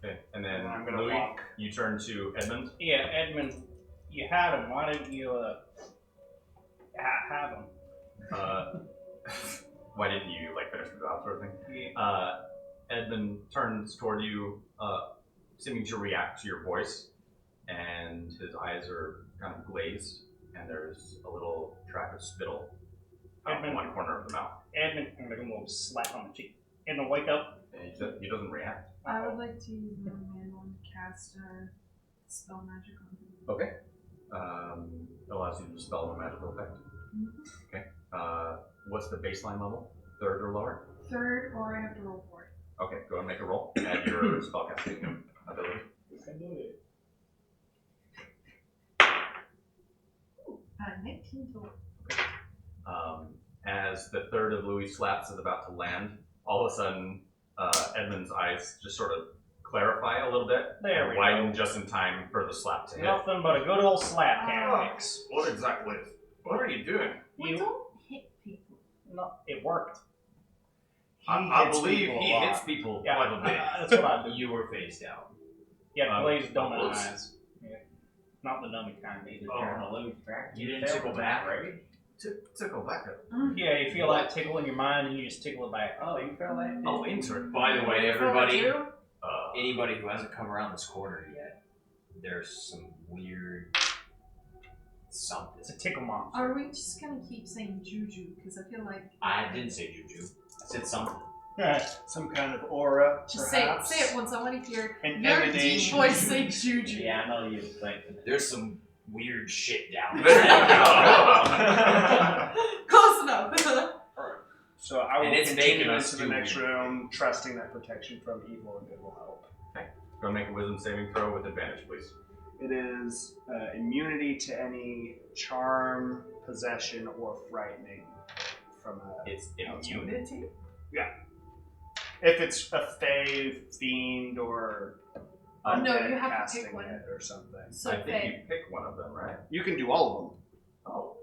Okay, and then And I'm going to Louis, walk. you turn to Edmund. Yeah, Edmund. You had him. Why didn't you have him? Why didn't you like finish the job, sort of thing? Yeah. Edmund turns toward you, seeming to react to your voice, and his eyes are kind of glazed, and there's a little track of spittle out in Edmund. one corner of the mouth. Edmund, I'm gonna give him a little slap on the cheek. Edmund, wake up. And he doesn't react. I would like to use my manual to cast spell magic on him. Okay. Allows you to dispel a magical effect. Okay. What's the baseline level? 3rd or lower? 3rd, or I have to roll for it. Okay, go ahead and make a roll. Add your spellcasting ability. You can do it. 19 total. As the 3rd of Louis' slaps is about to land, all of a sudden, Edmund's eyes just sort of clarify a little bit. There and we widen just in time for the slap to hit. Nothing but a good old slap can Oh, mix. what exactly? What are you doing? We don't hit people. No, it worked. I hits believe people a he lot. hits people Yeah, quite a bit. that's what I do. You were phased out. Yeah, glazed donut apples. eyes. Yeah. Not the dummy kind. You didn't tickle back, right? Tickle back up. Yeah, you feel that tickle in your mind and you just tickle it back. Oh, you felt that? Oh, interesting. By the way, everybody, Too? anybody who hasn't come around this corner yet, there's some weird something. It's a tickle monster. Are we just gonna keep saying juju? Because I feel like I didn't say juju. I said something. Some kind of aura, just perhaps. say it once. I want to hear An your deep emanation. voice say juju. Yeah, I know you thinking. There's some weird shit down There you there. go. Close enough. So I will And it's continue making us into the do next weird room, trusting that protection from evil and good will help. Go and make a wisdom saving throw with advantage, please. It is immunity to any charm, possession, or frightening from a. It's immunity? If it's a fey, fiend, or Oh, no, undead you have to casting pick one. it or something. So I think Faye. you pick one of them, right? You can do all of them. Oh.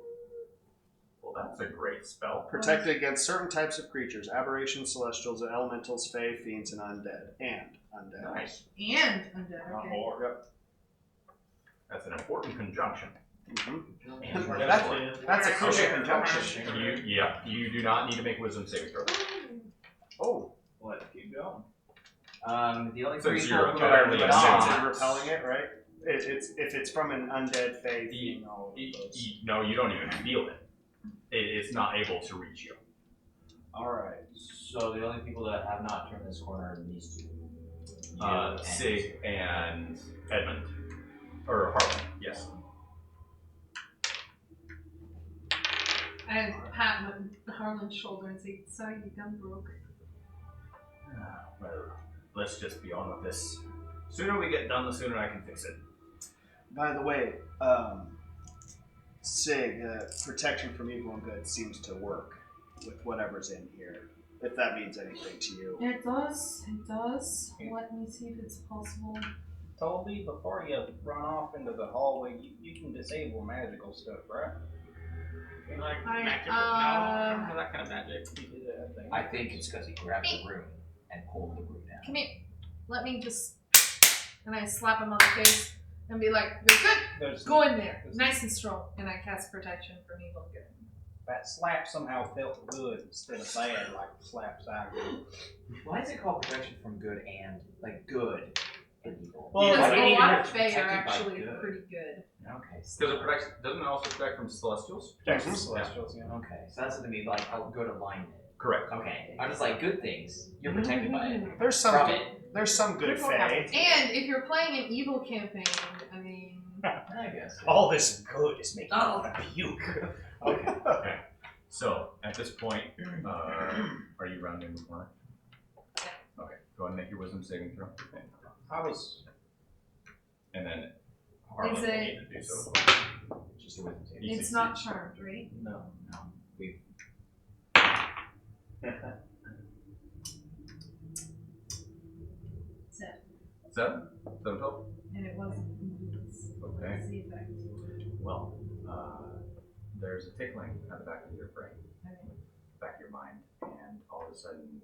Well, that's a great spell. Protected against certain types of creatures, aberrations, celestials, elementals, fey, fiends, and undead. Nice. And undead. Okay. Yep. That's an important conjunction. Mhm. That's a crucial Okay. conjunction. You do not need to make wisdom saving throw. Oh, Let's keep going. The only So three you're people who apparently are a sense not. you're repelling it, right? It's if it's from an undead fey, fiend, all of those. No, you don't even feel it. It's not able to reach you. All right. So the only people that have not turned this corner are these two. You and- Sig and Edmund. Or Harlan, yes. I pat Harlan's shoulder and say, "Sorry, you gun broke." Well, let's just be on with this. Sooner we get done, the sooner I can fix it. By the way, Sig, protection from evil and good seems to work with whatever's in here. If that means anything to you. It does. It does. Let me see if it's possible. Toby, before you run off into the hallway, you can disable magical stuff, right? Like I, magic? No, I don't have that kind of magic. You did that, I think. I think it's because he grabbed the rune and pulled the rune out. Come here. Let me just. And I slap him on the face and be like, "You're good. There's Go in there, nice and strong." And I cast protection from evil and good. that slap somehow felt good instead of bad, like slaps out. Why is it called protection from good and like good and evil? Well, Because like, a you lot need of to Fae are protect it by actually good. pretty good. Okay. Does it protect? Doesn't it also protect from celestials? Protection Mhm. celestials, you know. Okay, so that's what they mean like a good alignment. Correct. Okay, I'm just like good things. You're protected by it. There's some From good, it. there's some good fae. And if you're playing an evil campaign, I mean, I guess. All this good is making me want to puke. Okay. So at this point, are you rounding the corner? Okay. Go ahead and make your wisdom saving throw. Okay. I was. And then Harlan Is will it- need to do so as well. Just a wisdom saving. it's not charmed, right? No. Set. 7? 7 total? And it wasn't. Okay. That's the effect. Well, there's a tickling at the back of your brain, Okay. back of your mind, and all of a sudden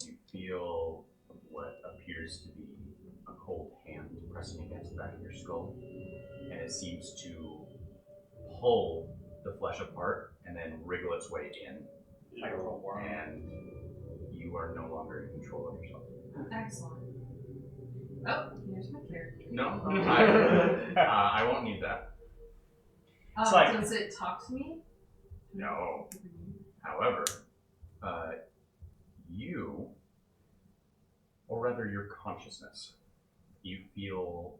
you feel what appears to be a cold hand pressing against the back of your skull, and it seems to pull the flesh apart and then wriggle its way in, Like a little worm. and you are no longer in control of yourself. Excellent. Oh, here's my character. No, I won't need that. It's like- Does it talk to me? No. However, you, or rather your consciousness, you feel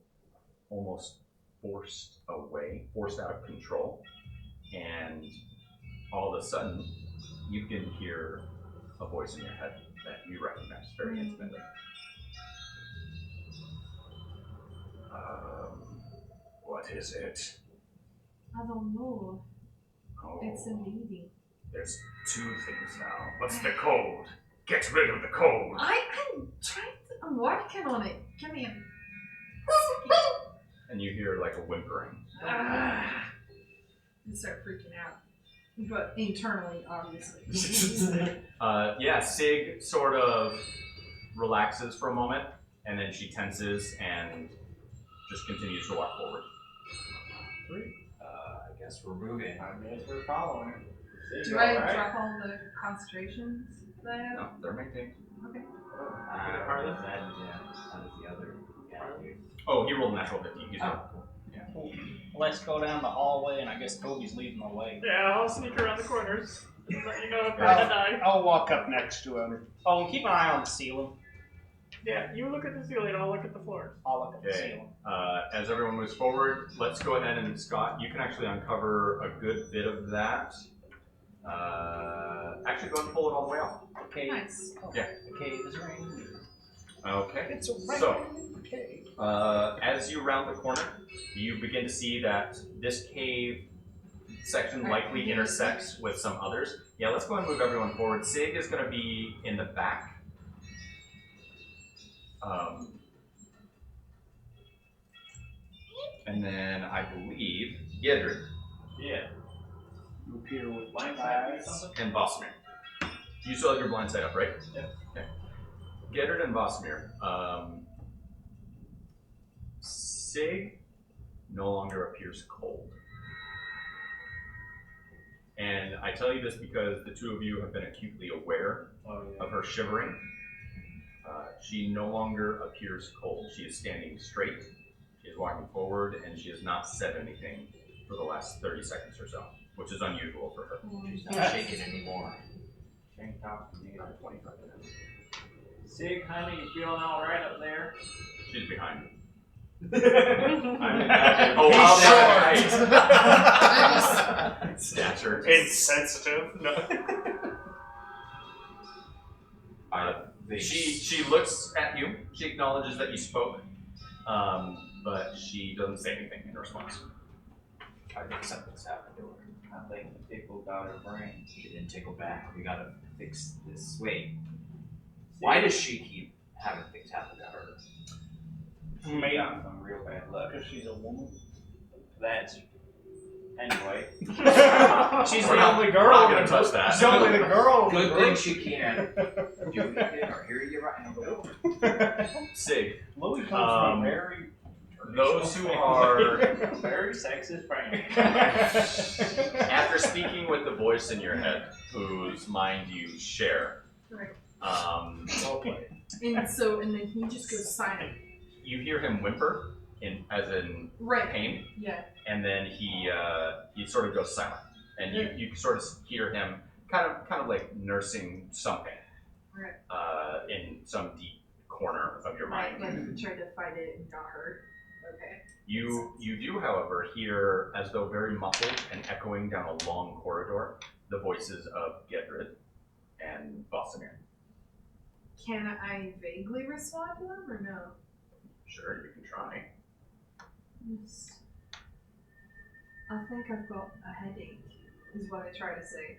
almost forced away, forced out of control, and all of a sudden you can hear a voice in your head that you recognize very intimately. What is it? I don't know. Oh, It's a lady. there's 2 things now. What's the code? Get rid of the code! I'm trying to. I'm working on it. Give me a second. And you hear like a whimpering. Ah. I start freaking out. But internally, obviously. Yeah, Sig sort of relaxes for a moment, and then she tenses and just continues to walk forward. I guess we're moving. I guess we're following it. Do I drop all the concentrations that I have? No, they're maintained. Okay. How does the other guy do? Oh, he rolled a natural 50. He's good. Let's go down the hallway, and I guess Toby's leading the way. Yeah, I'll sneak around the corners. Let you know if you're gonna die. I'll walk up next to him. Oh, and keep an eye on the ceiling. Yeah, you look at the ceiling, I'll look at the floor. I'll look at the Okay. ceiling. As everyone moves forward, let's go ahead and Scott, you can actually uncover a good bit of that. Actually, go ahead and pull it all the way off. Okay. Nice. The cave is raining. Okay. It's a So, cave. as you round the corner, you begin to see that this cave section Right, likely yeah. intersects with some others. Yeah, let's go ahead and move everyone forward. Sig is going to be in the back. And then I believe Gedrid Yeah. You appear with Blind two side or eyes. something? and Bosmir. You still have your blind sight up, right? Yep. Okay. Gedrid and Bosmir. Sig no longer appears cold. And I tell you this because the two of you have been acutely aware Oh, yeah. of her shivering. She no longer appears cold. She is standing straight, she is walking forward, and she has not said anything for the last 30 seconds or so, which is unusual for her. She's not shaking anymore. Can't talk to me. 25 minutes. Sig, honey, you feeling alright up there? She's behind me. Oh, wow, short. that's right. Stature. Insensitive. No. She looks at you. She acknowledges that you spoke, but she doesn't say anything in response. I think something's happened to her. I think the people got her brain. She didn't tickle back. We gotta fix this. Wait. Why does she keep having things happen to her? She got some real bad luck. Because she's a woman. That's anyway. She's We're the not- only we're girl. not in gonna the touch group. that. She's only the girl. in the Good group. thing she can't do anything or hear you right now. Sig. Louis comes from Um, a very. Those who traditional are, Very sexist brain. family. after speaking with the voice in your head, whose mind you share, Right. Well played. And then he just goes silent. you hear him whimper, as in Right. pain, Yeah. and then he sort of goes silent, and you sort of hear him kind of like nursing something, Right. in some deep corner of your mind. Right. Like he tried to fight it and got hurt. Okay. You do, however, hear, as though very muffled and echoing down a long corridor, the voices of Gedrid and Bossamir. Can I vaguely respond to them or no? Sure, you can try. Yes. I think I've got a headache, is what I try to say.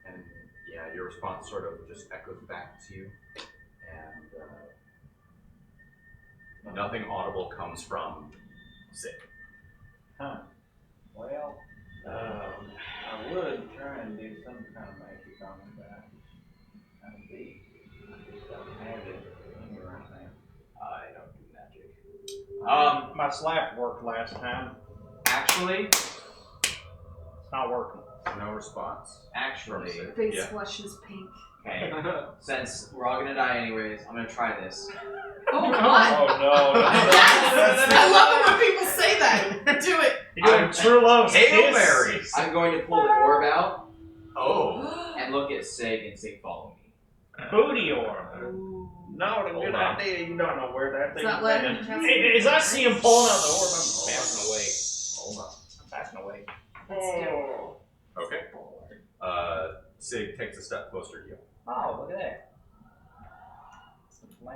And yeah, your response sort of just echoes back to you, and nothing audible comes from Sig. Huh. Well, I would try and do some kind of magic on him, but I don't think I just don't have it in me right now. I don't do magic. My slap worked last time. Actually, It's not working. No response. actually, Face Yeah. flushes pink. okay. Since we're all gonna die anyways, I'm gonna try this. Oh, what? Oh no! Yes! I love it when people say that. Do it. You're doing true love's Hail kiss. Mary! I'm going to pull the orb out Oh, and look at Sig and Sig follow me. Booty orb. Ooh. Not a Hold good on. idea. You don't know where that Is thing that letting is. him Hey, as I see him pulling out the orb, I'm Passing away. hold on. passing away. Oh. Okay. Sig takes a step closer to you. Oh, look at that.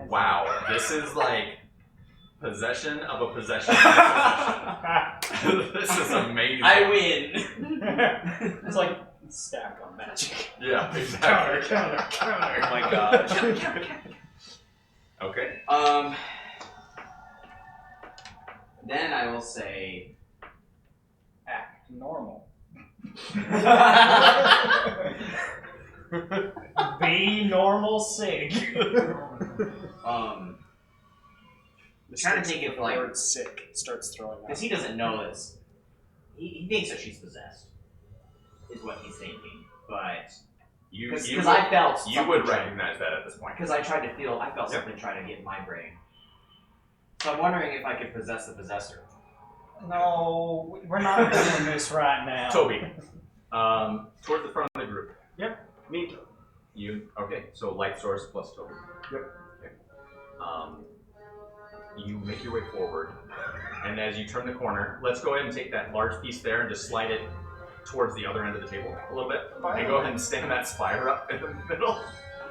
Wow, this is like possession of a possession of a possession. This is amazing. I win. It's like stack on magic. Yeah, exactly. Counter. Oh my gosh. Okay. Then I will say. Act normal. Be normal, Sig. Trying to think if, like- word sick starts throwing up. Because he doesn't know this. He thinks that she's possessed, is what he's thinking. But You because would, I felt you would something try- recognize that at this point. Because I tried to feel, I felt Yep. something trying to get in my brain. So I'm wondering if I could possess the possessor. No, we're not doing this right now. Toby, towards the front of the group. Me too. You okay? So light source plus Toby. Yep. Okay. You make your way forward, and as you turn the corner, let's go ahead and take that large piece there and just slide it towards the other end of the table a little bit, and go ahead and stand that spire up in the middle.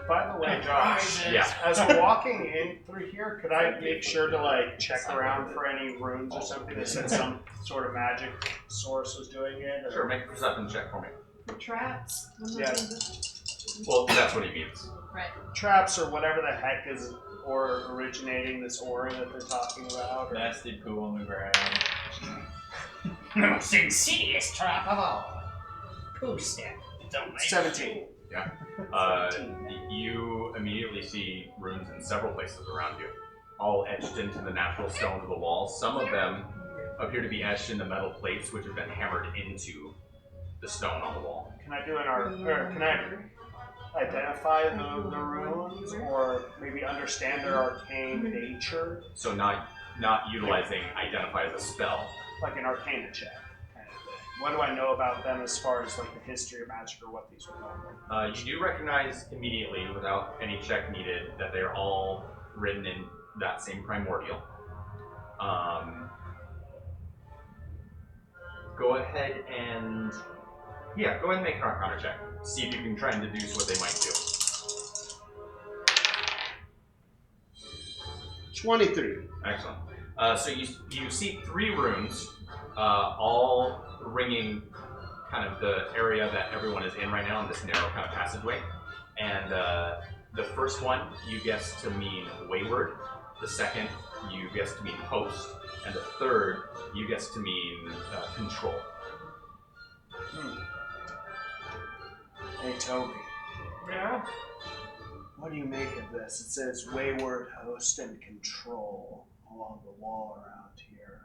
By the way, Josh, Yeah. as we're walking in through here, could I make sure to like check around for any runes or something that said some sort of magic source was doing it? Or? Sure, make a perception check for me. The traps. Yeah. Well, that's what he means. Right. Traps or whatever the heck is or originating this aura that they're talking about. Or... Nasty poo on the ground. The most insidious trap of all. Pooh step. Don't make 17. You immediately see runes in several places around you, all etched into the natural stone of the walls. Some of them appear to be etched in the metal plates, which have been hammered into the stone on the wall. Can I do can I identify the runes or maybe understand their arcane nature? So not utilizing identify as a spell. Like an arcana check kind of thing. What do I know about them as far as like the history of magic or what these were called? You do recognize immediately, without any check needed, that they are all written in that same primordial. Go ahead and make an Arcana check. See if you can try and deduce what they might do. 23. Excellent. So you see 3 runes all ringing kind of the area that everyone is in right now in this narrow kind of passageway. And the first one you guess to mean wayward. The second you guess to mean host. And the third you guess to mean control. Hey, Toby. Yeah? What do you make of this? It says wayward host and control along the wall around here.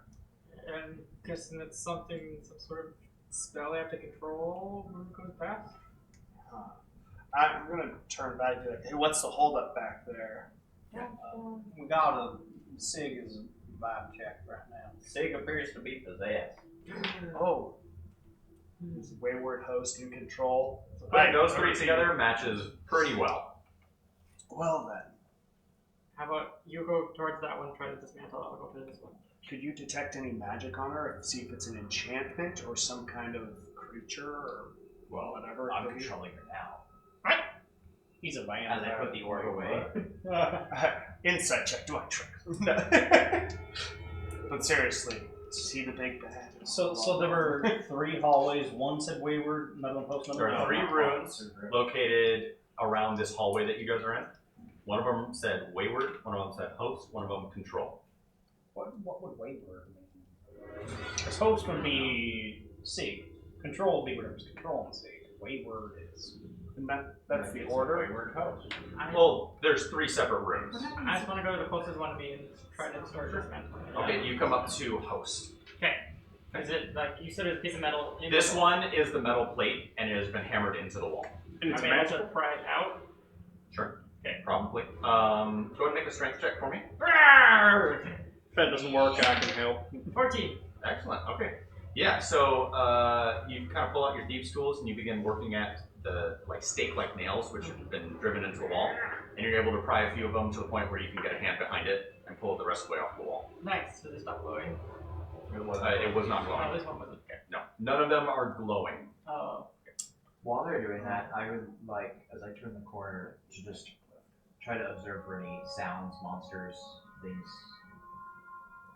And guessing it's something, some sort of spell they have to control when it goes past? Huh. I'm gonna turn back to hey, what's the holdup back there? We got a Sig is a vibe check right now. Sig appears to be possessed. Oh. It's wayward host and control. Putting those three together matches pretty well. Well then, How about you go towards that one, try to dismantle it, I'll go to this one. could you detect any magic on her? See if it's an enchantment or some kind of creature or whatever. I'm controlling her now. He's a As man. I put the orb away. Insight check. Do I trick? No. But seriously, see the big bad. So there were 3 hallways. One said wayward, another one post, There are 3 rooms located around this hallway that you guys are in. One of them said wayward, one of them said host, one of them control. What would wayward mean? Because host would be Sig. Control would be whatever's controlling Sig. Wayward is. And that's the order. Wayward host. Well, there's 3 separate rooms. I just want to go to the closest one to me and try to start dismantling it. Okay, you come up to host. Okay. Is it like, you said it's a piece of metal in This the wall? one is the metal plate, and it has been hammered into the wall. And it's I'm able to magic. pry it out. Sure. Okay. Probably. Go ahead and make a strength check for me. Rawr! If that doesn't work, I can help. 14. Excellent. Okay. Yeah. So you kind of pull out your thieves' tools and you begin working at the stake-like nails, which have been driven into the wall, and you're able to pry a few of them to the point where you can get a hand behind it and pull it the rest of the way off the wall. Nice. So they stop glowing. It was not Oh, glowing. this one wasn't. Okay. No, none of them are glowing. Oh. While they're doing that, I would like, as I turn the corner, to just try to observe for any sounds, monsters, things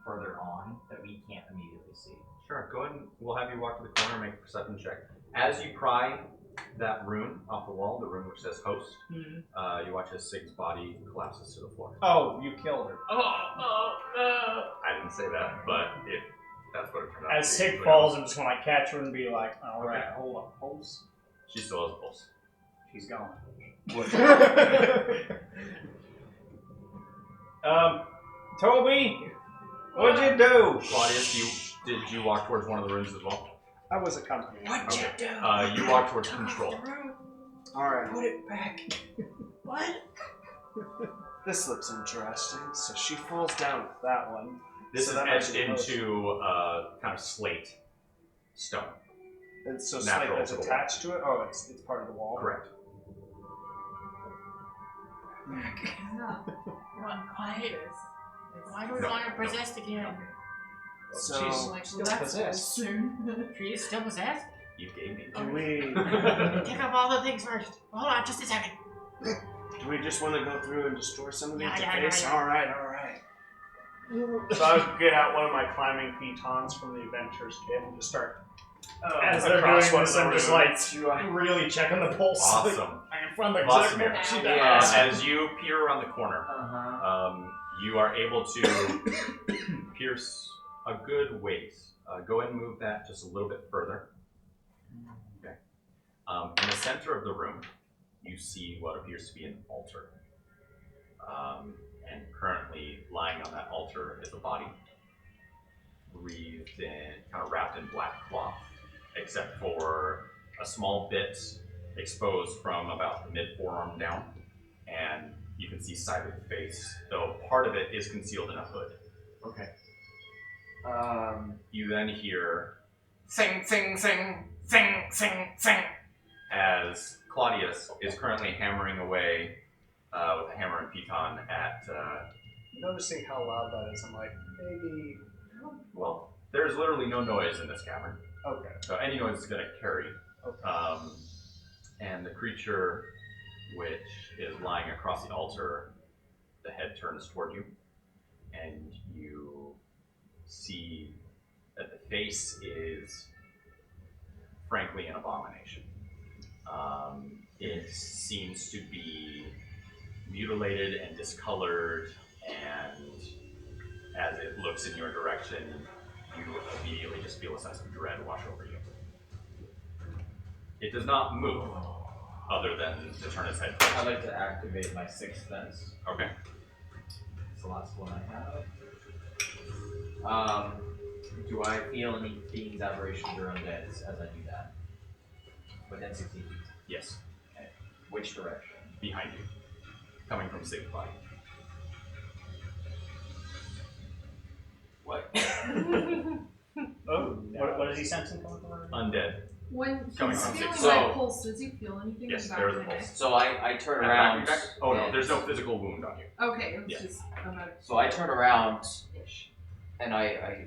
further on that we can't immediately see. Sure. Go ahead and we'll have you walk to the corner and make a perception check. As you pry that rune off the wall, the rune which says host, you watch as Sig's body collapses to the floor. Oh, you killed her. I didn't say that, but that's what it turned out. As to be. Sig falls, I'm just gonna catch her and be like, alright, hold on, pulse. She still has a pulse. She's gone. Toby, what'd you do? Claudius, did you walk towards one of the rooms as well? I was accompanied. Okay. You walk towards control. Alright. Put it back. What? This looks interesting. So she falls down with that one. This So is that might etched be host. into kind of slate stone. And so Natural slate that's to the attached to it? Oh, it's part of the wall? Correct. One quiet. Why do we No, want her no. possessed again? So, Like, still that's possessed. soon. She is still possessed? You gave me. do we Take off all the things first. Hold on, just a second. do we just want to go through and destroy some of these Yeah, to face? yeah. Alright. So I would get out one of my climbing pitons from the adventurer's kit and just start As they're doing across one this, of the I'm just rooms. like really checking the pulse. Awesome. I can find the Awesome. exact moment she Yeah, dies. as you peer around the corner, you are able to pierce a good ways. Go ahead and move that just a little bit further. Okay. In the center of the room, you see what appears to be an altar. And currently lying on that altar is a body, wreathed in, kind of wrapped in black cloth, except for a small bit exposed from about the mid-forearm down, and you can see side of the face, though part of it is concealed in a hood. Okay. You then hear Sing, sing, sing, sing, sing, sing. as Claudius is currently hammering away with a hammer and piton at, noticing how loud that is. I'm like, maybe. well, there's literally no noise in this cavern, Okay. so any noise is going to carry. Okay. And the creature which is lying across the altar, the head turns toward you, and you see that the face is, frankly, an abomination. It seems to be mutilated and discolored, and as it looks in your direction, you immediately just feel a sense of dread wash over you. It does not move, other than to turn its head. I'd like to activate my sixth sense. Okay. It's the last one I have. Do I feel any fiends, aberrations, or undeads as I do that? Within 60 feet. Yes. Okay. Which direction? Behind you. Coming from Sig's body. What? Oh, what is he sensing coming from? Undead. When he's Coming from feeling six. my So- pulse, does he feel anything? Yes, in the there back is a of my pulse. neck? So I turn At the back of around. your neck? Oh no, and- there's no physical wound on you. Okay, it was Yeah. just about So I turn around, and I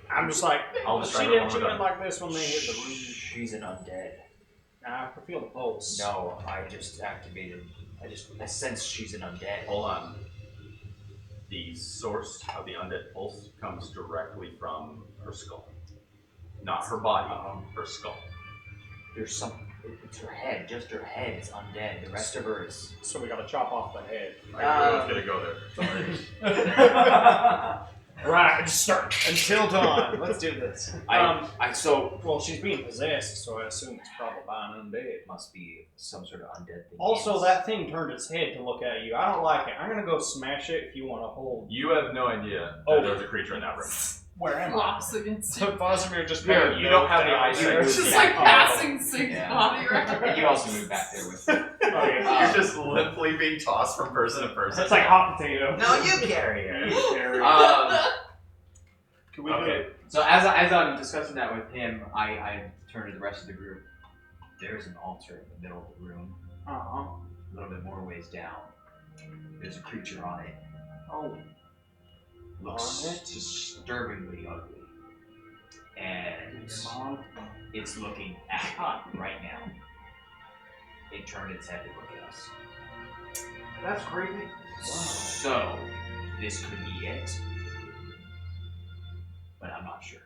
I'm just like, I'll she describe it didn't, one she more didn't time. like this when they hit the room. she's an undead. Nah, I feel the pulse. No, I just activated. I sense she's an undead. Hold on. The source of the undead pulse comes directly from her skull. Not her body, her skull. There's some. It's her head. Just her head is undead. The rest of her is. So we gotta chop off the head. I was gonna go there. Sorry. Right, just start. Until dawn. Let's do this. So Well, she's being possessed, so I assume it's probably by an undead. it must be some sort of undead thing. Also, Yes. that thing turned its head to look at you. I don't like it. I'm gonna go smash it if you want to hold. You have no idea that Oh. there's a creature in that room. Where am I? flops against you. So Bosmir just Yeah, kinda you don't have the down eyesight. there. It's just Yeah. like Oh. passing Sig's Yeah. body right And you also move back there with. Okay. You're just limply being tossed from person to person. It's like hot potato. No, you carry her. Can we Okay. So as I'm discussing that with him, I turn to the rest of the group. There's an altar in the middle of the room, Uh-huh. a little bit more ways down. There's a creature on it. Oh. Looks On it? disturbingly ugly. And Mom. it's looking at us right now. It turned its head to look at us. That's creepy. So, this could be it. But I'm not sure.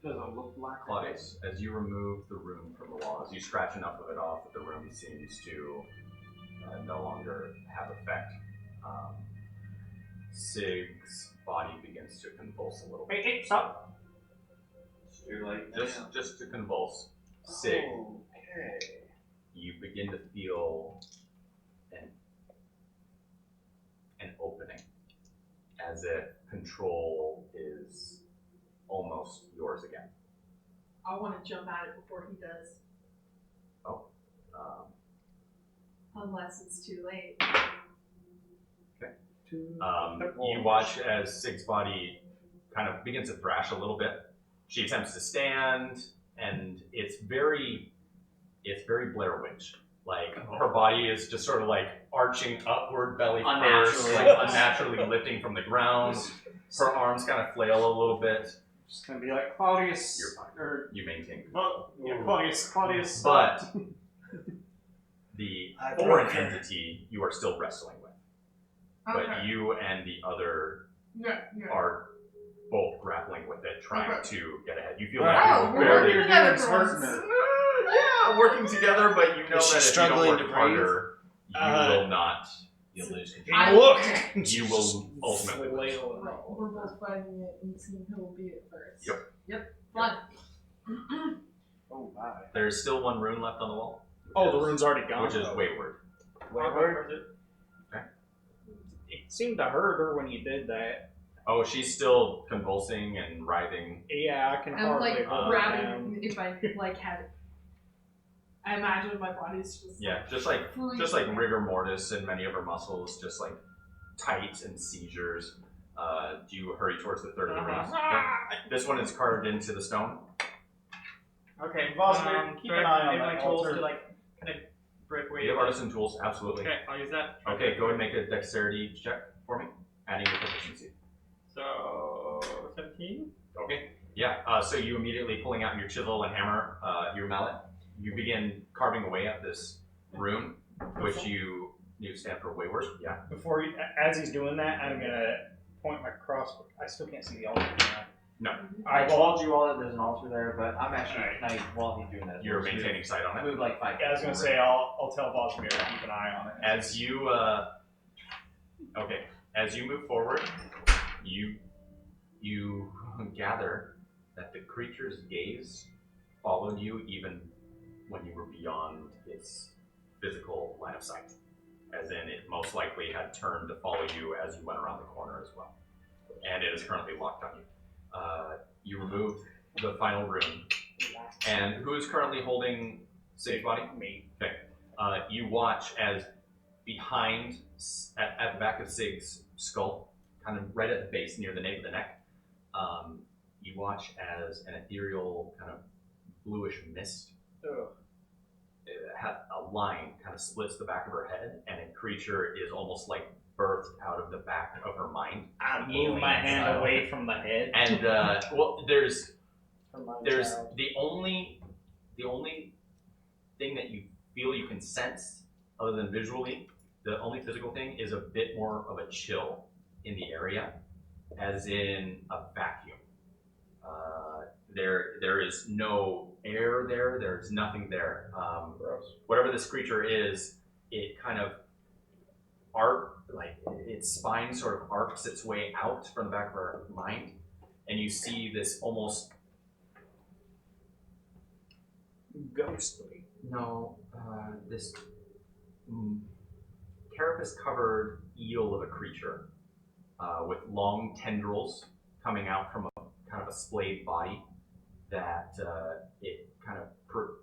Does it look like Claudius, as you remove the room from the wall, as you scratch enough of it off that the room seems to no longer have effect, Sig's body begins to convulse a little bit. Hey, stop. You're like, Just to convulse. Sig, Okay. you begin to feel an opening, as if control is almost yours again. I want to jump at it before he does, Um, unless it's too late. you watch as Sig's body kind of begins to thrash a little bit. She attempts to stand, and it's very Blair Witch. Like her body is just sort of like arching upward, belly first, Unnaturally. like unnaturally lifting from the ground. Her arms kind of flail a little bit. Just gonna be like Claudius. You're fine. Or You maintain. well, yeah, Claudius. But the I foreign broke her. entity you are still wrestling with. Okay. But you and the other Yeah. are both grappling with it, trying Okay. to get ahead. You feel Right. like Oh, you're we're barely working together doing for once. hurting yeah, working together, but you know Is she that if you don't struggling work to breathe? harder, you will not. You'll lose control. I- Look! You will ultimately lose. Flail. We're both fighting it and seeing who will beat it first. Yep. Yep. Fun. Oh my. There's still one rune left on the wall. Oh, the rune's already gone. Which is Wayward. Wayward? It seemed to hurt her when you did that. Oh, she's still convulsing and writhing. Yeah, I can I'm hardly like hold her grabbing down. if I like had it. I imagine my body's just Yeah, just like freezing. rigor mortis and many of her muscles, just like tight and seizures. Do you hurry towards the third of the runes? Okay. This one is carved into the stone. Okay, Vosmir, keep an eye on my that tools altar. to like kind of break away. You have artisan tools, absolutely. Okay, I'll use that. Okay, go and make a dexterity check for me, adding your proficiency. So 17. Okay. Yeah. So you immediately pulling out your chisel and hammer, your mallet, you begin carving away at this rune, which you stand for Wayward. Yeah. Before he, as he's doing that, I'm gonna point my crossbow. I still can't see the altar. Can I? No. I told you all that there's an altar there, but I'm actually while he's doing that. You're maintaining sight on I it. moved like 5 feet. Yeah, I was gonna say I'll tell Voldemir to keep an eye on it. As you as you move forward, you gather that the creature's gaze followed you even when you were beyond its physical line of sight. As in, it most likely had turned to follow you as you went around the corner as well. And it is currently locked on you. You removed the final rune. And who is currently holding Sig's body? Me. Okay. You watch as behind, at the back of Sig's skull, kind of right at the base near the nape of the neck, you watch as an ethereal kind of bluish mist, a line kind of splits the back of her head, and a creature is almost like birthed out of the back of her mind. I move my hand away from the head. And well, there's For my there's child. the only thing that you feel you can sense, other than visually, the only physical thing is a bit more of a chill in the area, as in a vacuum. There is no air there. There's nothing there. Whatever this creature is, it kind of its spine sort of arcs its way out from the back of her mind, and you see this almost Ghostly. this carapace-covered eel of a creature with long tendrils coming out from a kind of a splayed body that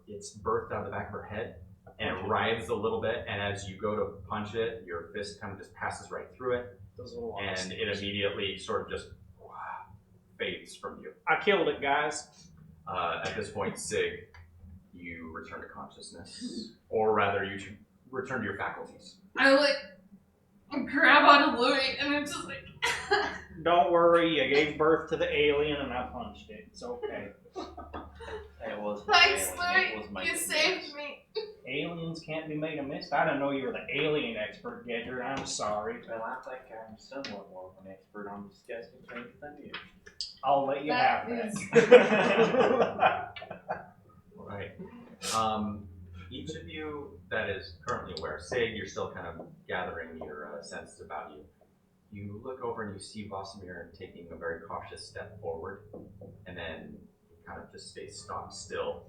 it's birthed out of the back of her head, and it writhes a little bit, and as you go to punch it, your fist kind of just passes right through it, and it immediately sort of just fades from you. I killed it, guys. At this point, Sig, you return to consciousness, or rather, you return to your faculties. I grab onto Louis and I'm just like, Don't worry, you gave birth to the alien and I punched it. It's okay. It was thanks, it was Louis, my you saved me. Aliens can't be made of mist. I didn't know you were the alien expert, Gedger. I'm sorry. Well, I think I'm somewhat more of an expert on discussing things than you. I'll let you That have is- that. Right. Each of you that is currently aware, Sig, you're still kind of gathering your senses about you. You look over and you see Vosamir taking a very cautious step forward, and then kind of just stays stock still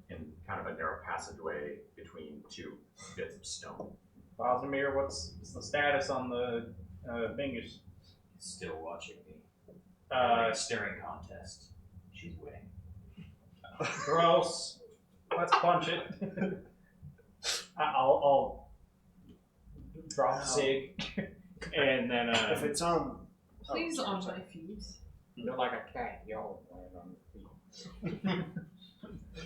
in kind of a narrow passageway between two bits of stone. Vosamir, what's the status on the Bingus? Still watching me. Uh, Staring contest. She's winning. Gross. Let's punch it. I'll drop Sig, and then If it's on, Please oh, on sorry. my feet. you're like a cat. Y'all land on your feet.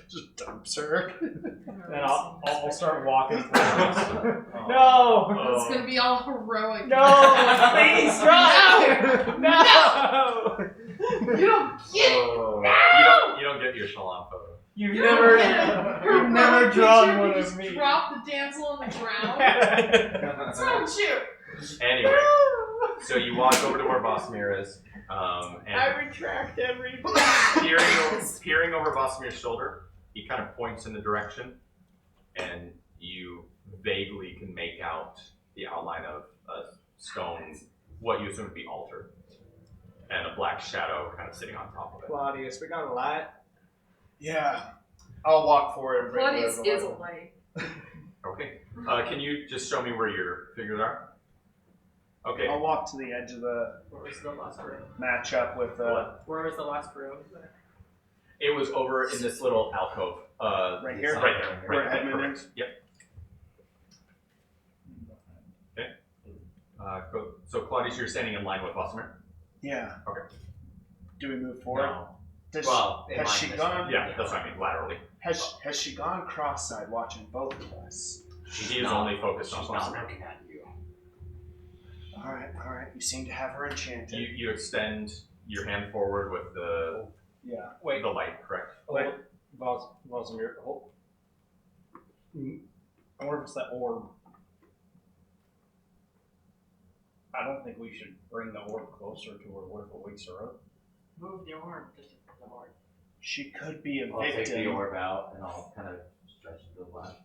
Just dumps her. Then I'll start walking towards. Oh. No! It's gonna be all heroic. No! Please stop! No! You don't get it. You don't get your Shalom photo. You've You don't get it. you've Her never brown drawn picture, one you of just me. drop the damsel on the ground. What's wrong with you? Anyway, so you walk over to where Vosamir is, and retract everything. peering over Vosamir's shoulder, he kind of points in the direction, and you vaguely can make out the outline of a stone, what you assume to be altar, and a black shadow kind of sitting on top of it. Claudius, we got a light. Yeah. I'll walk forward and bring Claudius the is a light. light. Okay. Can you just show me where your figures are? Okay. I'll walk to the edge of the Where was the last room? match up with Where was the last room? It was over in this little alcove. right here. Right there. Where Right there. Edmund Perfect. is? Yep. So Claudius, you're standing in line with Vosamir? Yeah. Okay. Do we move forward? No. Does Well, in has line she this gone? Yeah, that's what I mean, laterally. Has she gone cross-eyed watching both of us? He is only focused on She's not Vosamir. looking at you. All right. You seem to have her enchanted. You extend your hand forward with the Yeah. Wait, the light, correct? Vosamir, hold. I wonder if it's that orb. I don't think we should bring the orb closer to her. What if it wakes her up? Move the orb. Just the orb. She could be a I'll take the victim. orb out and I'll kind of stretch it to the left.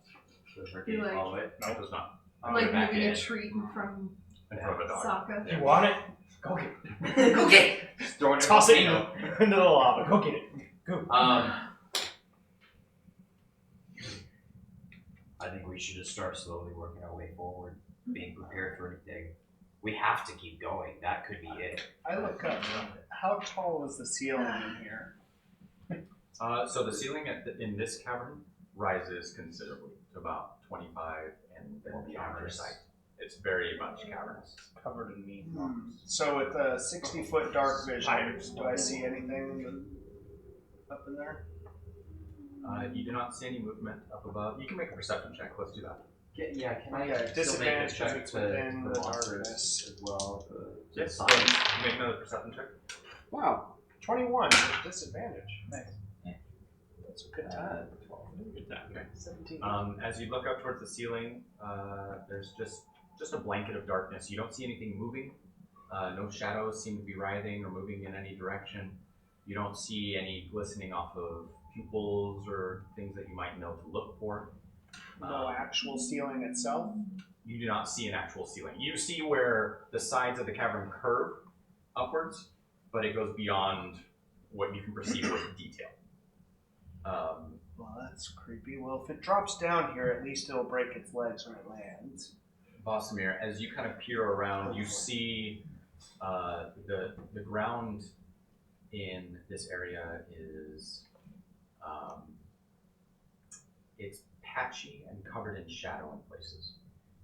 Does her Be gaze like- follow it? No, it does not. I'll Like put it back moving in. a treat from In front of a dog. Sokka. You want it? Go get it. Go get it! Just throw it in a Toss it volcano. into the lava. Go get it. Go. I think we should just start slowly working our way forward, being prepared for anything. We have to keep going. That could be it. I look up. How tall is the ceiling in here? So the ceiling in this cavern rises considerably to about 25 and then beyond your sight. It's very much cavernous. Covered in meat. So with a 60-foot dark vision, do I see anything up in there? You do not see any movement up above. You can make a perception check. Let's do that. Yeah, can I Okay, still make a disadvantage check because it's to within for the monsters darkness. as well? Yes. sign? Make another perception check. Wow, 21 with disadvantage. Nice. That's a good time. 12. Good time. Okay. 17. As you look up towards the ceiling, there's just a blanket of darkness. You don't see anything moving. No shadows seem to be writhing or moving in any direction. You don't see any glistening off of pupils or things that you might know to look for. No actual ceiling itself. You do not see an actual ceiling. You see where the sides of the cavern curve upwards, but it goes beyond what you can perceive with detail. Well, that's creepy. Well, if it drops down here, at least it'll break its legs when it lands. Bossamir, as you kind of peer around, you see the ground in this area is it's patchy and covered in shadow in places,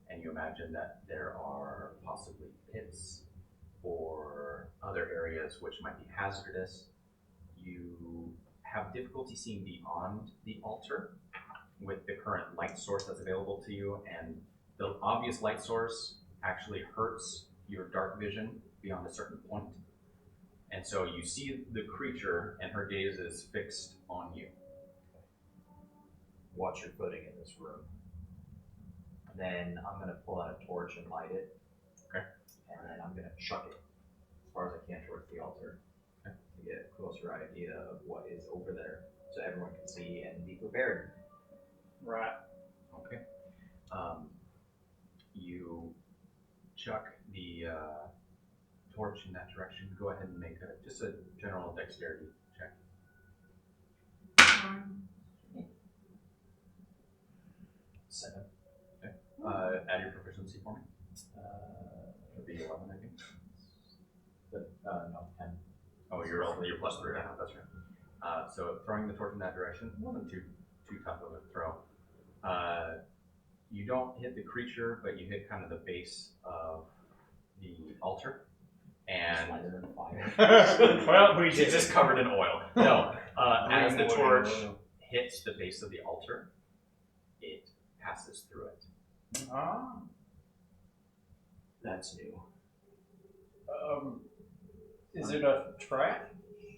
and you imagine that there are possibly pits or other areas which might be hazardous. You have difficulty seeing beyond the altar with the current light source that's available to you, and the obvious light source actually hurts your dark vision beyond a certain point. And so you see the creature and her gaze is fixed on you. Watch your footing in this room. Then I'm gonna pull out a torch and light it. Okay. And then I'm gonna chuck it as far as I can towards the altar. Okay. To get a closer idea of what is over there, so everyone can see and be prepared. Right. Okay. You chuck the torch in that direction. Go ahead and make just a general dexterity check. 7. Add your proficiency for me. It'd be 11, I think. But no, 10. Oh, you're plus 3 right now. That's right. So throwing the torch in that direction wasn't too tough of a throw. You don't hit the creature, but you hit kind of the base of the altar, and Light it on fire. Well, we it's did. just covered in oil. No, as the Oil. torch hits the base of the altar, it passes through it. Ah. That's new. Is it a trap?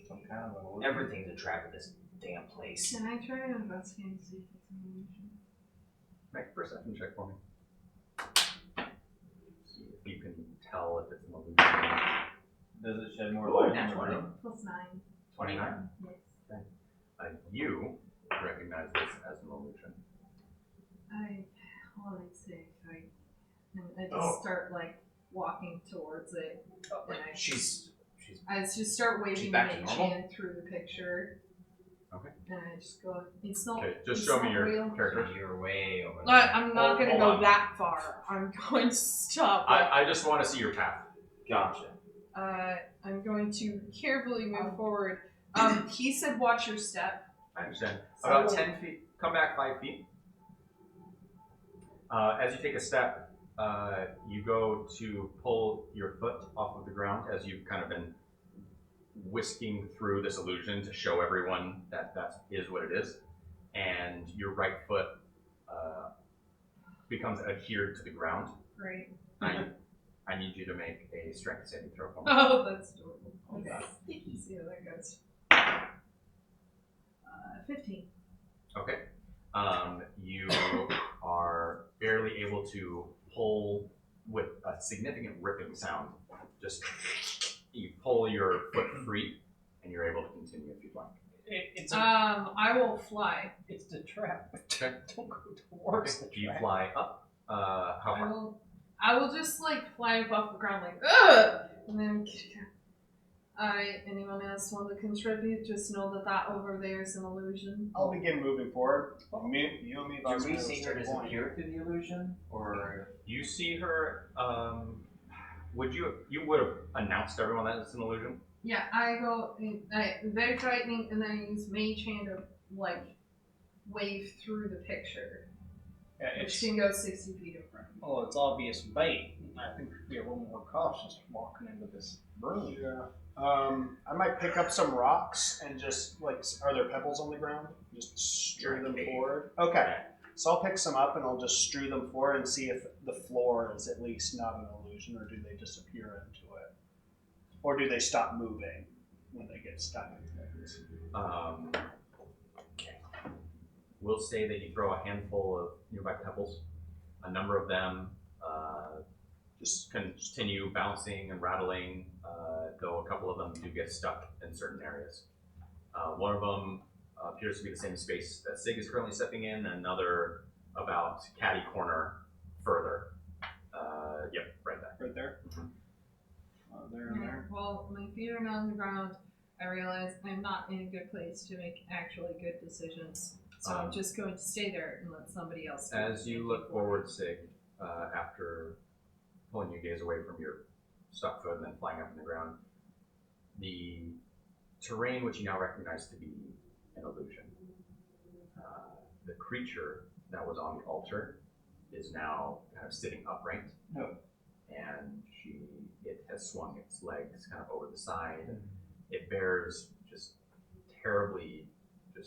Some kind of an order? Everything's a trap in this damn place. Can I try to investigate to see if it's an illusion? Make a perception check for me. See if you can tell if it's an illusion. Does it shed more light? Natural on the 20. room? Plus 9. 29. Yes. You recognize this as an illusion. Well, I'd say and I just start like walking towards it. And I just start waving back my to normal? hand through the picture. Okay. And I just go, it's not. Okay, just it's show me not your real. character. You're way over I'm not gonna Hold go on. that far. I'm going to stop. I just want to see your path. Gotcha. I'm going to carefully move forward. He said, "Watch your step." I understand. About 10 feet. Come back 5 feet. As you take a step, you go to pull your foot off of the ground as you've kind of been whisking through this illusion to show everyone that that is what it is. And your right foot becomes adhered to the ground. Right. I need you to make a strength saving throw for me. Oh, that's adorable. Okay. Okay. See how that goes. 15. Okay. You are barely able to pull with a significant ripping sound. Just you pull your foot free, and you're able to continue if you'd like. It's I will fly. it's the trap. Don't go towards the You trap. fly up. How far? I will just like fly off the ground like ugh, and then. Anyone else want to contribute? Just know that over there is an illusion. I'll begin moving forward. You and me, Do we Bosmer, see her will stay point. disappear through the illusion, or You see her. Would you would have announced to everyone that it's an illusion? Yeah, I go very frightening, and then I use Mage Hand to like wave through the picture, Yeah, which can go 60 feet in front. Oh, it's obvious bait. I think we'd be a little more cautious walking into this room. Yeah. I might pick up some rocks and just like, are there pebbles on the ground? Just strew them forward. Okay. So I'll pick some up and I'll just strew them forward and see if the floor is at least not an illusion, or do they disappear into it, or do they stop moving when they get stuck into it? We'll say that you throw a handful of nearby pebbles. A number of them just continue bouncing and rattling, though a couple of them do get stuck in certain areas. One of them appears to be the same space that Sig is currently stepping in, and another about catty corner further. Yep, right there. Right there. There and there. Well, my feet are not on the ground. I realize I'm not in a good place to make actually good decisions. So I'm just going to stay there and let somebody else do As it. you look forward, Sig, after pulling your gaze away from your stuck foot and then flying up in the ground, the terrain which you now recognize to be an illusion. The creature that was on the altar is now kind of sitting upright. No. And it has swung its legs kind of over the side. It bears just terribly, the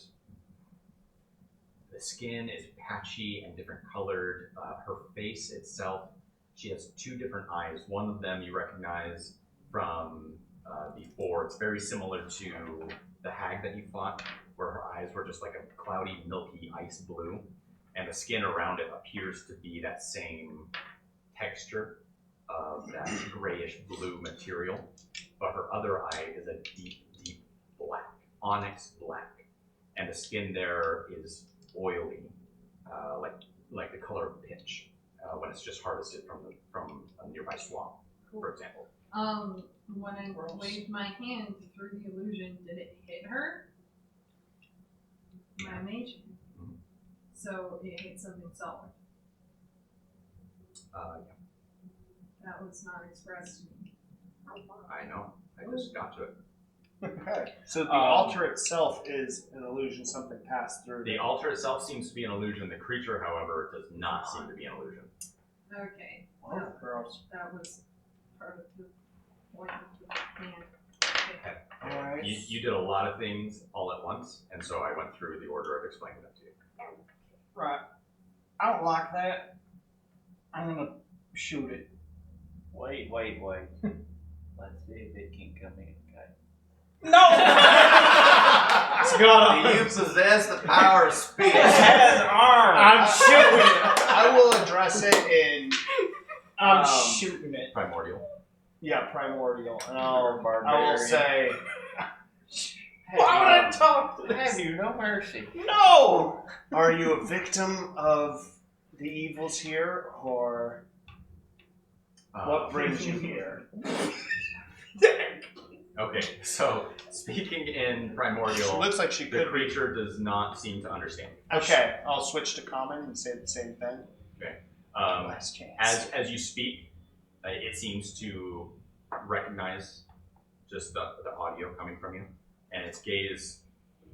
skin is patchy and different colored. Her face itself, she has two different eyes. One of them you recognize from before. It's very similar to the hag that you fought, where her eyes were just like a cloudy, milky ice blue, and the skin around it appears to be that same texture of that grayish blue material. But her other eye is a deep, deep black, onyx black, and the skin there is oily, like the color of pitch when it's just harvested from a nearby swamp, for example. When I waved my hand through the illusion, did it hit her? My mage hand. Mhm. So it hit something solid. Yeah, That was not expressed to me. I know. I just got to it. Okay. So the altar itself is an illusion. Something passed through. The altar itself seems to be an illusion. The creature, however, does not seem to be an illusion. Okay. Oh, gross. That was part of the point of the hand. Okay. All right. You did a lot of things all at once, and so I went through the order of explaining them to you. Right. I don't like that. I'm gonna shoot it. Wait. Let's see if it can come in, okay? No! Do you possess the power of speech? It has arms. I'm shooting it. I will address it in I'm shooting it. Primordial. primordial, and I will Barbarian. say, Why would I talk to Have this? you no mercy? No! are you a victim of the evils here, or what brings you here? Okay, so speaking in She Primordial, looks like she the could be. creature does not seem to understand. Okay, I'll switch to common and say the same thing. Last chance. As you speak, it seems to recognize just the audio coming from you, and its gaze,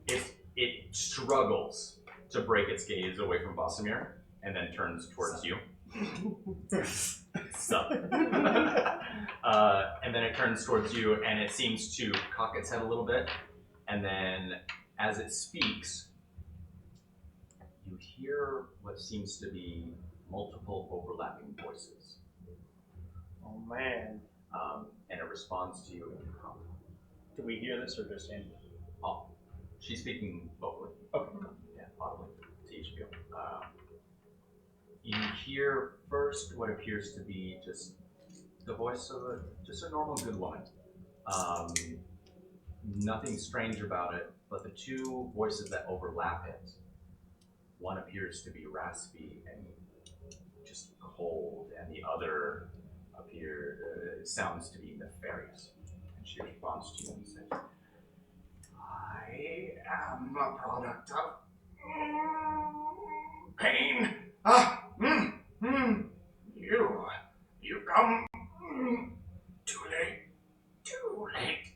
it struggles to break its gaze away from Bossamir, and then turns towards you. Sup. And then it turns towards you, and it seems to cock its head a little bit, and then as it speaks, you hear what seems to be multiple overlapping voices, Oh man. and it responds to you in common. Do we hear this or just in? Oh, she's speaking vocally. Okay. Yeah, audibly to each of you. You hear first what appears to be just the voice of just a normal good woman. Nothing strange about it, but the two voices that overlap it, one appears to be raspy and just cold, and the other sounds to be nefarious. And she responds to you and says, I am a product of pain. You come too late. Too late.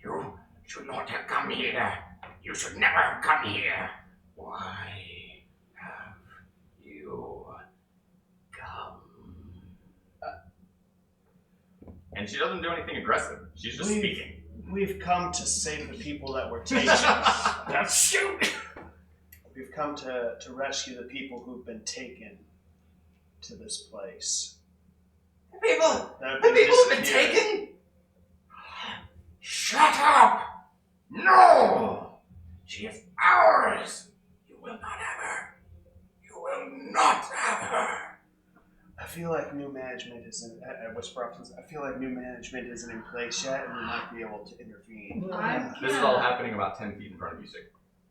You should not have come here. You should never have come here. Why have you come? And she doesn't do anything aggressive. She's just speaking. We've come to save the people that were taken. That's shoot. We've come to rescue the people who've been taken to this place. People That have been disappeared. taken? Shut up! No! She is ours! You will not have her. You will not have her. I feel like new management isn't at Whisper Office. I feel like new management isn't in place yet, and we might be able to intervene. I'm This is all happening about 10 feet in front of you, Sig.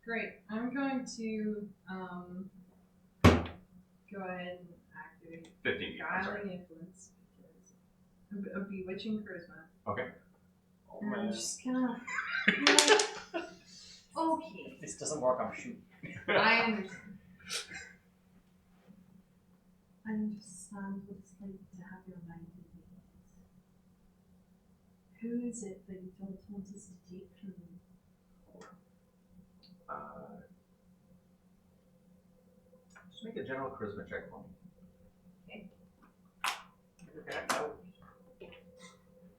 Great. I'm going to go ahead and activate 15 feet, I'm sorry. Guiding Influence because a bewitching charisma. Okay. And I'm just gonna okay. If this doesn't work, I'm shooting. I understand. I understand what it's like to have your mind invaded. Who is it that you don't want us to take from you? Just make a general charisma check for me.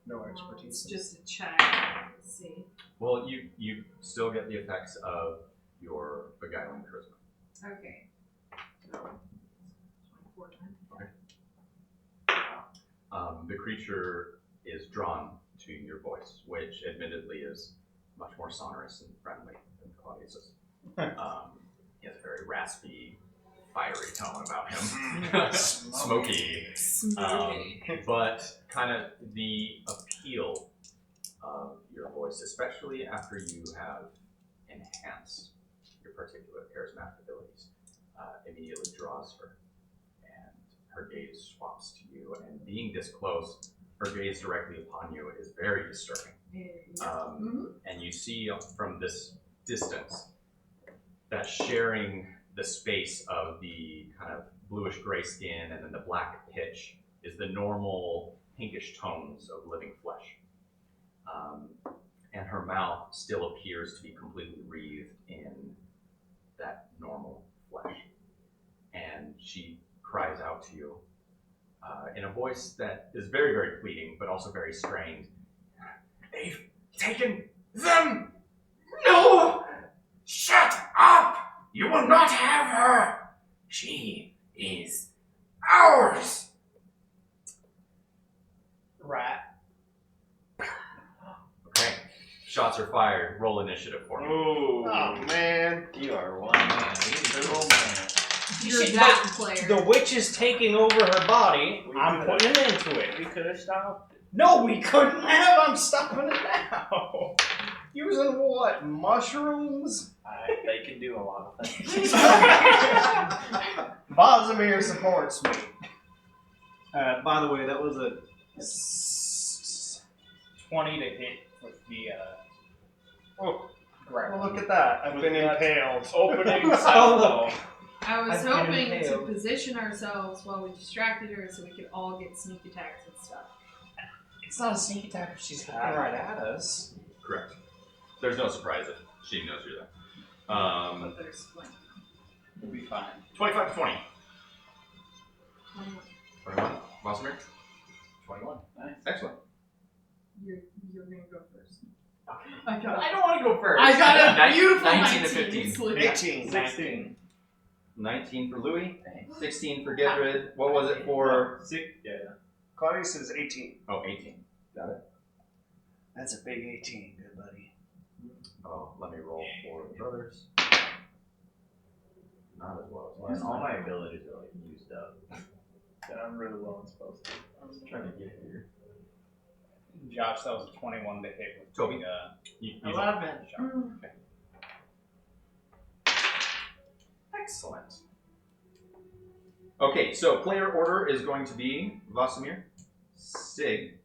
No It's expertise. just a check. Let's see. Well, you still get the effects of your beguiling charisma. Okay. So, 24 then. The creature is drawn to your voice, which admittedly is much more sonorous and friendly than Claudius's. He has a very raspy, fiery tone about him. Smoky. But kind of the appeal of your voice, especially after you have enhanced your particular charismatic abilities, immediately draws her. And her gaze swaps to you, and being this close, her gaze directly upon you is very disturbing. And you see from this distance that sharing the space of the kind of bluish gray skin and then the black pitch is the normal pinkish tones of living flesh. And her mouth still appears to be completely wreathed in that normal flesh. And she cries out to you in a voice that is very, very pleading, but also very strained. They've taken them! No! Shut up! You will not have her! She is ours! Rat. Okay. Shots are fired. Roll initiative for me. Ooh. Oh man. You are one man. Little man. You're See, that but player. The witch is taking over her body. I'm putting it into it. We could have stopped. No, we couldn't have. I'm stopping it now. Using what? Mushrooms? They can do a lot of things. Bosmir supports me. By the way, that was a 20 to hit with the Oh, grapple. well, look at that. I've been impaled. Opening Oh, salvo. I was I've been hoping to impaled. position ourselves while we distracted her so we could all get sneak attacks and stuff. It's not a sneak attack if she's looking right at us. Correct. There's no surprise if she knows you're there. But there's like We'll be fine. 25 to 20. 21. 21. Bosmir? 21. Nice. Excellent. You're gonna go first. I got I don't want to go first. I got a Nine- beautiful 19 to 19. 15. Sleep. 18. 16. 19 for Louis. 16 for Gedrid. What was it for? 6. Yeah. Claudius is 18. Oh, 18. That's a big 18, good buddy. Oh, let me roll for the brothers. not as well as mine. All my abilities are like used up. Yeah, I'm really well exposed to. I'm just trying to get here. Josh, that was a 21 to hit with Toby. the 11. Excellent. Okay, so player order is going to be Vasimir, Sig,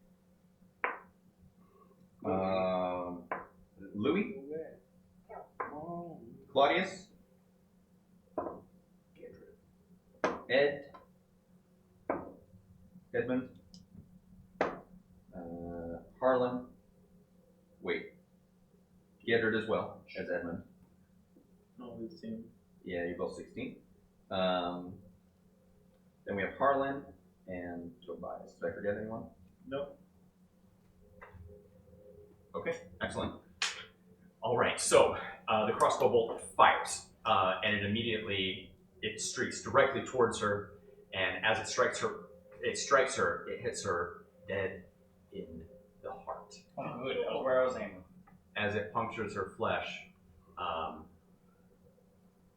Louis, Claudius, Ed, Edmund, Harlan, wait, Gedrid as well as Edmund. All these teams. Yeah, you're both 16. Then we have Harlan and Tobias. Did I forget anyone? Nope. Okay, excellent. All right, so the crossbow bolt fires, and it streaks directly towards her, and as it strikes her, it hits her dead in the heart. Oh, good. That was where I was aiming. As it punctures her flesh,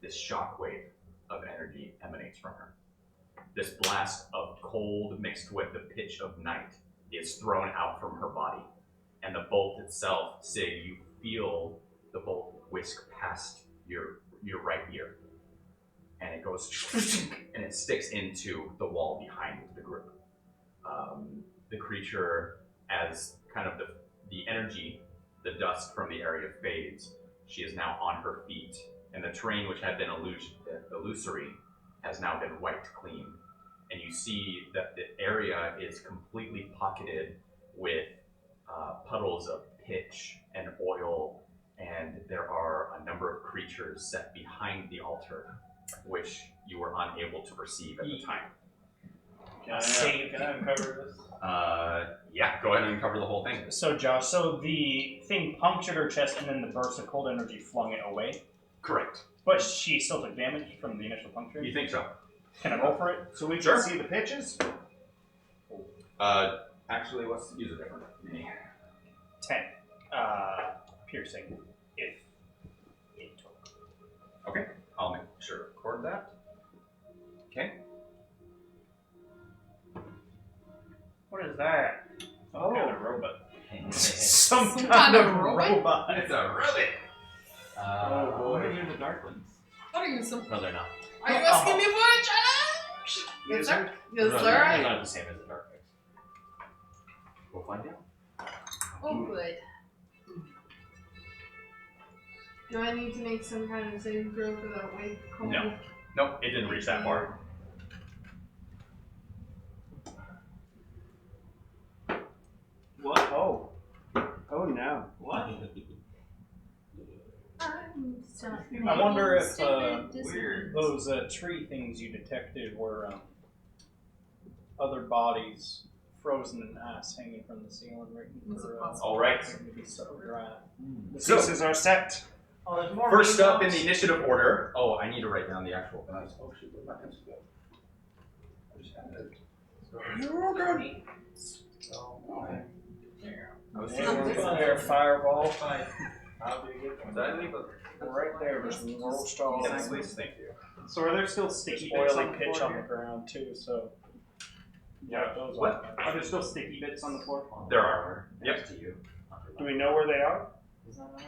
this shockwave of energy emanates from her. This blast of cold mixed with the pitch of night is thrown out from her body. And the bolt itself, Sig, you feel the bolt whisk past your right ear. And it goes, and it sticks into the wall behind the group. The creature, as kind of the energy, the dust from the area fades, she is now on her feet. And the terrain, which had been illusory, has now been wiped clean. And you see that the area is completely pocketed with puddles of pitch and oil, and there are a number of creatures set behind the altar, which you were unable to perceive at the time. Can I uncover this? Yeah, go ahead and uncover the whole thing. So, Josh, the thing punctured her chest and then the burst of cold energy flung it away? Correct. But she still took damage from the initial puncture? You think so? Can I roll for it? So we can Sure. see the pitches? Actually, let's use a different mini. 10. Piercing. If it took. Okay, I'll make sure to record that. Okay. What is that? Some kind of robot. Some kind of robot? It's a ribbit! Oh, boy. What are you in the dark ones? How do you some? No, they're not. Are you asking me for a challenge? Yes, sir. Yes, They're sir. not the same as the dark mix. We'll find out. Oh, good. Do I need to make some kind of saving throw for that weight? No. Nope, it didn't reach that far. What? Oh. Oh no. What? I wonder if Weird. those tree things you detected were other bodies frozen in ice hanging from the ceiling right Is it for possible? All right. maybe so dry. The So- pieces are set. Oh, there's more First up in meatballs. the initiative order. Oh, I need to write down the actual. Oh, shoot. Where'd my pencil go? I just had it. I was There, fireball. How do you get one? Did I leave a Right there, just roast all yes, please? Thank you. So are there still sticky bits oily on the pitch floor on the here? ground too, so. Yeah. those What? Are there still sticky bits on the floor? There are. Yep. Next to you. Do we know where they are? Is that right?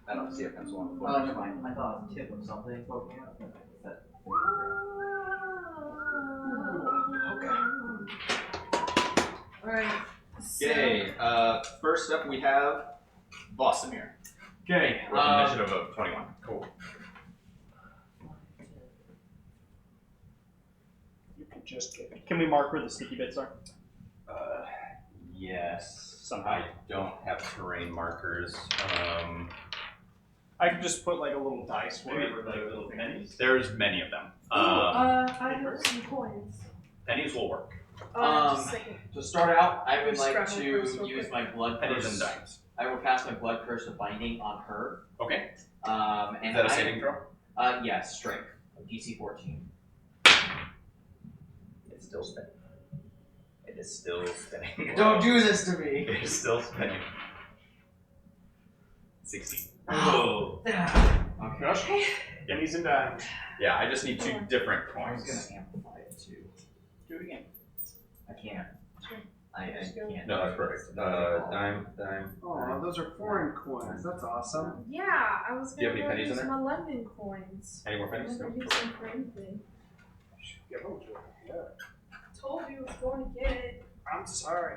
I don't see a pencil on the Oh, floor. never mind. I thought it was a tip of something poking out. That- Alright. Okay. First up we have Vasimir. Okay. With an initiative of 21. Cool. You could just get. Can we mark where the sticky bits are? Yes. Somehow. I don't have terrain markers. I could just put like a little dice Maybe wherever like the little pennies? There's many of them. I have some coins. Pennies will work. Just a second. To start out, I would like Scrabble to first, real use quick. my blood Pennies and curse. dimes. I will cast my blood curse of binding on her. Okay. And Is that a saving throw? Yes, strength. DC 14. It's still spinning. It is still spinning. Don't do this to me. It is still spinning. 16. Oh. Okay. Pennies and dimes. Yeah, I just need 2 different I was coins. gonna amplify it too. Do it again. I can't. I can't. No, that's perfect. Dime. Oh, those are foreign coins. That's awesome. Yeah, I was Do you gonna have any pennies in use there? my London coins. Any more I pennies? never use them for anything. Give them to her. Yeah. Told you I was going to get it. I'm sorry.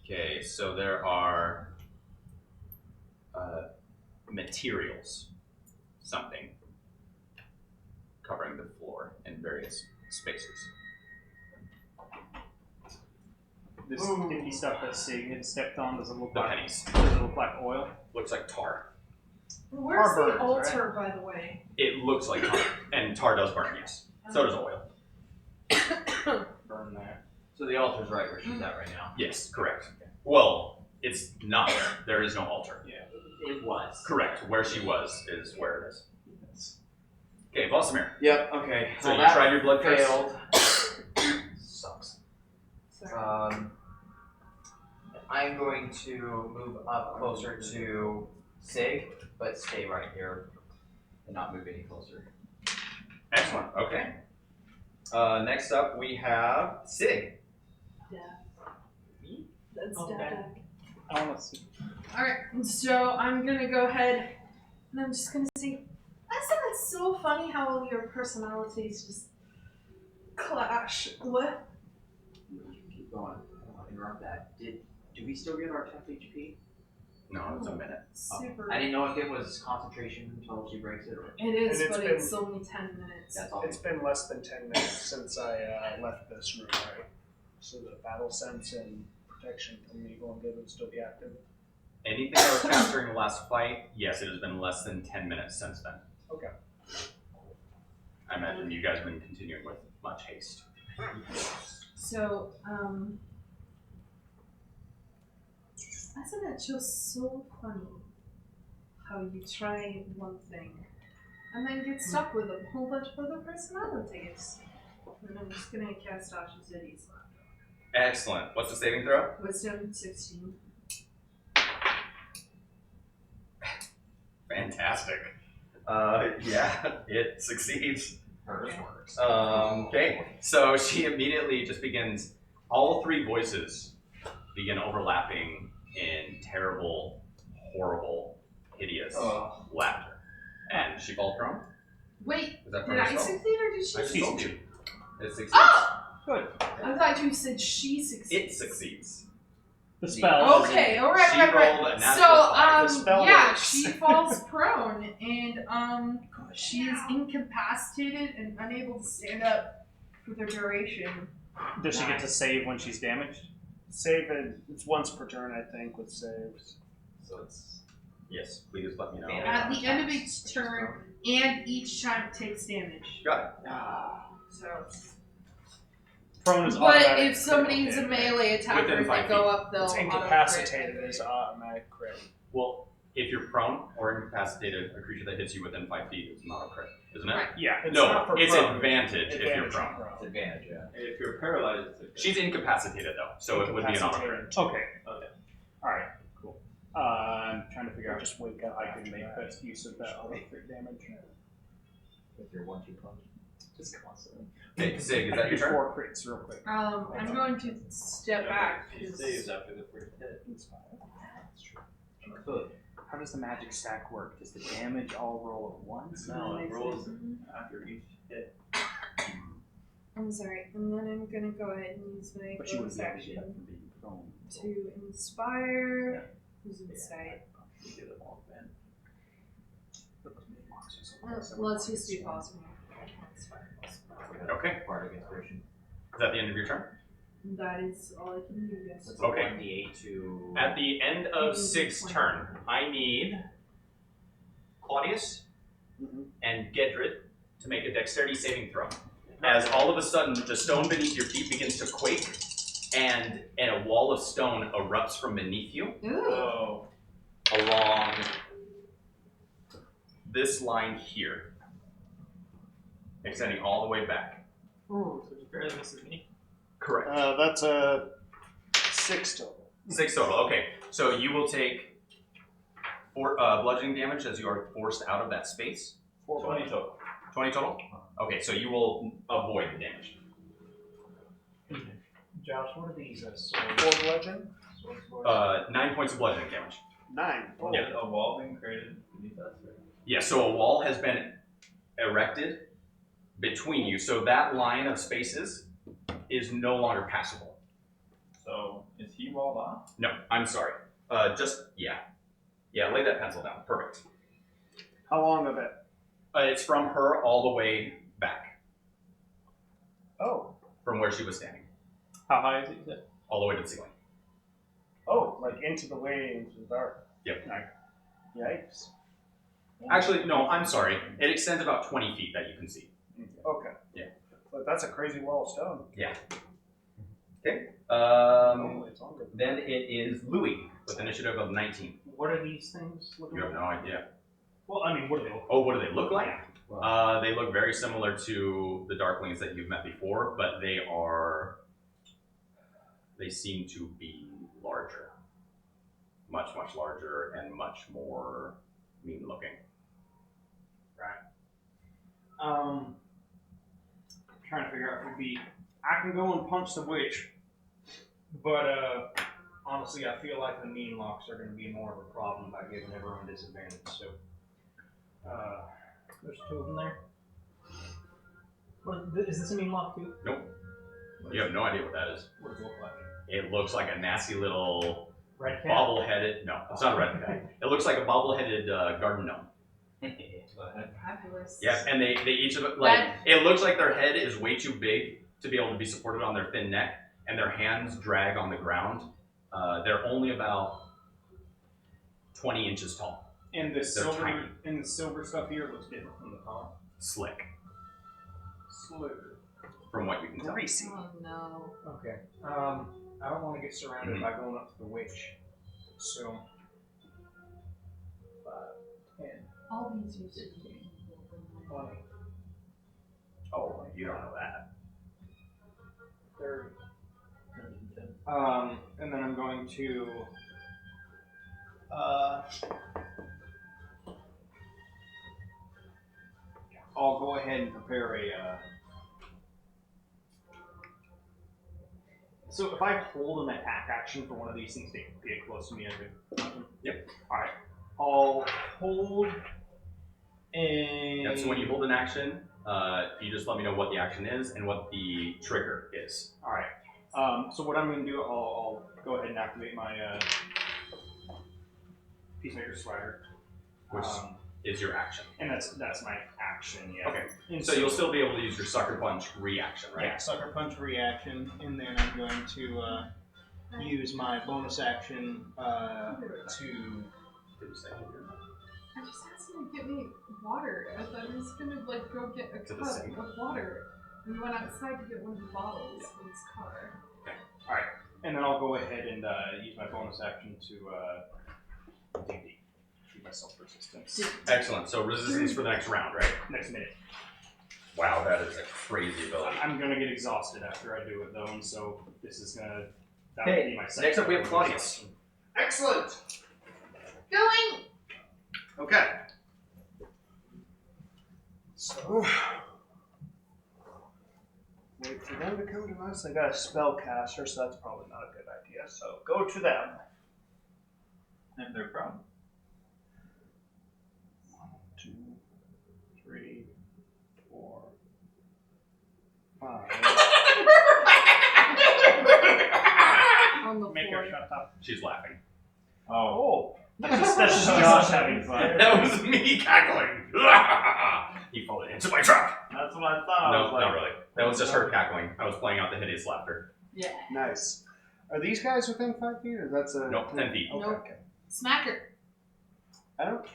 Okay, so there are materials, something, covering the floor in various spaces. This sticky stuff that Sig had stepped on, does it look The like pennies. does it look like oil? Looks like tar. Where's Tar the burns, altar, by the way? It looks like tar. And tar does burn, yes. So does oil. Burn that. So the altar's right where she's at right now. Yes, correct. Well, it's not there. There is no altar. It was. Correct. Where she was is where it is. Okay, Vladimir. Yep. Okay. So well, you that tried your blood first? failed. Sucks. Sorry. I'm going to move up closer to Sig, but stay right here and not move any closer. Excellent. Okay. Next up, we have Sig. That's Okay. Dada. I want to see. Alright, so I'm gonna go ahead and I'm just gonna say, isn't it so funny how all your personalities just clash? What? Keep going. I don't want to interrupt that. Do we still get our 10 HP? No, it's a minute. Super. I didn't know if it was concentration until she breaks it or. It is, And it's but been- it's only 10 minutes. That's all. It's been less than 10 minutes since I left this room, right? So the battle sense and protection from evil and good would still be active. Anything that was cast during the last fight, yes, it has been less than 10 minutes since then. Okay. I imagine you guys have been continuing with much haste. So, isn't it just so funny how you try one thing and then get stuck with a whole bunch of other personalities? And I'm just gonna cast Asha City's Excellent. What's the saving throw? Wisdom 16. Fantastic. Yeah, it succeeds. Hers works. Okay, so she immediately just begins, all 3 voices begin overlapping in terrible, horrible, hideous laughter. And she falls prone? Wait, Is that did I spell? succeed or did she I just succeed? told you. It succeeds. Oh! Good. I thought you said she succeeded. It succeeds. The spell. Okay, alright, She right, rolled right. a natural So, 5. The spell yeah, works. she falls prone and, she is incapacitated and unable to stand up for the duration. Does she get to save when she's damaged? Save it. It's once per turn, I think, with saves. So it's, yes, please let me know. At the end of each turn, and each time it takes damage. Got it. So, Prone is but automatic. if somebody's a melee attacker, Within if they 5 go feet. up, they'll It's auto-crit. incapacitated as automatic crit. Well, if you're prone or incapacitated, a creature that hits you within 5 feet is not a crit, isn't it? Right. Yeah. It's No, not for it's prone. advantage if you're Advantage prone. for It's advantage, yeah. If you're paralyzed, it's She's incapacitated though, so it would be an auto crit. Incapacitated. Okay. Okay. Alright, cool. I'm trying to figure Or out just wake up. I can after make that. best use of that auto crit damage. With your 1-2 punch. Just constantly. Okay, Sig, is I that do your turn? 4 crits real quick. I'm going to step back. She 'cause- saves after the first hit. Could. How does the magic stack work? Does the damage all roll at once? No, it rolls Mhm. after each hit. I'm sorry, and then I'm gonna go ahead and use my But you bonus wouldn't be able to get up action from being prone. to inspire. Who's inside? You get them all then. Let's just do possible. Okay. Bardic inspiration. Is that the end of your turn? That is all I can do, yes. That's Okay. a 1d8 to. At the end of Sig's turn, I need Claudius and Gedrid to make a dexterity saving throw. As all of a sudden, the stone beneath your feet begins to quake, and a wall of stone erupts from beneath you Ooh. Oh. along this line here, extending all the way back. Ooh, so just barely misses me. Correct. That's a 6 total. 6 total. Okay, so you will take 4 bludgeoning damage as you are forced out of that space. 20 total. 20 total. Okay, so you will avoid the damage. Josh, what are these? 4 bludgeon? 9 points of bludgeoning damage. 9. Oh. Yeah, a wall being created beneath us. Right? Yeah, so a wall has been erected between you, so that line of spaces is no longer passable. So is he walled off? No, I'm sorry. Yeah, lay that pencil down. Perfect. How long of it? It's from her all the way back, Oh. from where she was standing, How high is it? You said? all the way to the ceiling. Oh, like into the dark. Yep. Yikes. Actually, no, I'm sorry. It extends about 20 feet that you can see. Okay. Yeah. But that's a crazy wall of stone. Okay. Normally it's longer than Then it is Louis with initiative of 19. What are these things looking You have like? no idea. Well, I mean, what do they look like? Oh, what do they look like? They look very similar to the Darklings that you've met before, but they seem to be larger. Much, much larger and much more mean looking. Trying to figure out if it'd be. I can go and punch the witch, but honestly, I feel like the mean locks are going to be more of a problem by giving everyone disadvantage. So, there's 2 of them there. Is this a mean lock too? Nope. You have no idea what that is. What does it look like? It looks like a nasty little Red cat. bobble-headed. No, it's not a red cat. It looks like a bobble-headed garden gnome. Fabulous. Yeah, and they each of it it looks like their head is way too big to be able to be supported on their thin neck, and their hands drag on the ground. They're only about 20 inches tall. And the tiny. silver stuff here looks different from the top. Slick, Sliver. from what you can tell. Greasy. Oh no. Okay. I don't want to get surrounded by going up to the witch. So 5, 10, All these used to be. 20, Oh, you don't know that. 30. And then I'm going to I'll go ahead and prepare a so if I hold an attack action for one of these things to get close to me, I can. Yep. Alright. I'll hold and Yep, so when you hold an action, you just let me know what the action is and what the trigger is. Alright. So what I'm going to do, I'll go ahead and activate my Peacemaker Swagger. Which is your action. And that's my action, yeah. Okay. And So you'll still be able to use your Sucker Punch reaction, right? Yeah, Sucker Punch reaction, and then I'm going to use my bonus action to... Did you say here? I just asked him to get me water. I thought he was gonna go get a To the cup sink? of water. We went outside to get one of the bottles in his car. And then I'll go ahead and use my bonus action to keep myself resistance. Excellent. So resistance for the next round, right? Next minute. Wow, that is a crazy ability. I'm going to get exhausted after I do it, though, and so this is going to... Okay, be my second next up we have bonus Claudius. action. Excellent. Going! Okay. So wait for them to come to us. I got a spellcaster, so that's probably not a good idea. So go to them. And they're from. 1, 2, 3, 4, 5. On the Make floor. her shut up. She's laughing. Oh. That's just Josh having fun. That was me cackling. He followed into my trap. That's what I thought. No, not really. That was just her cackling. I was playing out the hideous laughter. Yeah. Nice. Are these guys within 5 feet, or that's a? Nope, 10 feet. Okay. Nope. Okay. Smack her. I don't.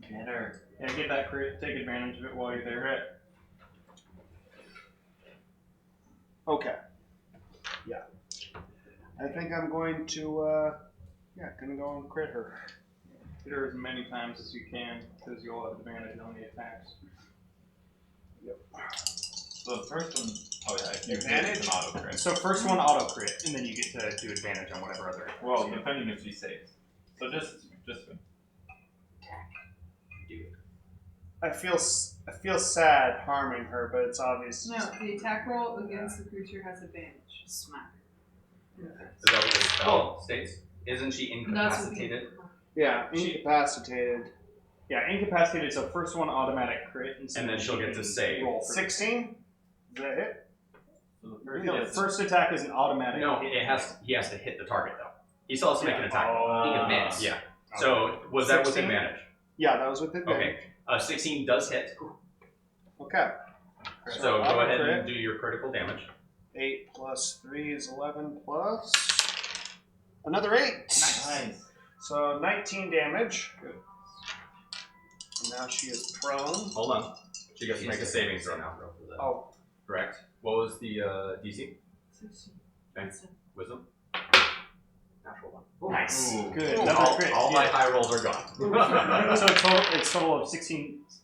Get her. Yeah, get that crit, take advantage of it while you're there, right? Okay. Yeah. I think I'm going to. Gonna go and crit her. Hit her as many times as you can, because you'll have advantage on the attacks. Yep. So the first one, oh yeah, if you hit, Advantage? it's an auto crit. So first one auto crit, and then you get to do advantage on whatever other. Well, depending if she saves. So just I feel sad harming her, but it's obvious. No, the attack roll against the creature has advantage. Smack. Is that what the spell states? Isn't she That's what incapacitated? Yeah, incapacitated. Yeah, incapacitated. So first one automatic crit, And then she'll get to save. Roll for 16? Is that it? so the first No, first attack is an automatic. No, hit. he has to hit the target though. He still has to make an attack. Oh. He can miss. Yeah. So was that with 16? advantage? Yeah, that was with advantage. Okay. 16 does hit. Okay. So go ahead crit. and do your critical damage. 8 plus 3 is 11 plus another 8. Nice. So 19 damage. Good. And now she is prone. Hold on. She gets to make a saving throw now. Oh, Correct. What was the DC? 16. Okay. Wisdom. Natural 1. Nice. Ooh. Good. All, Another crit. all my yeah. high rolls are gone. So it's total of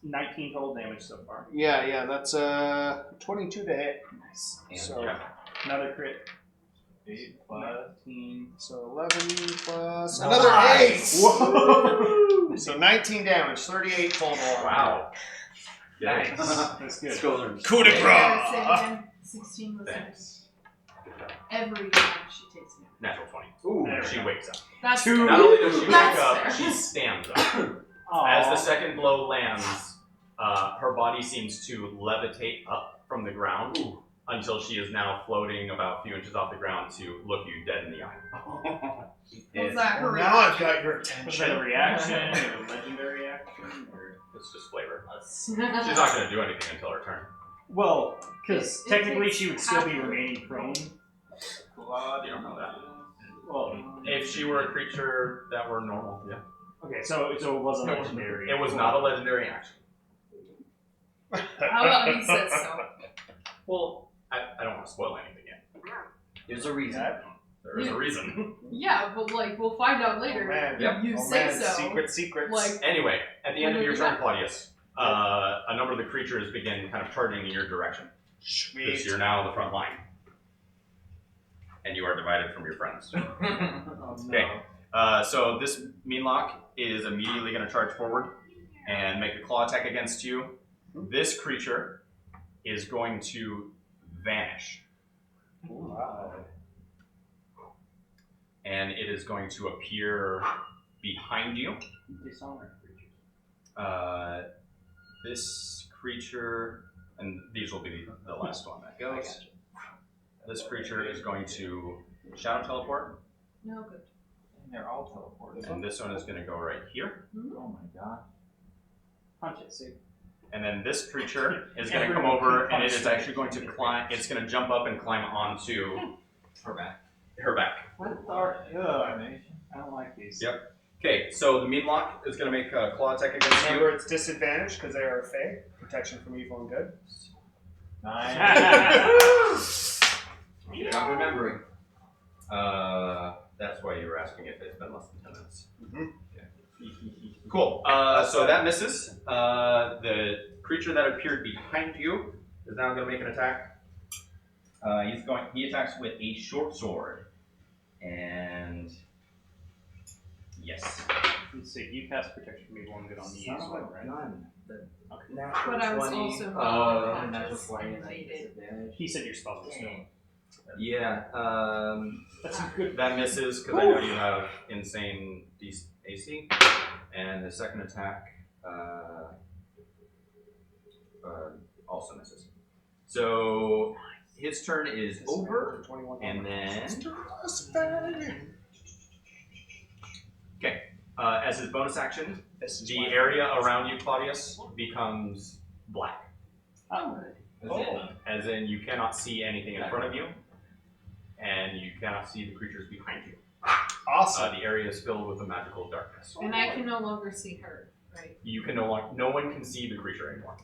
19 total damage so far. yeah, that's 22 to hit. Nice. So, Yeah. Another crit. 8 plus. 19. so 11 plus Nice. another 8. Whoa! So 19 damage, 38 total. Wow. Nice. Yikes. That's good. Coup de Say grace. again. 16 was Thanks. every time she takes damage. Natural 20. Ooh. Ooh, she wakes up. That's Two. Not only does she wake That's up, fair. she stands up. Aw. As the second blow lands, her body seems to levitate up from the ground until she is now floating about a few inches off the ground to look you dead in the eye. Was that her Now I've reaction? got your Was that a attention. reaction or a legendary action? Or... It's just flavor. She's not going to do anything until her turn. Well, because It technically takes she would still be half- remaining prone. You don't know that. Well, If she were a creature that were normal, yeah. okay, so it wasn't legendary. It was not a legendary action. How about he says so? Well, I don't want to spoil anything yet. There's a reason. There is a reason. Yeah, but like we'll find out later. Oh, man. Yep. You Oh, say man, so. secrets. Like Anyway, at the end of your Yeah. turn, Claudius, a number of the creatures begin kind of charging in your direction. Because Sweet. you're now the front line. And you are divided from your friends. Oh, no. Okay. So this Meanlock is immediately going to charge forward and make a claw attack against you. This creature is going to vanish. Wow. And it is going to appear behind you. Dishonor creatures. This creature, and these will be the last one that goes. This creature is going to shadow teleport, no good. And they're all teleported. and this one is going to go right here. Oh my god. Punch it, see. And then this creature is going to come Everyone over, can and it punch is them. actually going to climb. It's going to jump up and climb onto Her back. her back. What the? Ugh. I don't like these. Yep. Okay, so the Meanlock is going to make a claw attack against you. Remember, it's disadvantage because they are Fae. Protection from evil and good. Not remembering. That's why you were asking if it's been less than 10 minutes. Okay. Cool. So that misses. The creature that appeared behind you is now going to make an attack. He attacks with a short sword. And yes. Let's see. You cast protection from evil and good on the Sounds use like one, right? none. The Okay. natural But I was 20, also natural conscious 20 and and then invaded. disadvantage. He said your spells were still. Yeah. That's good. That misses because I know you have insane AC. And the second attack also misses. So his turn is over. 21. And then, as his bonus action, This is the why- area around you, Claudius, becomes black. Oh. As in, you cannot see anything in front of you, and you cannot see the creatures behind you. Awesome. The area is filled with a magical darkness. And I can no longer see her, right? You can no one can see the creature anymore.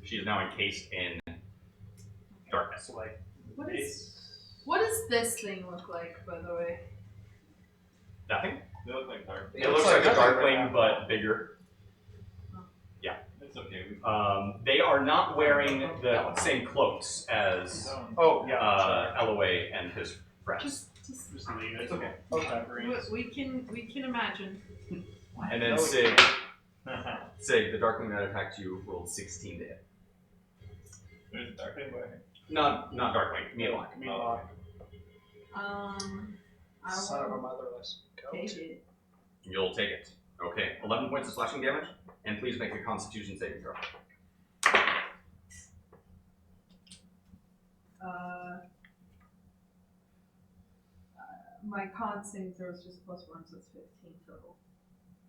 She is now encased in darkness. So like. What does this thing look like, by the way? Nothing. They look like dark. It looks like a darkling, but bigger. It's okay. We They are not wearing the same cloaks as Oh, yeah. LOA and his friends. Just Just leave it. It's okay. we can imagine. And then Sig, the Darkling that attacked you rolled 16 to hit. There's Darkling Boy. Not Darkling, Meatlock. I Son of a will motherless goat. take it. You'll take it. Okay, 11 points of slashing damage, and please make a Constitution saving throw. My con saving throw is just +1, so it's 15 total.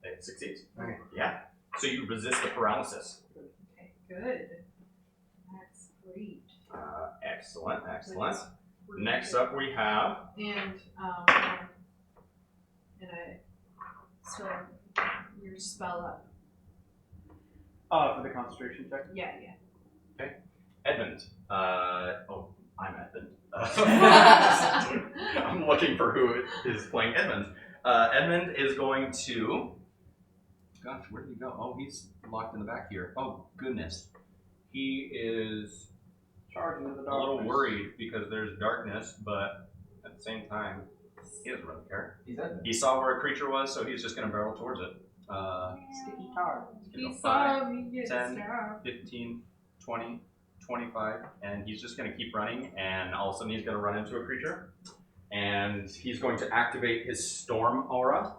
It succeeds. Okay. Yeah. So you resist the paralysis. Okay, good. That's great. Excellent. That's pretty Next good. up we have And I still your spell up. For the concentration check. Yeah. Edmund. I'm Edmund. I'm looking for who is playing Edmund. Edmund is going to. Gosh, where did he go? Oh, he's locked in the back here. Oh, goodness. He is Charging into the a little darkness. worried because there's darkness, but at the same time, he doesn't really care. He's Edmund. He saw where a creature was, so he's just going to barrel towards it. Sticky tar. He 5, saw me get 10, stabbed. 15, 20, 25, and he's just going to keep running, and all of a sudden he's going to run into a creature, and he's going to activate his Storm Aura,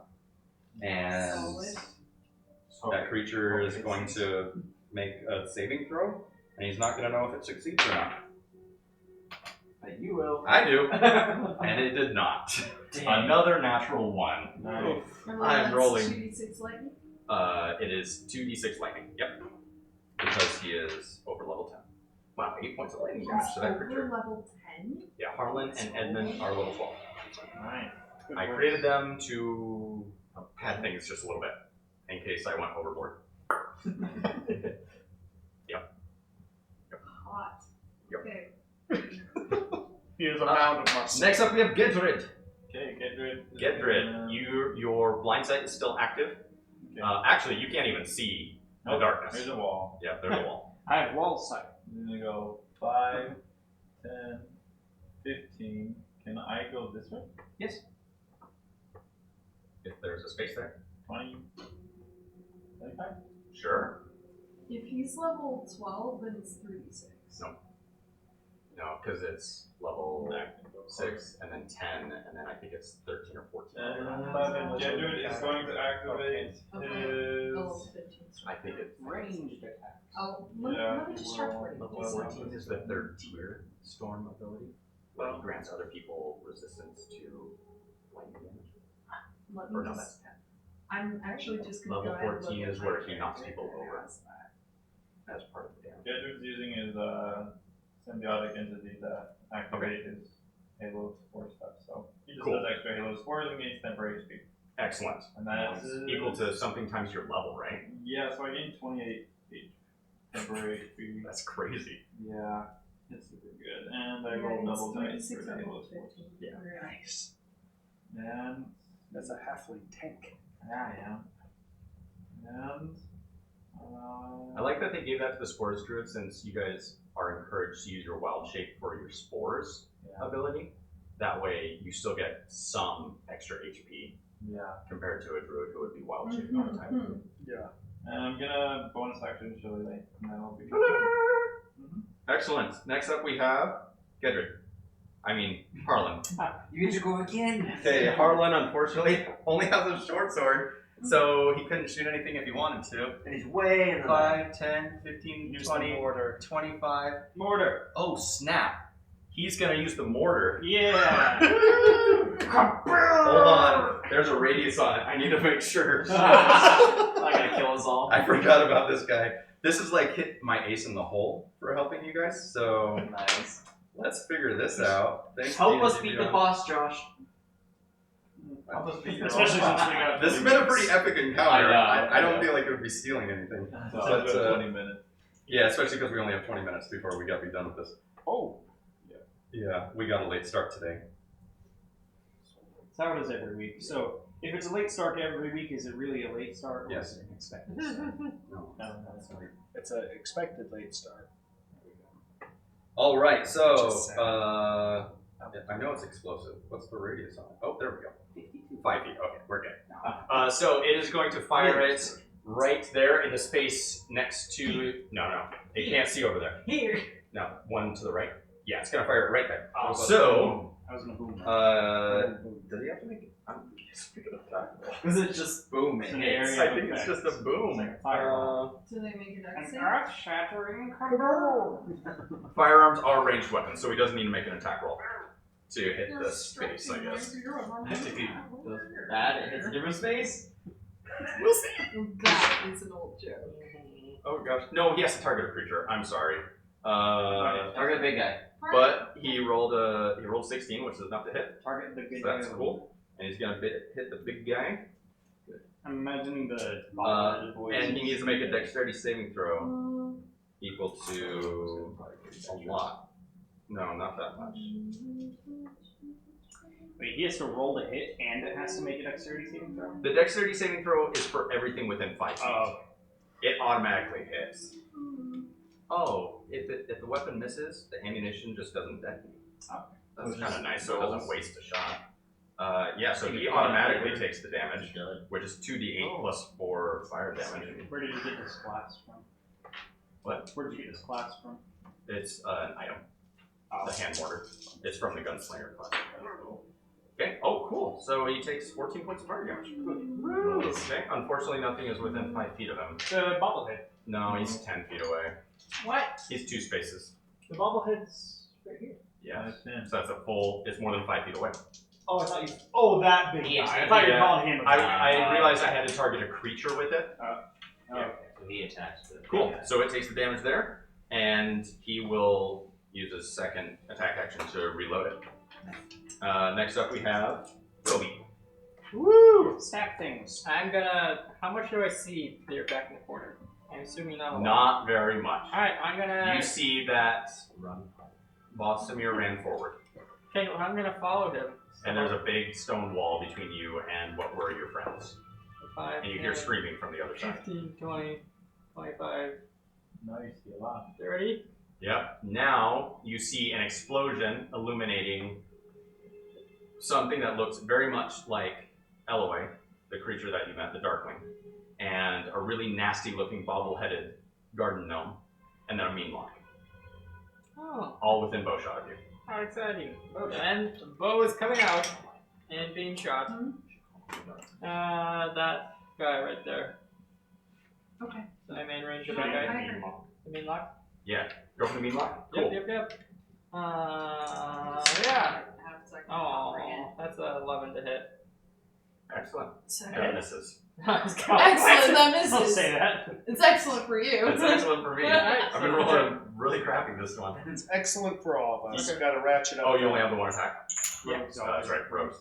and Solid. that creature is going to make a saving throw, and he's not going to know if it succeeds or not. You will. I do, and it did not. Another natural 1. Nice. And I'm that's rolling. 2d6 lightning. It is 2d6 lightning, yep, because he is over level 10. Wow, 8 points of lightning damage to that Over creature. level 10. Yeah, Harlan and Edmund are level 12. Nice. I created them to pad things just a little bit, in case I went overboard. Hot. Yep. Okay. Here's a mound of muscle. Next up we have Gedrid. Okay, Gedrid. Gedrid, your blind sight is still active. Okay. Actually, you can't even see the darkness. There's a wall. Yeah, there's a wall. I have wall sight. I'm gonna go 5, 10, 15. Can I go this way? Yes. If there's a space there. 20, 25? Sure. If he's level 12, then it's 3d6. No, because it's level 6, and then 10, and then I think it's 13 or 14. And 11. Gedrid is going to activate Okay. his. Oh, 15. I think it's Ranged attack. Oh, let me just check for you. level 14 is the 3rd tier storm ability. Well, it grants other people resistance to lightning damage. Let Or me no, just. that's 10. I'm actually just gonna Level go ahead and 14 look is at where my he knocks character people over. as that. As part of the damage. Gedrid's using his symbiotic entity to activate his Halo Spore stuff. So he just Cool. does extra Halo Spores and gains temporary speed. Excellent. And that's Equal to something times your level, right? Yeah, so I gained 28 temporary speed. That's crazy. Yeah, it's super good. And I Yeah, rolled it's double dice 3d6 for the and Halo Spores. 15. Yeah. Nice. And That's a halfling tank. yeah. And I like that they gave that to the Spores Druid, since you guys are encouraged to use your wild shape for your Spores yeah. ability. That way you still get some extra HP Yeah. compared to a Druid who would be wild shaped all the time. Mhm. Yeah. And I'm gonna bonus action Chili Lane. And that'll be Excellent. Next up we have Gedrid. I mean, Harlan. You get to go again. Okay, Harlan unfortunately only has a short sword, so he couldn't shoot anything if he wanted to. And he's way in the back. 5, 10, 15, Use 20, the mortar. 25. Mortar. Oh, snap. He's going to use the mortar. Yeah. Hold on. There's a radius on it. I need to make sure. I'm gonna kill us all. I forgot about this guy. This is like hit my ace in the hole for helping you guys, so Nice. let's figure this out. Thanks, Help us D&D beat the Beyond. boss, Josh. Help us beat your Especially own since we got. This has been a pretty epic encounter. I know. I don't feel like it would be stealing anything. So But, it's been 20 minutes. Yeah, especially because we only have 20 minutes before we got to be done with this. Oh. Yeah, we got a late start today. That's how it is every week. So If it's a late start every week, is it really a late start? Or Yes. Is it an expected No. No, that's not. It's an expected late start. All right, so Just sad. I know it's explosive. What's the radius on it? Oh, there we go. 5 feet. Okay, we're good. So it is going to fire it right there in the space next to. No, it can't see over there. Here. No, one to the right. Yeah, it's gonna fire it right there. Oh, So, I was gonna boom. does he have to make it? Is it just boom? It's an It area hits. I think it's just a boom. Like a fireball. Do they make it An exit? earth-shattering kaboom! Firearms are ranged weapons, so he doesn't need to make an attack roll to hit the space, I guess. If he does that, it hits a different space. We'll see. That is an old joke. Oh gosh, no, he has to target a creature. I'm sorry. Target the big guy. But he rolled 16, which is enough to hit. Target the big So that's guy. cool. And he's gonna hit the big guy. I'm imagining the And he needs to make a dexterity saving throw equal to a lot. No, not that much. Wait, he has to roll to hit, and it has to make a dexterity saving throw. The dexterity saving throw is for everything within 5 feet. Oh, It automatically hits. Oh, if the weapon misses, the ammunition just doesn't detonate. That's kind of nice, so it doesn't waste a shot. Yeah, so he automatically takes the damage, which is 2d8 plus 4 fire damage. where did you get this class from? What? Where did you get this class from? It's an item, Oh. the hand mortar. It's from the gunslinger class. Okay. Oh, cool. So he takes 14 points of fire damage. Good. Okay. Unfortunately, nothing is within 5 feet of him. The bobblehead. No, he's 10 feet away. What? He's 2 spaces. The bobblehead's right here. Yeah. So that's a full. It's more than 5 feet away. Oh, I thought you. Oh, that big Yes, guy. I thought you were yeah. calling him a I realized I had to target a creature with it. So he attacks the Cool. So it takes the damage there, and he will use his second attack action to reload it. Next up, we have Toby. Woo! Stack things. I'm gonna. How much do I see there back in the corner? I'm assuming not a lot. Not very much. Alright, I'm gonna. You see that Bossamir ran forward, Okay, well, I'm gonna follow him. and there's a big stone wall between you and what were your friends. 5, And you hear 10, screaming from the other side. 15, 20, 25, Nice, a lot. 30. Yep. Now you see an explosion illuminating something that looks very much like Elway, the creature that you met, the Darkling, and a really nasty-looking bobble-headed garden gnome, and then a meanlock, Oh, all within bowshot of you. how exciting. And the bow is coming out and being shot. That guy right there. Okay. So I'm in range of that guy. The mean lock? Yeah. Go for the meanlock? Cool. Yep. Yeah. Have a second. Oh, that's a 11 to hit. Excellent. Second. That misses. Excellent, that Don't misses. say that. It's excellent for you. That's excellent for me. I've been rolling really crappy this one. It's excellent for all of us. Okay. Got to ratchet up. Oh, you only have the one attack? Yeah. That's right, rogues.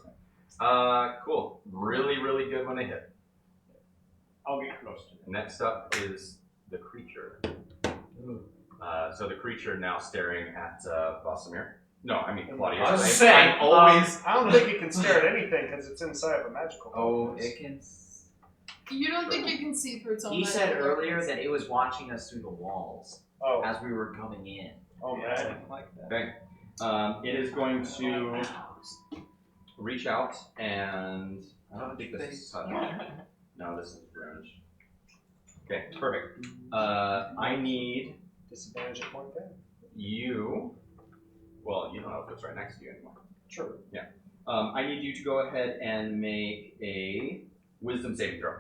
Cool. Really, really good when they hit. I'll get close to it. Next up is the creature. So the creature now staring at Bossamir. No, I mean Claudius. I was saying, I'm always. I don't think it can stare at anything because it's inside of a magical. Oh, compass. it can. You don't think it can see through its own He said magical earlier weapons? that it was watching us through the walls Oh, as we were coming in. oh man. Okay. It is going to reach out and I don't think this is touch. No, this is range. Okay, perfect. I need Disadvantage at point there. you. Well, you don't know if it's right next to you anymore. Sure. I need you to go ahead and make a wisdom saving throw.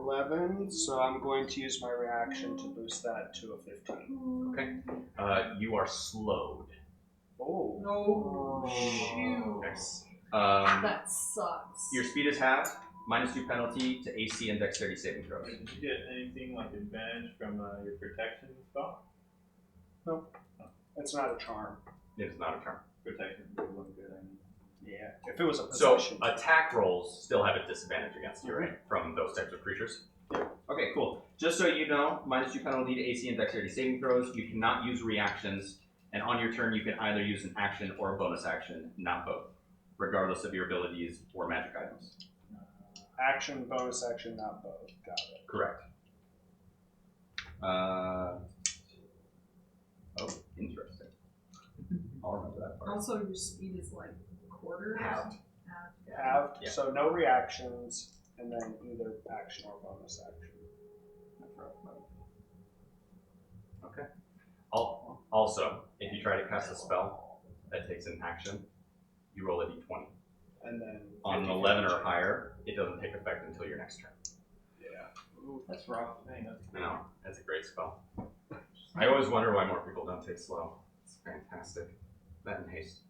11, so I'm going to use my reaction to boost that to a 15. Okay. You are slowed. Oh. No. Shoot. That sucks. Your speed is halved, -2 penalty to AC and dexterity saving throws. Did you get anything like advantage from your protection spell? It's not a charm. It is not a charm. Protection would look good, I mean. Yeah. If it was a So possession. attack rolls still have a disadvantage against you, right? From those types of creatures. Okay, cool. Just so you know, -2 penalty to AC and dexterity saving throws. You cannot use reactions, and on your turn, you can either use an action or a bonus action, not both, regardless of your abilities or magic items. Action, bonus action, not both. Got it. Correct. Oh, interesting. I'll remember that part. Also, your speed is like quarter. Halved. Halved. Yeah. So no reactions, and then either action or bonus action. Okay. Also, if you try to cast a spell that takes an action, you roll a d20. And then On an 11 or higher, it doesn't take effect until your next turn. Ooh, that's rough. Dang, that's I know, that's a great spell. I always wonder why more people don't take slow. It's fantastic. That and haste.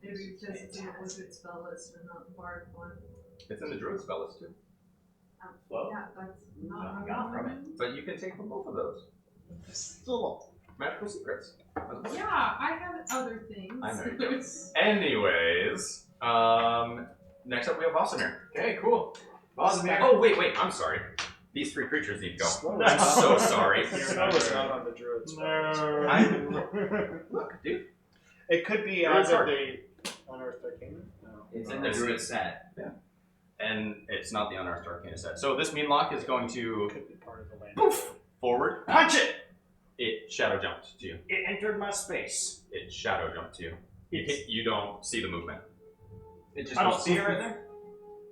Maybe because it's in the wizard spell list and not the bard one. It's in the druid spell list too, slow. Yeah, that's No, not I got from it. but you can take from both of those. Still. Magical secrets. Yeah, I have other things. I know you do. Anyways, next up we have Vosamir. Okay, cool. Oh wait, I'm sorry. These 3 creatures need to go. Slow I'm is so not- sorry. Slow is not on the druid spell. Look, dude. It could be Druid's either hard. the Unearthed Arcana. No. It's in the druid set. And it's not the Unearthed Arcana set. So this Meanlock is going to Could be part of the land. poof forward. Punch it! It shadow jumped to you. It entered my space. It shadow jumped to you. You don't see the movement. It just I don't goes- see it right there.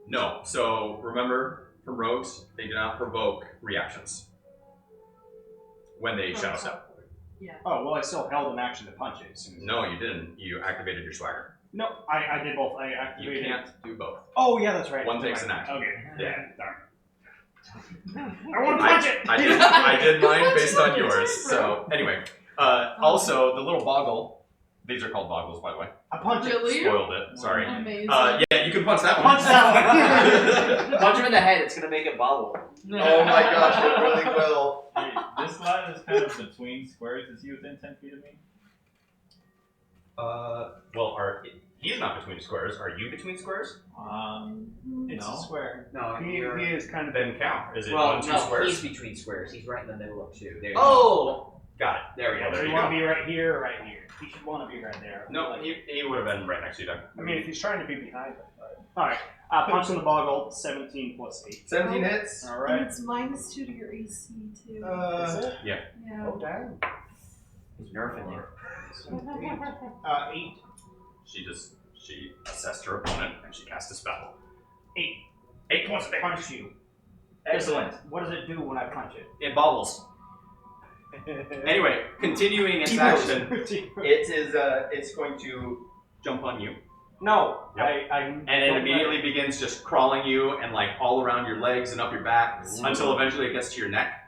No. So remember, from rogues, they do not provoke reactions when they shadow step. Oh, well, I still held an action to punch it as soon as No, you didn't. You activated your swagger. No, I did both. I You activated. can't do both. Oh, yeah, that's right. One takes an action. Okay. Yeah. Darn. I want to punch it! I did mine Punch based it on on your yours. turn, So anyway, also the little boggle. These are called boggles, by the way. I punch it. Really? Spoiled it. Sorry. Amazing. Yeah, you can punch that one. Punch that one! Punch him in the head, it's gonna make it bobble. Oh my gosh, it really will. Hey, this line is kind of between squares. Is he within 10 feet of me? Well, he's not between squares. Are you between squares? It's No. a square. No, He is kind of. Then count. Is it well, 1, 2 no, squares? he's between squares. He's right in the middle of 2. There you go. Oh, got it. There we Well, go. there You you want go. to be right here or right here? He should want to be right there. No, he would have been right next to you, Doug. I mean, if he's trying to be behind him. Alright. Punch in the boggle, 17 plus 8. 17 hits. And Alright. it's -2 to your AC too. Is it? yeah. Oh, damn. He's nerfing you. 8. She assessed her opponent and she cast a spell. 8. 8 plus 8. Punch you. Excellent. What does it do when I punch it? It bobbles. Anyway, continuing its action, it's going to jump on you. No. Yep. I And it immediately begins just crawling you and like all around your legs and up your back until eventually it gets to your neck.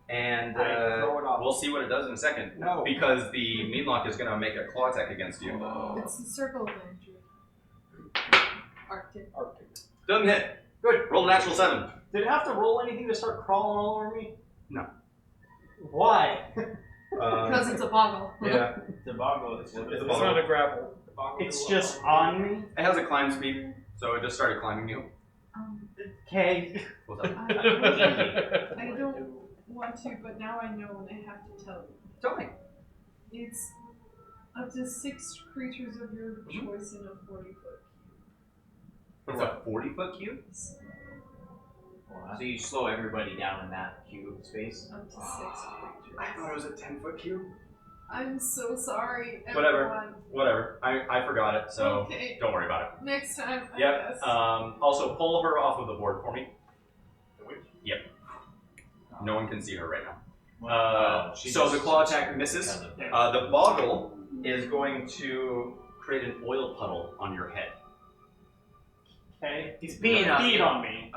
And I throw it off. we'll see what it does in a second. No. Because the Meanlock is going to make a claw attack against you. It's the circle of danger. Arctic. Doesn't hit. Good. Roll a natural 7. Did it have to roll anything to start crawling all over me? No. Why? Because it's a boggle. Yeah. It's a boggle. It's a It's boggle. not a grapple. It's just on me? It has a climb speed, so it just started climbing you. Okay. What's up? I don't want to, but now I know and I have to tell you. Tell me. It's up to 6 creatures of your choice in a 40-foot It's a 40-foot cube? So you slow everybody down in that cube space. Up to 6 creatures. I thought it was a 10-foot cube. I'm so sorry, Whatever. everyone. Whatever. I forgot it, so Okay. don't worry about Next time, it. I Yep. guess. Also, pull her off of the board for me. Yep. No one can see her right now. So the claw attack misses. The boggle is going to create an oil puddle on your head. Okay. He's peeing on you. on me.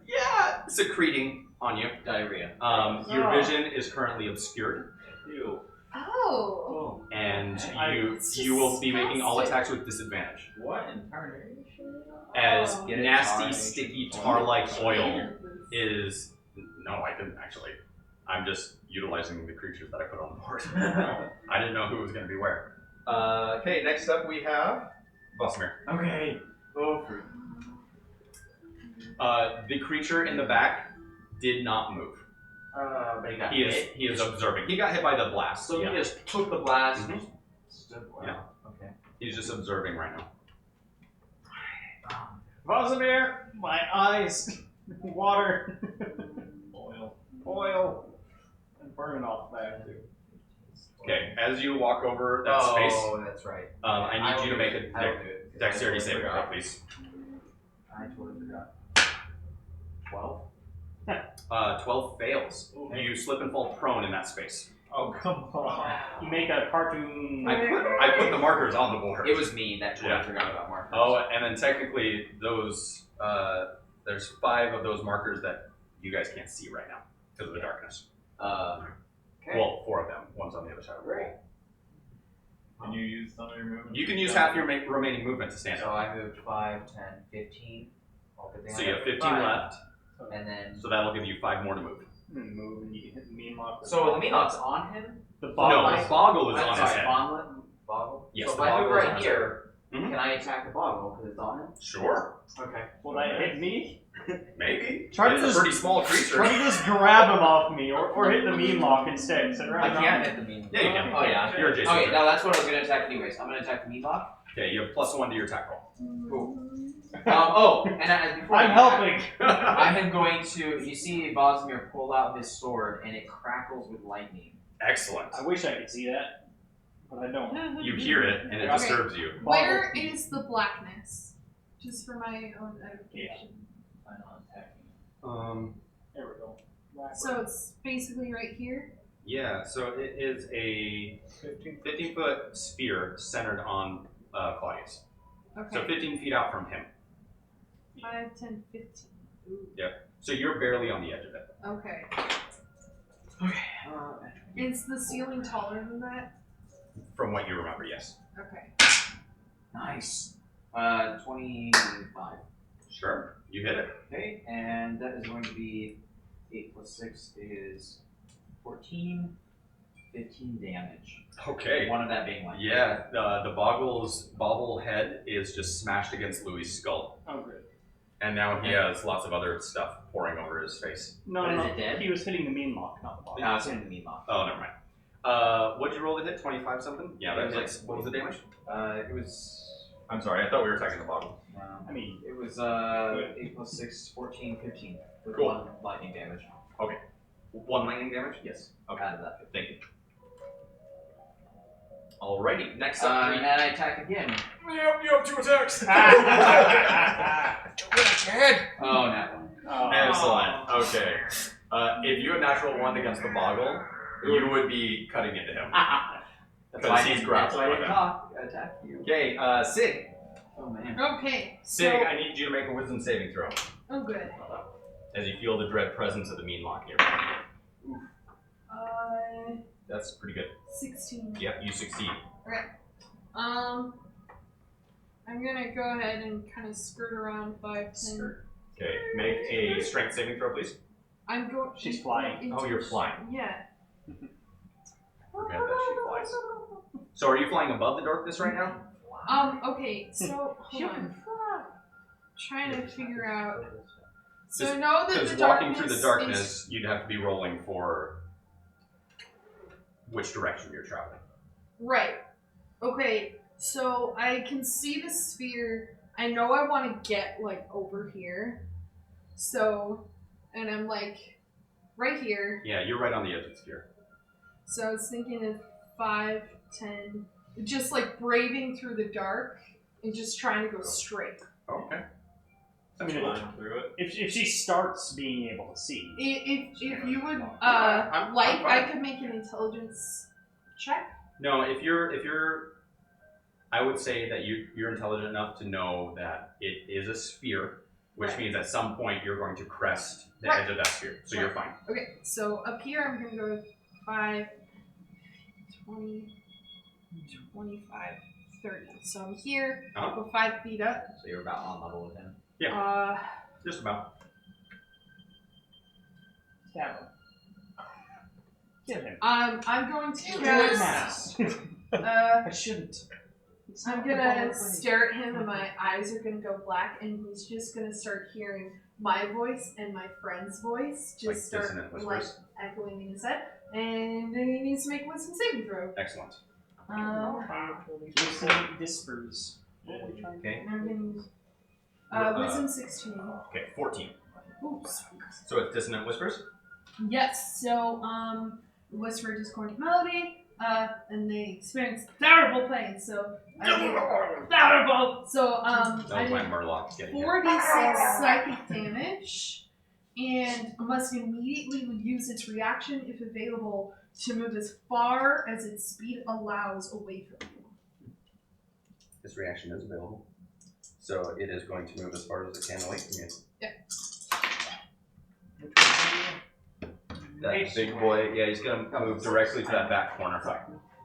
Yeah, secreting on you. Diarrhea. Your vision is currently obscured, Ew. Oh. and It's you will be making all disgusting. attacks with disadvantage. What in tarnation? As Oh. Get it, nasty, tar. sticky, tar-like oil is. No, I didn't actually. I'm just utilizing the creatures that I put on the board. I didn't know who was going to be where. Okay, next up we have Vosamir. Okay. Go for it. The creature in the back did not move. But he got He hit. is observing. He got hit by the blast. So yeah. he just took the blast. Mhm. Stood, wow. Yeah. Okay. He's just observing right now. Vosimir, my eyes, water, oil, and burning off back too. Okay, as you walk over that space, That's right. I need you to make I a will do it. dexterity I saving totally throw, forgot. please. I totally forgot. 12. 12 fails. You slip and fall prone in that space. Oh, come on. You make a cartoon. I put the markers on the board. It was me that totally Yeah. forgot about markers. Oh, and then technically those there's 5 of those markers that you guys can't see right now because of the darkness. Okay. Well, 4 of them. One's on the other side of the Great. wall. Can you use some of your movement? You can use half your remaining movement to stand So up. I moved 5, 10, 15. All good thing So I you have 15 5. left. And then. So that'll give you 5 more to move. Move and you can hit the mean lock. So the mean lock's on him? The No, bottom. the boggle is on his sorry, head. Boggle? Yes, so if the I boggle move is on right his here, Mhm. can I attack the boggle because it's on him? Sure, Okay. Will that hit me? maybe. Try to It's a just- pretty small creature. Try to just grab him off me, or hit the mean lock instead. Sit right I around can't me. hit the mean. Yeah, you can. Oh yeah. You're adjacent. Okay, to it. now that's what I was gonna attack anyways. I'm gonna attack the mean lock. Okay, you have +1 to your attack roll. Cool. Before I'm I do helping. that, I am going to. You see Vosimir pull out his sword and it crackles with lightning. Excellent. I wish I could see that, but I don't. You hear it and it Okay. disturbs you. Where is the blackness? Just for my own edification. Plan on attacking. There we go. So it's basically right here. Yeah, so it is a 15-foot sphere centered on Claudius. Okay. So 15 feet out from him. 5, 10, 15. So you're barely on the edge of it. Okay. Is the ceiling taller than that? From what you remember, yes. Okay. Nice. 25. Sure. You hit it. Okay, and that is going to be 8 plus 6 is 14, 15 damage. Okay. One of that being like. Yeah, the boggle's bobble head is just smashed against Louis' skull. Oh, good. And now he has lots of other stuff pouring over his face. No, But no, is no. it dead? He was hitting the mean lock, not the bottom. No, it's in the mean lock. Oh, never mind. What'd you roll to hit? 25 something? Yeah, that was like, what was the damage? It was. I'm sorry, I thought we were attacking the boggle. I mean, It was 8 plus 6, 14, 15. With Cool. 1 lightning damage. 1 lightning damage? Yes. Okay. Out of that. Thank you. Alrighty, next up. And I attack again. Yep, you have 2 attacks. Oh, that one. Excellent. Okay. If you had natural 1 against the boggle, you would be cutting into him. That's why I Because he's didn't- grappled that's why I with didn't him. attack you. Okay, Sig. Oh man. Okay. Sig, So, I need you to make a wisdom saving throw. oh, good. As you feel the dread presence of the mean lock here. That's pretty good. 16. Yep, you succeed. I'm gonna go ahead and kind of skirt around 5, 10. Okay, make a strength saving throw, please. I'm going. She's flying. Oh, you're flying. Yeah. Forget that she flies. So are you flying above the darkness right now? Okay, so hold on. Trying to figure out. So Just- know that Because the walking darkness through the is- darkness, you'd have to be rolling for which direction you're traveling. Right. Okay, so I can see the sphere. I know I want to get like over here. So, and I'm like right here. Yeah, you're right on the edge of the sphere. So I was thinking of 5, 10, just like braving through the dark and just trying to go straight. Okay. I mean, Flying through it. if she starts being able to see, If you would I'm like, I fine. could make an intelligence check. No, if you're, I would say that you're intelligent enough to know that it is a sphere, which Right. means at some point you're going to crest the Right. edge of that sphere. So you're fine. Okay, so up here I'm gonna go 5, 20, 25, 30. So I'm here. I'll go 5 feet up. So you're about on level with him. Just about. stab him. Kill him. I'm going to Do it cast. now. I shouldn't. I'm gonna stare at him and my eyes are gonna go black and he's just gonna start hearing my voice and my friend's voice just Like start dissonant like whispers? echoing in his head. And then he needs to make a wisdom saving throw. Excellent. Dissonant whispers. Okay. I'm gonna use wisdom 16. Okay, 14. Oops. So it's dissonant whispers? Yes, so whisper discordant melody, and they experience terrible pain, so terrible. So That was I my did Murloc getting it. 46 psychic damage, and must immediately use its reaction if available to move as far as its speed allows away from you. This reaction is available. So it is going to move as far as it can away from you. That big boy, yeah, he's going to move directly to that back corner.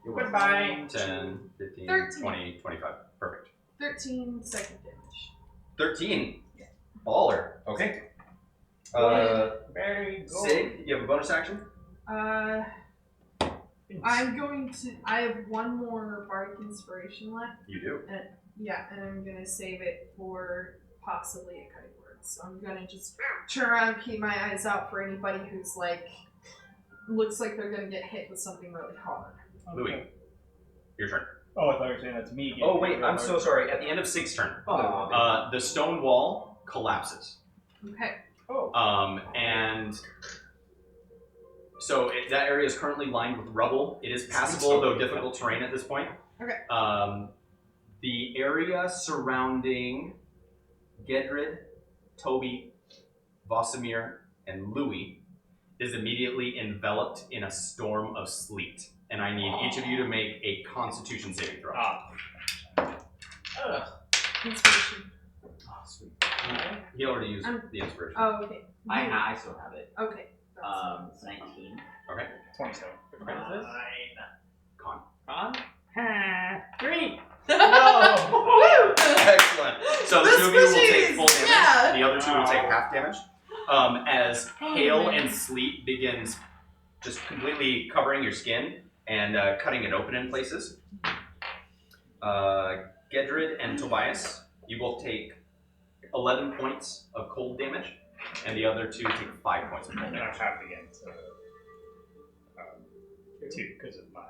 Goodbye. 10, 15, 13. 20, 25. Perfect. 13 psychic damage. 13. Baller. Okay. Very good. Sig, you have a bonus action? I'm going to. I have one more bardic inspiration left. You do. Yeah, and I'm gonna save it for possibly a cutting word. So I'm gonna just turn around, keep my eyes out for anybody who's like, looks like they're gonna get hit with something really hard. Louis, your turn. Oh, I thought you were saying that's me. getting Oh, wait, hit I'm real so sorry. At the end of Sig's turn, hard. the stone wall collapses. Okay. And so that area is currently lined with rubble. It is passable, though difficult terrain at this point. Okay. The area surrounding Gedrid, Toby, Vosimir, and Louis is immediately enveloped in a storm of sleet. And I need each of you to make a Constitution saving throw. Inspiration. Oh, sweet. He already used the inspiration. Oh, okay. I still have it. Okay. It's 19. Okay. 27. Con. Con? 3. Excellent. So the This two of you will take machine, full damage. yeah. The other two will take half damage. As hail and sleet begins just completely covering your skin and cutting it open in places. Gedrid and Tobias, you both take 11 points of cold damage, and the other two take 5 points of cold And damage. I've halved again, so 2 because of my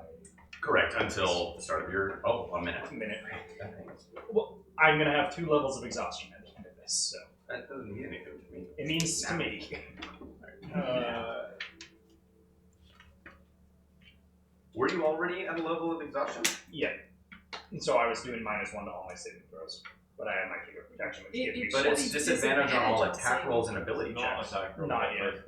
Correct, until the start of your, a minute. minute. Well, I'm gonna have 2 levels of exhaustion at the end of this, so That doesn't mean anything to me. it means to me. Were you already at a level of exhaustion? Yeah. And so I was doing -1 to all my saving throws, but I had my kick of protection, which gives me. But it's disadvantage on all Disadvantage on attack saving rolls and ability Not checks. attack roll. Not yet.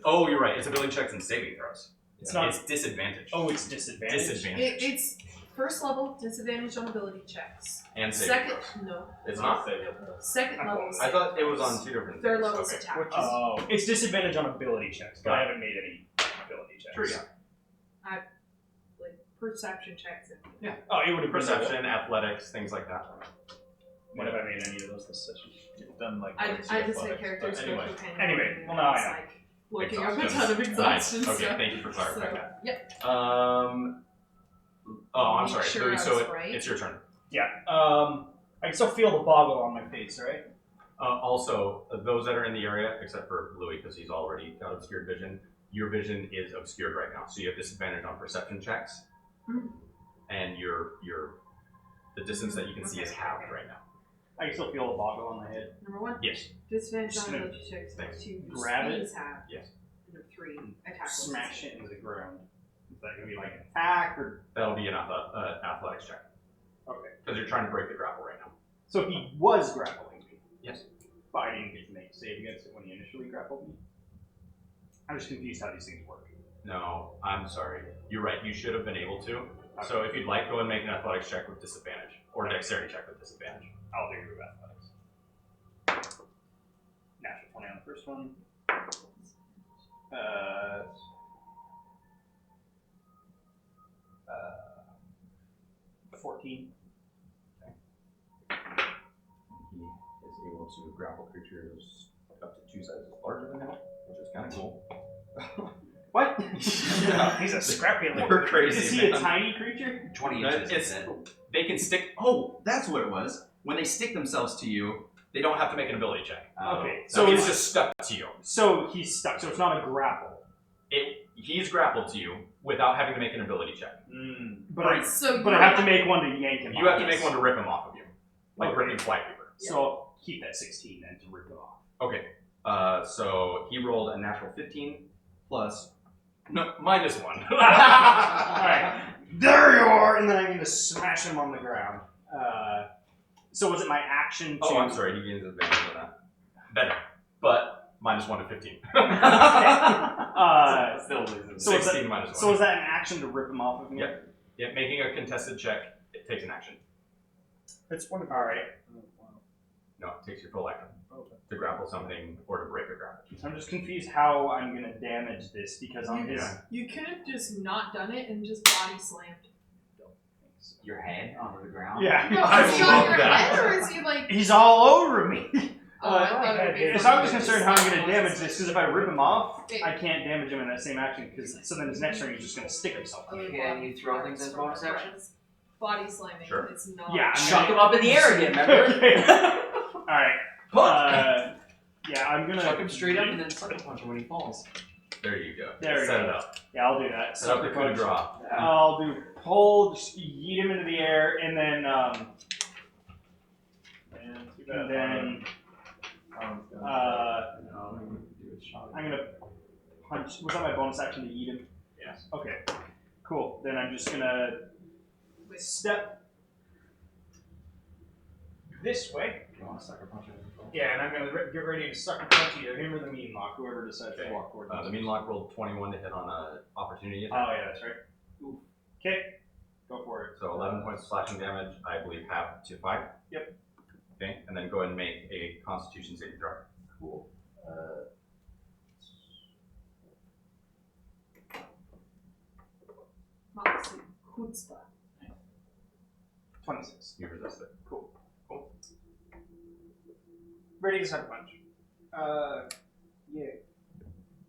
Oh, you're right. It's ability checks and saving throws. It's not. It's disadvantage. Oh, it's disadvantage. Disadvantage. It's first level disadvantage on ability checks. And saving Second, throws. no. It's not? Second level. I thought it was on 2 different Third things. level is Okay. attack. Oh, it's disadvantage on ability checks, but Got I it. haven't made any ability checks. Sure, yeah. Like perception checks. Oh, it would have been Perception, athletics, things like that. When have I made any of those this session? You've done like. I artsy just say athletics, characters but go anyway. through pain. Anyway, well, now I It's know. like looking up a Exhaustion. ton of exhaustion Nice. Okay, stuff. thank you for clarifying So, that. yep. I'm Make sorry. sure Louis, I so was right. it's your turn. Yeah. I can still feel the boggle on my face, right? Also, those that are in the area, except for Louis, because he's already got obscured vision, your vision is obscured right now. So you have disadvantage on perception checks, and the distance that you can see is halved right now. I can still feel the boggle on my head. Number 1, Yes. disadvantage Just on gonna ability checks. Number 2, grab speed it. is half. Yes. Number 3, attack. Smash it into the ground. Is that gonna be like an attack or? That'll be an athletics check. Okay. Because you're trying to break the grapple right now. So he was grappling me. Yes. But I didn't get to make a save against it when he initially grappled me. I'm just confused how these things work. No, I'm sorry. You're right. You should have been able to. So if you'd like, go and make an athletics check with disadvantage. Or a dexterity check with disadvantage. I'll do athletics. Natural 20 on the first one. 14. He is able to grapple creatures up to 2 sizes larger than him, which is kind of cool. What? He's a scrappy little. They're crazy. Is he a man. tiny creature? 20 No, inches. it's- isn't it? They can stick. Oh, that's what it was. When they stick themselves to you, they don't have to make an ability check. Okay, So so he's it's just stuck to you. so he's stuck. So it's not a grapple. He's grappled to you without having to make an ability check. But I So but I have to make one to yank him. You off. have to make one to rip him off of you, like Okay. ripping Flypaper. So I'll keep that 16 then to rip it off. Okay. So he rolled a natural 15 plus minus 1. Alright. There you are! And then I'm gonna smash him on the ground. So was it my action to Oh, I'm sorry. He gains advantage on that. Better, but minus 1 to 15. Still loses. So is 16 minus 1. So is that an action to rip him off of me? Yep. Yeah, making a contested check, it takes an action. It's one of Alright. No, it takes your full action to grapple something or to break a grapple. So I'm just confused how I'm gonna damage this because on his You could have just not done it and just body slammed. Your head onto the ground. Yeah. No, I is he love on your that. head or is he like? He's all over me. Oh, I thought it would be. So I was concerned how I'm gonna damage this, because if I rip him off, Okay. I can't damage him in that same action, because so then his next turn he's just gonna stick himself. Other Can body you throw things as bonus parts. actions? Body slamming. Sure. It's not. Yeah, I'm Chuck him up in the air again, remember? Okay. Alright. Yeah, I'm gonna Chuck him straight up and then sucker punch him when he falls. There you go. There we Set go. it up. Yeah, I'll do that. Set up the coup de grace. I'll do pull, just yeet him into the air, and then I'm gonna punch. Was that my bonus action to yeet him? Yes. Okay. Cool. Then I'm just gonna step this way. You want to sucker punch him when he falls? Yeah, and I'm gonna get ready to sucker punch either him or the mean lock, whoever decides Okay. to walk towards The mean lock rolled 21 to hit on a opportunity attack. Oh yeah, that's right. Okay. Go for it. So 11 points of slashing damage, I believe half to 5. Yep. Okay, and then go ahead and make a Constitution saving throw. Cool. Moxie. Chutzpah. 26. You resist it. Cool. Ready to sucker punch. Yeah.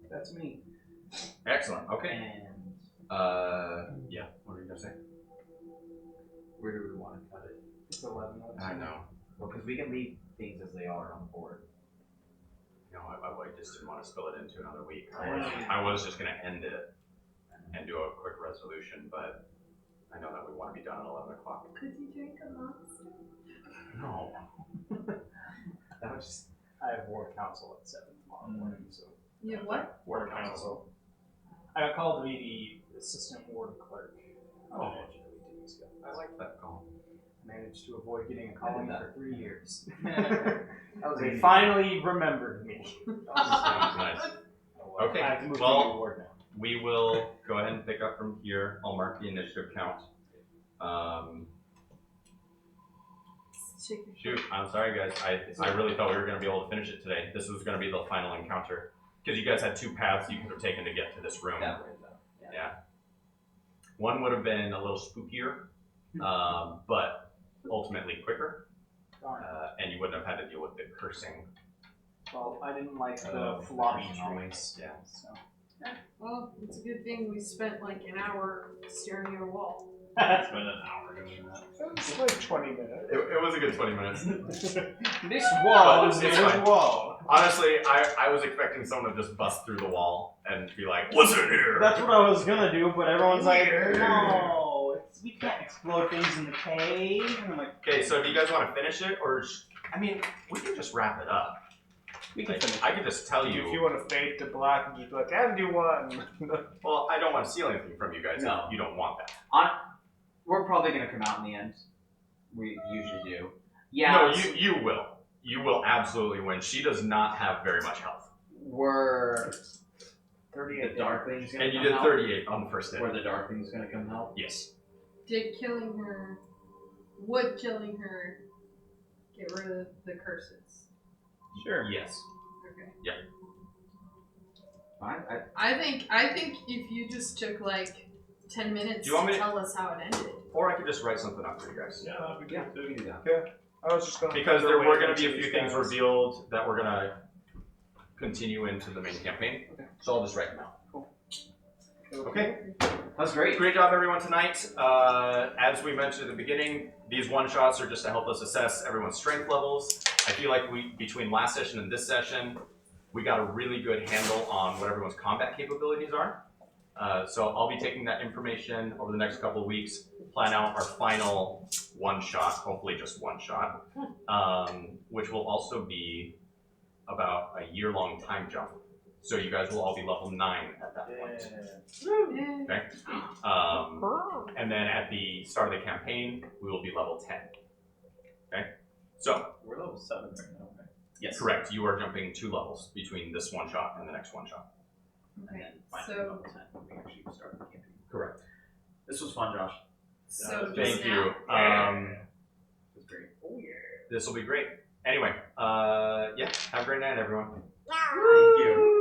That's me. Excellent. Okay. And Yeah. What were you gonna say? where do we want to cut it? It's 11. I know. Well, because we can leave things as they are on the board. No, I just didn't want to spill it into another week. I was just gonna end it and do a quick resolution, but I know that we want to be done at 11 o'clock. Could you drink a monster? No. That was just, I have War Council at 7 tomorrow morning, so. You have what? War Council. I got called to be the assistant ward clerk. Oh. I like that call. Managed to avoid getting a calling for 3 years. was They easy. finally remembered me. Nice. Okay, I have to move well- to a new ward now. We will go ahead and pick up from here. I'll mark the initiative count. Shoot, I'm sorry guys. I really thought we were going to be able to finish it today. This was going to be the final encounter. Because you guys had 2 paths you could have taken to get to this room. That way, though. Yeah. One would have been a little spookier, but ultimately quicker. And you wouldn't have had to deal with the cursing. Well, I didn't like the Oh, floppy the noise. Yeah. So. Well, it's a good thing we spent like an hour staring at a wall. It's been an hour doing that. It's like 20 minutes. It was a good 20 minutes. This wall But is it's a fine. wall. Honestly, I was expecting someone to just bust through the wall and be like, "What's in here?" That's what I was gonna do, but everyone's like, Weird. no, we can't explode things in the cave. And I'm like, Okay, so do you guys want to finish it, or I mean, we can just wrap it up. we can Like, finish. I could just tell If you you. want to fade to black and just be like, and you won. Well, I don't want to steal anything from you guys. No. If you don't want that. We're probably gonna come out in the end. We usually do. Yeah. No, you will. You will absolutely win. She does not have very much health, We're 38. the Darkling's gonna and you come did help. 38 on the first hit. Where the Darkling's gonna come help. Yes. Did killing her, would killing her get rid of the curses? Sure. Yes. Okay. Fine. I think if you just took like 10 minutes Do you want to me to- tell us how it ended. Or I could just write something up for you guys. Yeah, that'd be Yeah, good. we can do that. I was just going Because there were going to be a few things revealed that we're going to continue into the main campaign. Okay. So I'll just write them out. Okay. That's great. Great job, everyone, tonight. As we mentioned at the beginning, these one-shots are just to help us assess everyone's strength levels. I feel like between last session and this session, we got a really good handle on what everyone's combat capabilities are. So I'll be taking that information over the next couple of weeks, plan out our final one-shot, hopefully just one shot, which will also be about a year-long time jump. So you guys will all be level 9 at that point. Okay. And then at the start of the campaign, we will be level 10. Okay. So We're level 7 right now, right? yes, correct. You are jumping 2 levels between this one shot and the next one shot. Okay. Finally, So level 10 when we actually start the campaign. Correct. This was fun, Josh. so Thank just you. now. It was great. This will be great. Anyway, yeah. Have a great night, everyone. Thank you.